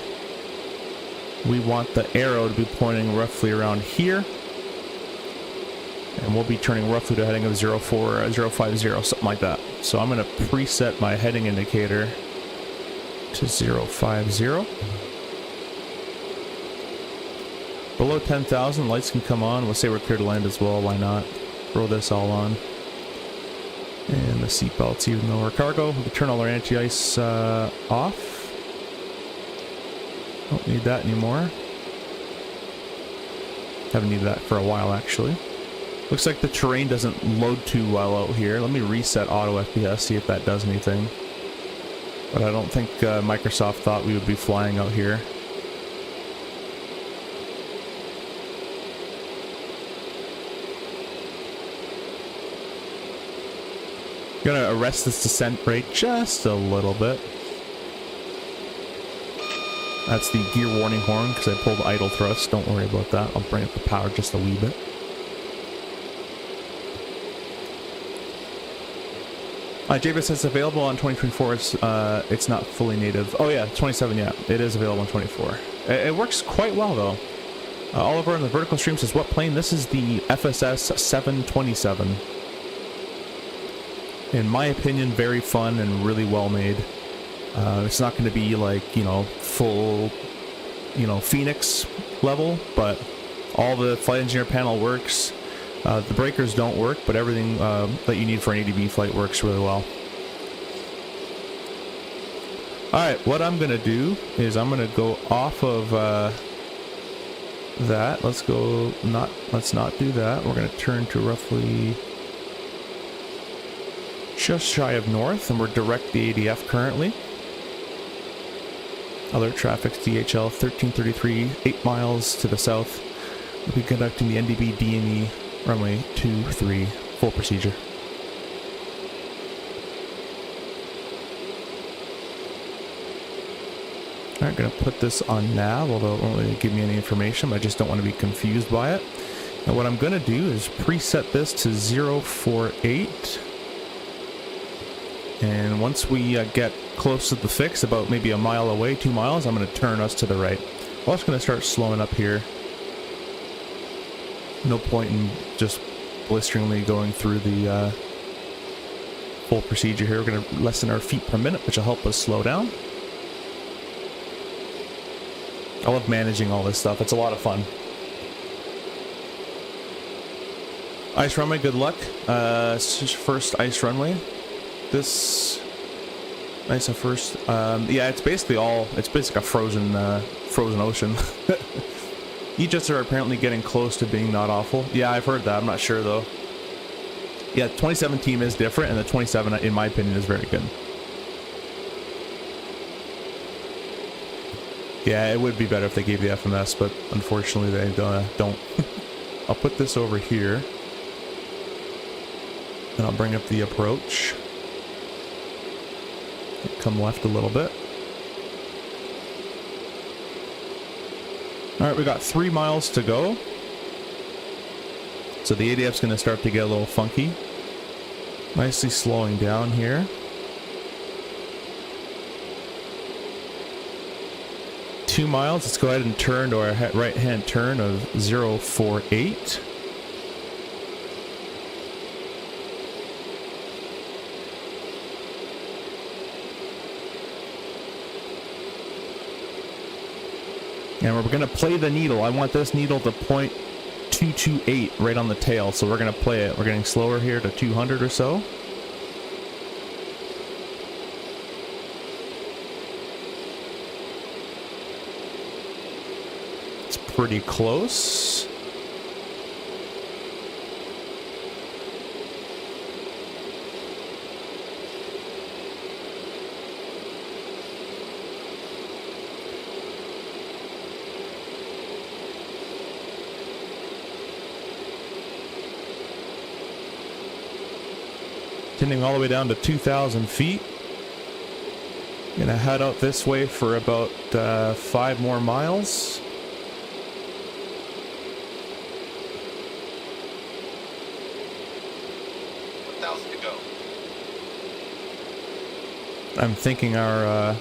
we want the arrow to be pointing roughly around here. And we'll be turning roughly to a heading of 050, something like that. So I'm going to preset my heading indicator to 050. Below 10,000, lights can come on. We'll say we're clear to land as well. Why not? Throw this all on. And the seat belts, even though we're cargo. We can turn all our anti-ice off. Don't need that anymore. Haven't needed that for a while, actually. Looks like the terrain doesn't load too well out here. Let me reset auto FPS, see if that does anything. But I don't think Microsoft thought we would be flying out here. Gonna arrest this descent rate just a little bit. That's the gear warning horn because I pulled idle thrust. Don't worry about that. I'll bring up the power just a wee bit. JBS is available on 2024. It's not fully native. Oh yeah, 27. Yeah, it is available on 24. It works quite well though. Oliver in the vertical stream says, "What plane?" This is the FSS 727. In my opinion, very fun and really well made. It's not going to be like, you know, full, you know, Phoenix level, but all the flight engineer panel works. The breakers don't work, but everything that you need for an ADB flight works really well. Alright, what I'm going to do is I'm going to go off of that. Let's not do that. We're going to turn to roughly just shy of north, and we're direct the ADF currently. Alert traffic's DHL 1333, 8 miles to the south. We'll be conducting the NDB DME runway 23, full procedure. Alright, gonna put this on nav, although it won't really give me any information. I just don't want to be confused by it. And what I'm gonna do is preset this to 048. And once we get close to the fix, about maybe a mile away, 2 miles, I'm going to turn us to the right. I'm also going to start slowing up here. No point in just blisteringly going through the full procedure here. We're going to lessen our feet per minute, which will help us slow down. I love managing all this stuff. It's a lot of fun. Ice runway, good luck. First ice runway. This nice at first. Yeah, it's basically a frozen ocean. E-jets are apparently getting close to being not awful. Yeah, I've heard that. I'm not sure though. Yeah, 27 team is different, and the 27, in my opinion, is very good. Yeah, it would be better if they gave the FMS, but unfortunately they don't. I'll put this over here, and I'll bring up the approach. Come left a little bit. Alright, we got 3 miles to go. So the ADF's going to start to get a little funky. Nicely slowing down here. 2 miles. Let's go ahead and turn to our right-hand turn of 048. And we're going to play the needle. I want this needle to point 228 right on the tail, so we're going to play it. We're getting slower here to 200 or so. It's pretty close. Tending all the way down to 2,000 feet. Gonna head out this way for about 5 more miles. To go. I'm thinking our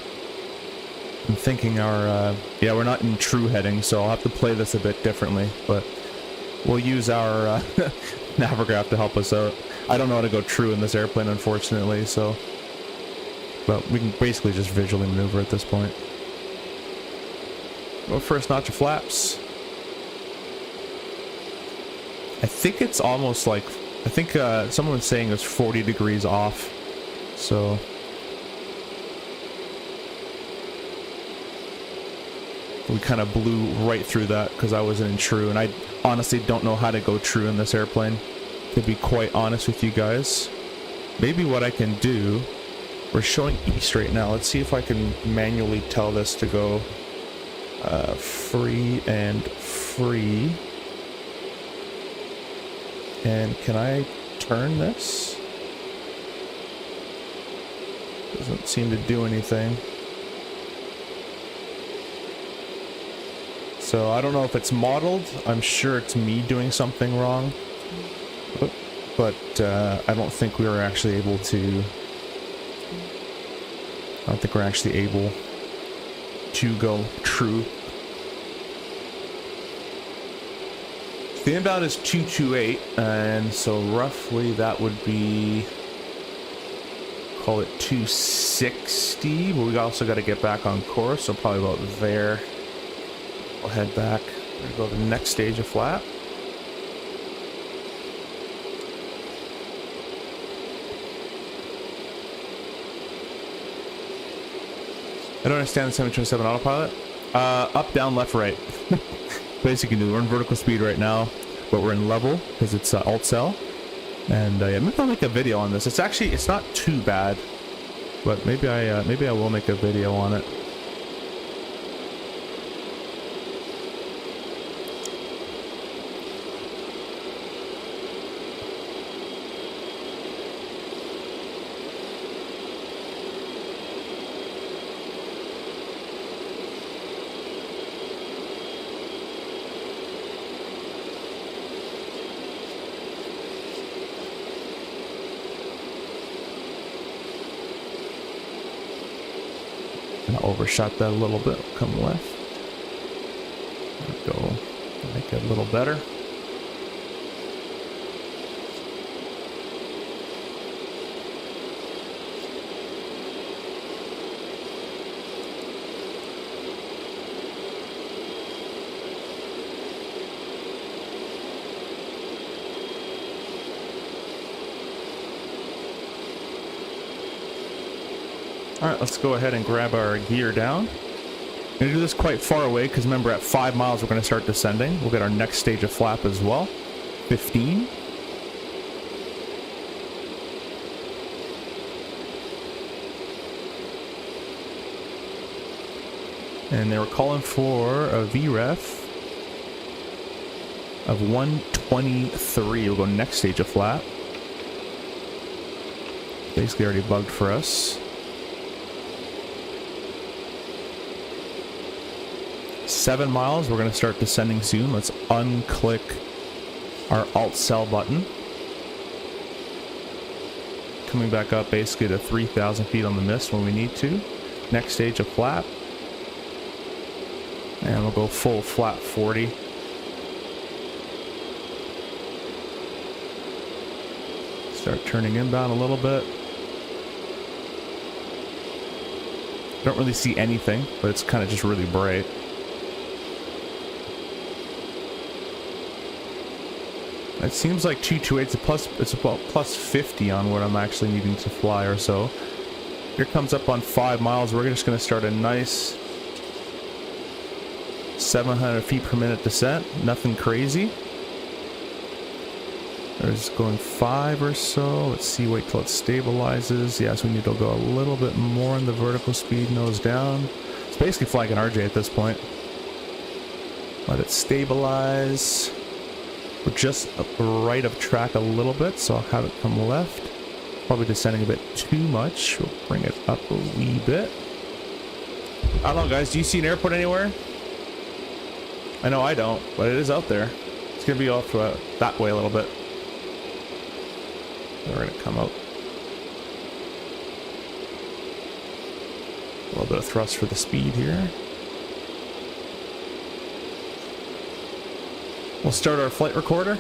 yeah, we're not in true heading, so I'll have to play this a bit differently, but we'll use our Navigraph to help us out. I don't know how to go true in this airplane, unfortunately, so, but we can basically just visually maneuver at this point. Go first notch of flaps. I think it's almost like, I think someone was saying it's 40 degrees off, so we kind of blew right through that because I wasn't in true, and I honestly don't know how to go true in this airplane, to be quite honest with you guys. Maybe what I can do, we're showing east right now. Let's see if I can manually tell this to go free and free. And can I turn this? Doesn't seem to do anything. So I don't know if it's modeled. I'm sure it's me doing something wrong. But I don't think we were actually able to... I don't think we're actually able to go true. The inbound is 228, and so roughly that would be... call it 260, but we also got to get back on course, so probably about there. We'll head back. We're going to go to the next stage of flap. I don't understand the 727 autopilot. Up, down, left, right. Basically, we're in vertical speed right now, but we're in level because it's alt cell. And yeah, maybe I'll make a video on this. It's not too bad, but maybe I will make a video on it. Overshot that a little bit. Come left. There we go. Make it a little better. Alright, let's go ahead and grab our gear down. I'm going to do this quite far away because remember at 5 miles we're going to start descending. We'll get our next stage of flap as well. 15. And they were calling for a VREF of 123. We'll go next stage of flap. Basically already bugged for us. 7 miles, we're going to start descending soon. Let's unclick our alt cell button. Coming back up basically to 3,000 feet on the mist when we need to. Next stage of flap. And we'll go full flat 40. Start turning inbound a little bit. Don't really see anything, but it's kind of just really bright. It seems like 228's a plus, it's about plus 50 on what I'm actually needing to fly or so. Here comes up on 5 miles. We're just going to start a nice 700 feet per minute descent. Nothing crazy. There's going 5 or so. Let's see, wait till it stabilizes. Yes, we need to go a little bit more in the vertical speed, nose down. It's basically flying an RJ at this point. Let it stabilize. We're just right of track a little bit, so I'll have it come left. Probably descending a bit too much. We'll bring it up a wee bit. I don't know, guys. Do you see an airport anywhere? I know I don't, but it is out there. It's going to be off that way a little bit. We're going to come out. A little bit of thrust for the speed here. We'll start our flight recorder.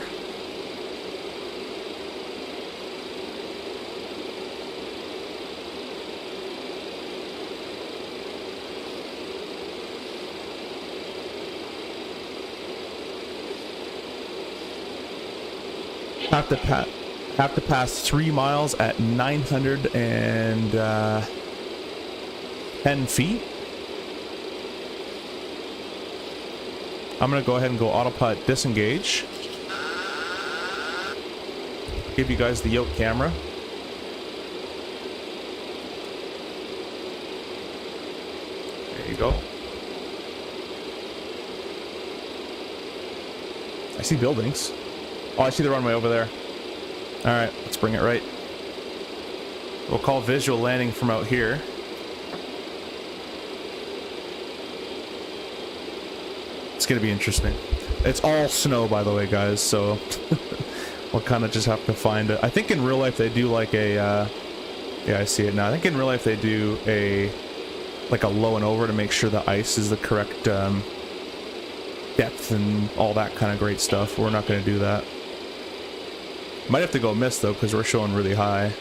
Have to pass 3 miles at 910 feet. I'm gonna go ahead and go autopilot disengage. Give you guys the Yoke camera. There you go. I see buildings. Oh, I see the runway over there. Alright, let's bring it right. We'll call visual landing from out here. It's gonna be interesting. It's all snow, by the way, guys, so we'll kind of just have to find it. I think in real life they do like a yeah, I see it now. I think in real life they do a like a low and over to make sure the ice is the correct depth and all that kind of great stuff. We're not going to do that. Might have to go miss though, because we're showing really high.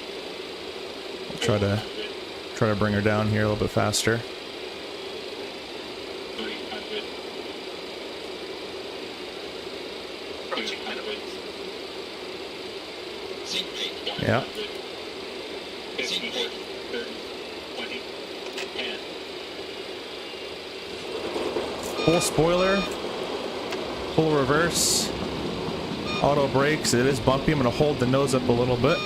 I'll try to bring her down here a little bit faster. Yeah. Full spoiler, full reverse, auto brakes. It is bumpy. I'm going to hold the nose up a little bit.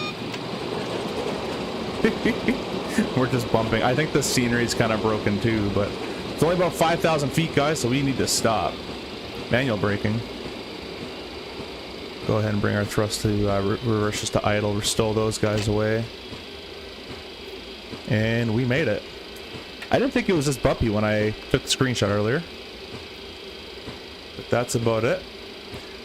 We're just bumping. I think the scenery is kind of broken too, but it's only about 5,000 feet, guys, so we need to stop. Manual braking. Go ahead and bring our thrust to reverse just to idle. We're stow those guys away. And we made it. I didn't think it was this bumpy when I took the screenshot earlier. But that's about it.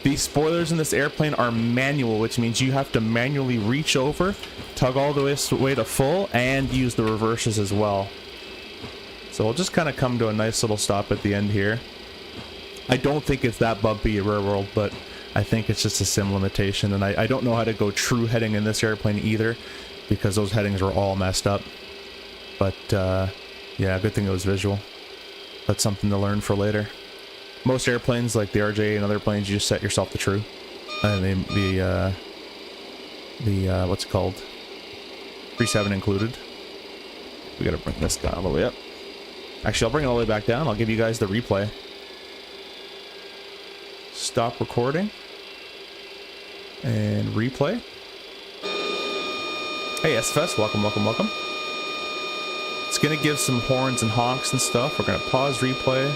The spoilers in this airplane are manual, which means you have to manually reach over, tug all the way to full, and use the reverses as well. So we'll just kind of come to a nice little stop at the end here. I don't think it's that bumpy at Real World, but I think it's just a sim limitation, and I don't know how to go true heading in this airplane either, because those headings were all messed up. But yeah, good thing it was visual. That's something to learn for later. Most airplanes, like the RJ and other planes, you just set yourself to true, and the what's it called, 3.7 included. We gotta bring this down all the way up. Actually, I'll bring it all the way back down. I'll give you guys the replay. Stop recording and replay. Hey SFS, welcome, welcome, welcome. It's gonna give some horns and honks and stuff. We're gonna pause replay.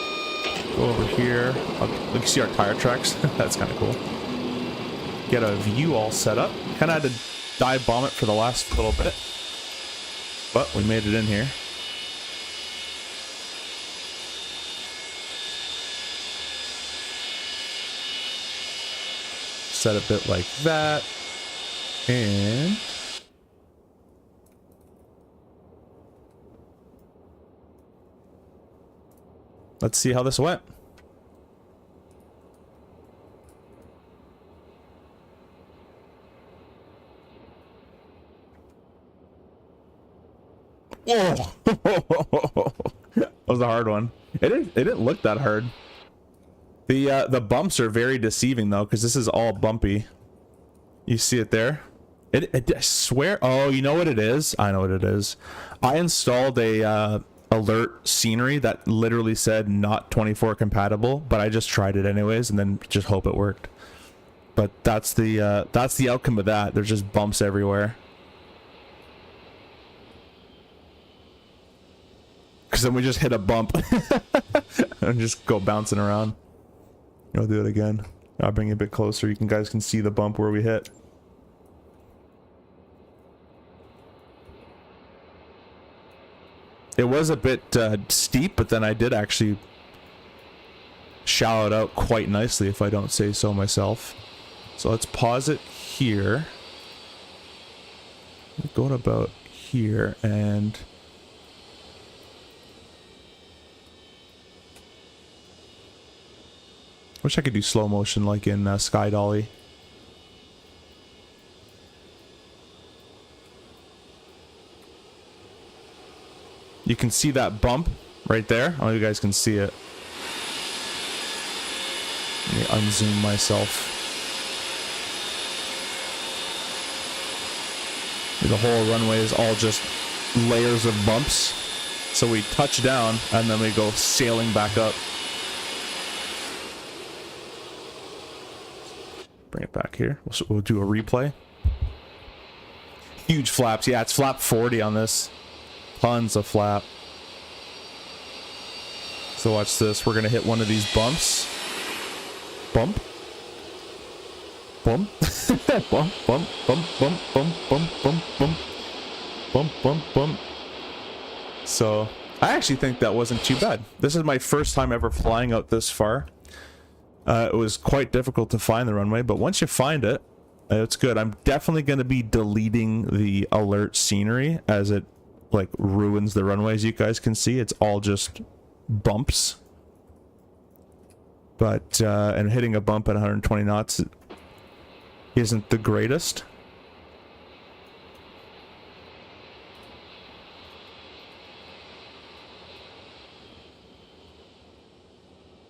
Go over here. You can see our tire tracks. That's kind of cool. Get a view all set up. Kind of had to dive bomb it for the last little bit, but we made it in here. Set a bit like that, and let's see how this went. That was a hard one. It didn't look that hard. The bumps are very deceiving though, because this is all bumpy. You see it there? I swear. Oh, you know what it is? I know what it is. I installed a alert scenery that literally said not 24 compatible, but I just tried it anyways, and then just hope it worked. But that's the outcome of that. There's just bumps everywhere. Because then we just hit a bump and just go bouncing around. I'll do it again. I'll bring it a bit closer. You guys can see the bump where we hit. It was a bit steep, but then I did actually shallow it out quite nicely, if I don't say so myself. So let's pause it here. Go to about here and... Wish I could do slow motion like in Sky Dolly. You can see that bump right there. I don't know if you guys can see it. Let me unzoom myself. The whole runway is all just layers of bumps. So we touch down and then we go sailing back up. Bring it back here. We'll do a replay. Huge flaps. Yeah, it's flap 40 on this. Tons of flap. So watch this. We're gonna hit one of these bumps. Bump. Bump. Bump. Bump. Bump. Bump. Bump. Bump. Bump. Bump. Bump. Bump. Bump. So I actually think that wasn't too bad. This is my first time ever flying out this far. It was quite difficult to find the runway, but once you find it, it's good. I'm definitely going to be deleting the alert scenery as it like ruins the runway. As you guys can see, it's all just bumps. But and hitting a bump at 120 knots isn't the greatest.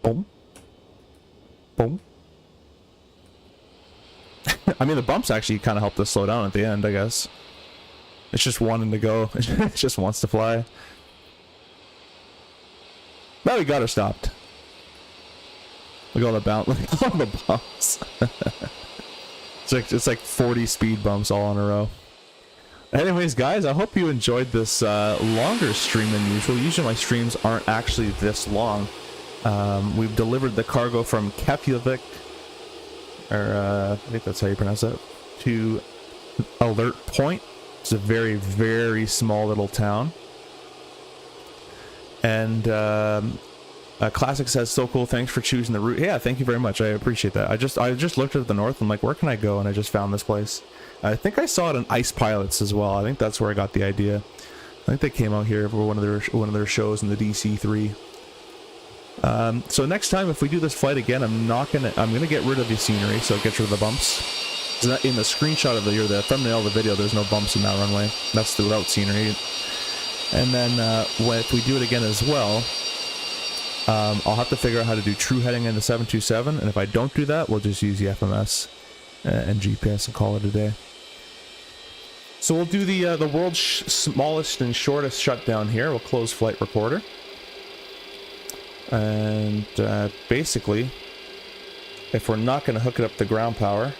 Boom. Boom. I mean, the bumps actually kind of helped us slow down at the end, I guess. It's just wanting to go. It just wants to fly. Now we got her stopped. Look at all the bounce. Look at all the bumps. It's like 40 speed bumps all in a row. Anyways, guys, I hope you enjoyed this longer stream than usual. Usually my streams aren't actually this long. We've delivered the cargo from Keflavik, or I think that's how you pronounce it, to Alert Point. It's a very, very small little town. And Classic says, so cool, thanks for choosing the route. Yeah, thank you very much, I appreciate that. I just looked at the north and like, where can I go? And I just found this place. I think I saw it on Ice Pilots as well. I think that's where I got the idea. I think they came out here for one of their shows in the DC3. So next time if we do this flight again, I'm gonna get rid of the scenery so it gets rid of the bumps. In the screenshot of the thumbnail of the video, there's no bumps in that runway. That's the without scenery. And then if we do it again as well, I'll have to figure out how to do true heading in the 727, and if I don't do that, we'll just use the FMS and GPS and call it a day. So we'll do the world's smallest and shortest shutdown here. We'll close flight recorder. And basically, if we're not going to hook it up to ground power,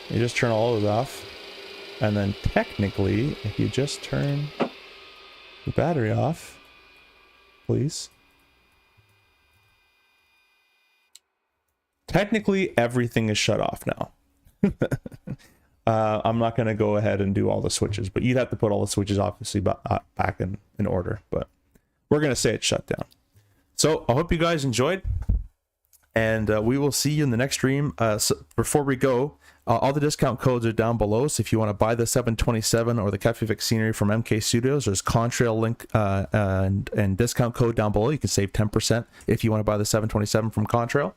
you just turn all of those off. And then technically, if you just turn the battery off, please. Technically, everything is shut off now. I'm not going to go ahead and do all the switches, but you'd have to put all the switches obviously back in order, but we're going to say it's shut down. So I hope you guys enjoyed, and we will see you in the next stream. So before we go, all the discount codes are down below, so if you want to buy the 727 or the Keflavik scenery from MK Studios, there's Contrail link and discount code down below. You can save 10% if you want to buy the 727 from Contrail.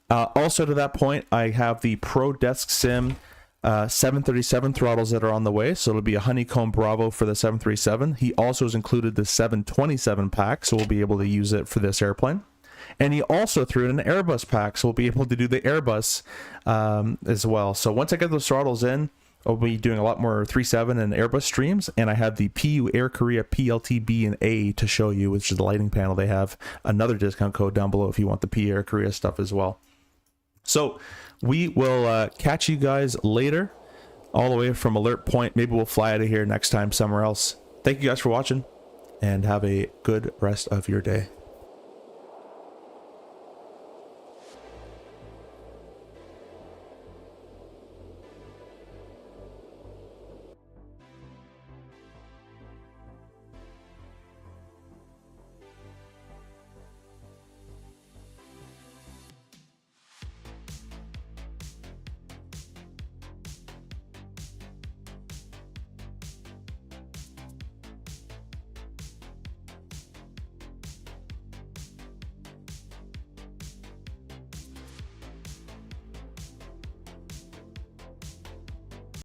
Also to that point, I have the Pro Desk Sim 737 throttles that are on the way, so it'll be a honeycomb Bravo for the 737. He also has included the 727 pack, so we'll be able to use it for this airplane. And he also threw in an Airbus pack, so we'll be able to do the Airbus as well. So once I get those throttles in, I'll be doing a lot more 37 and Airbus streams, and I have the PU Air Korea PLT B and A to show you, which is the lighting panel. They have another discount code down below if you want the PU Air Korea stuff as well. So we will catch you guys later, all the way from Alert Point. Maybe we'll fly out of here next time somewhere else. Thank you guys for watching, and have a good rest of your day.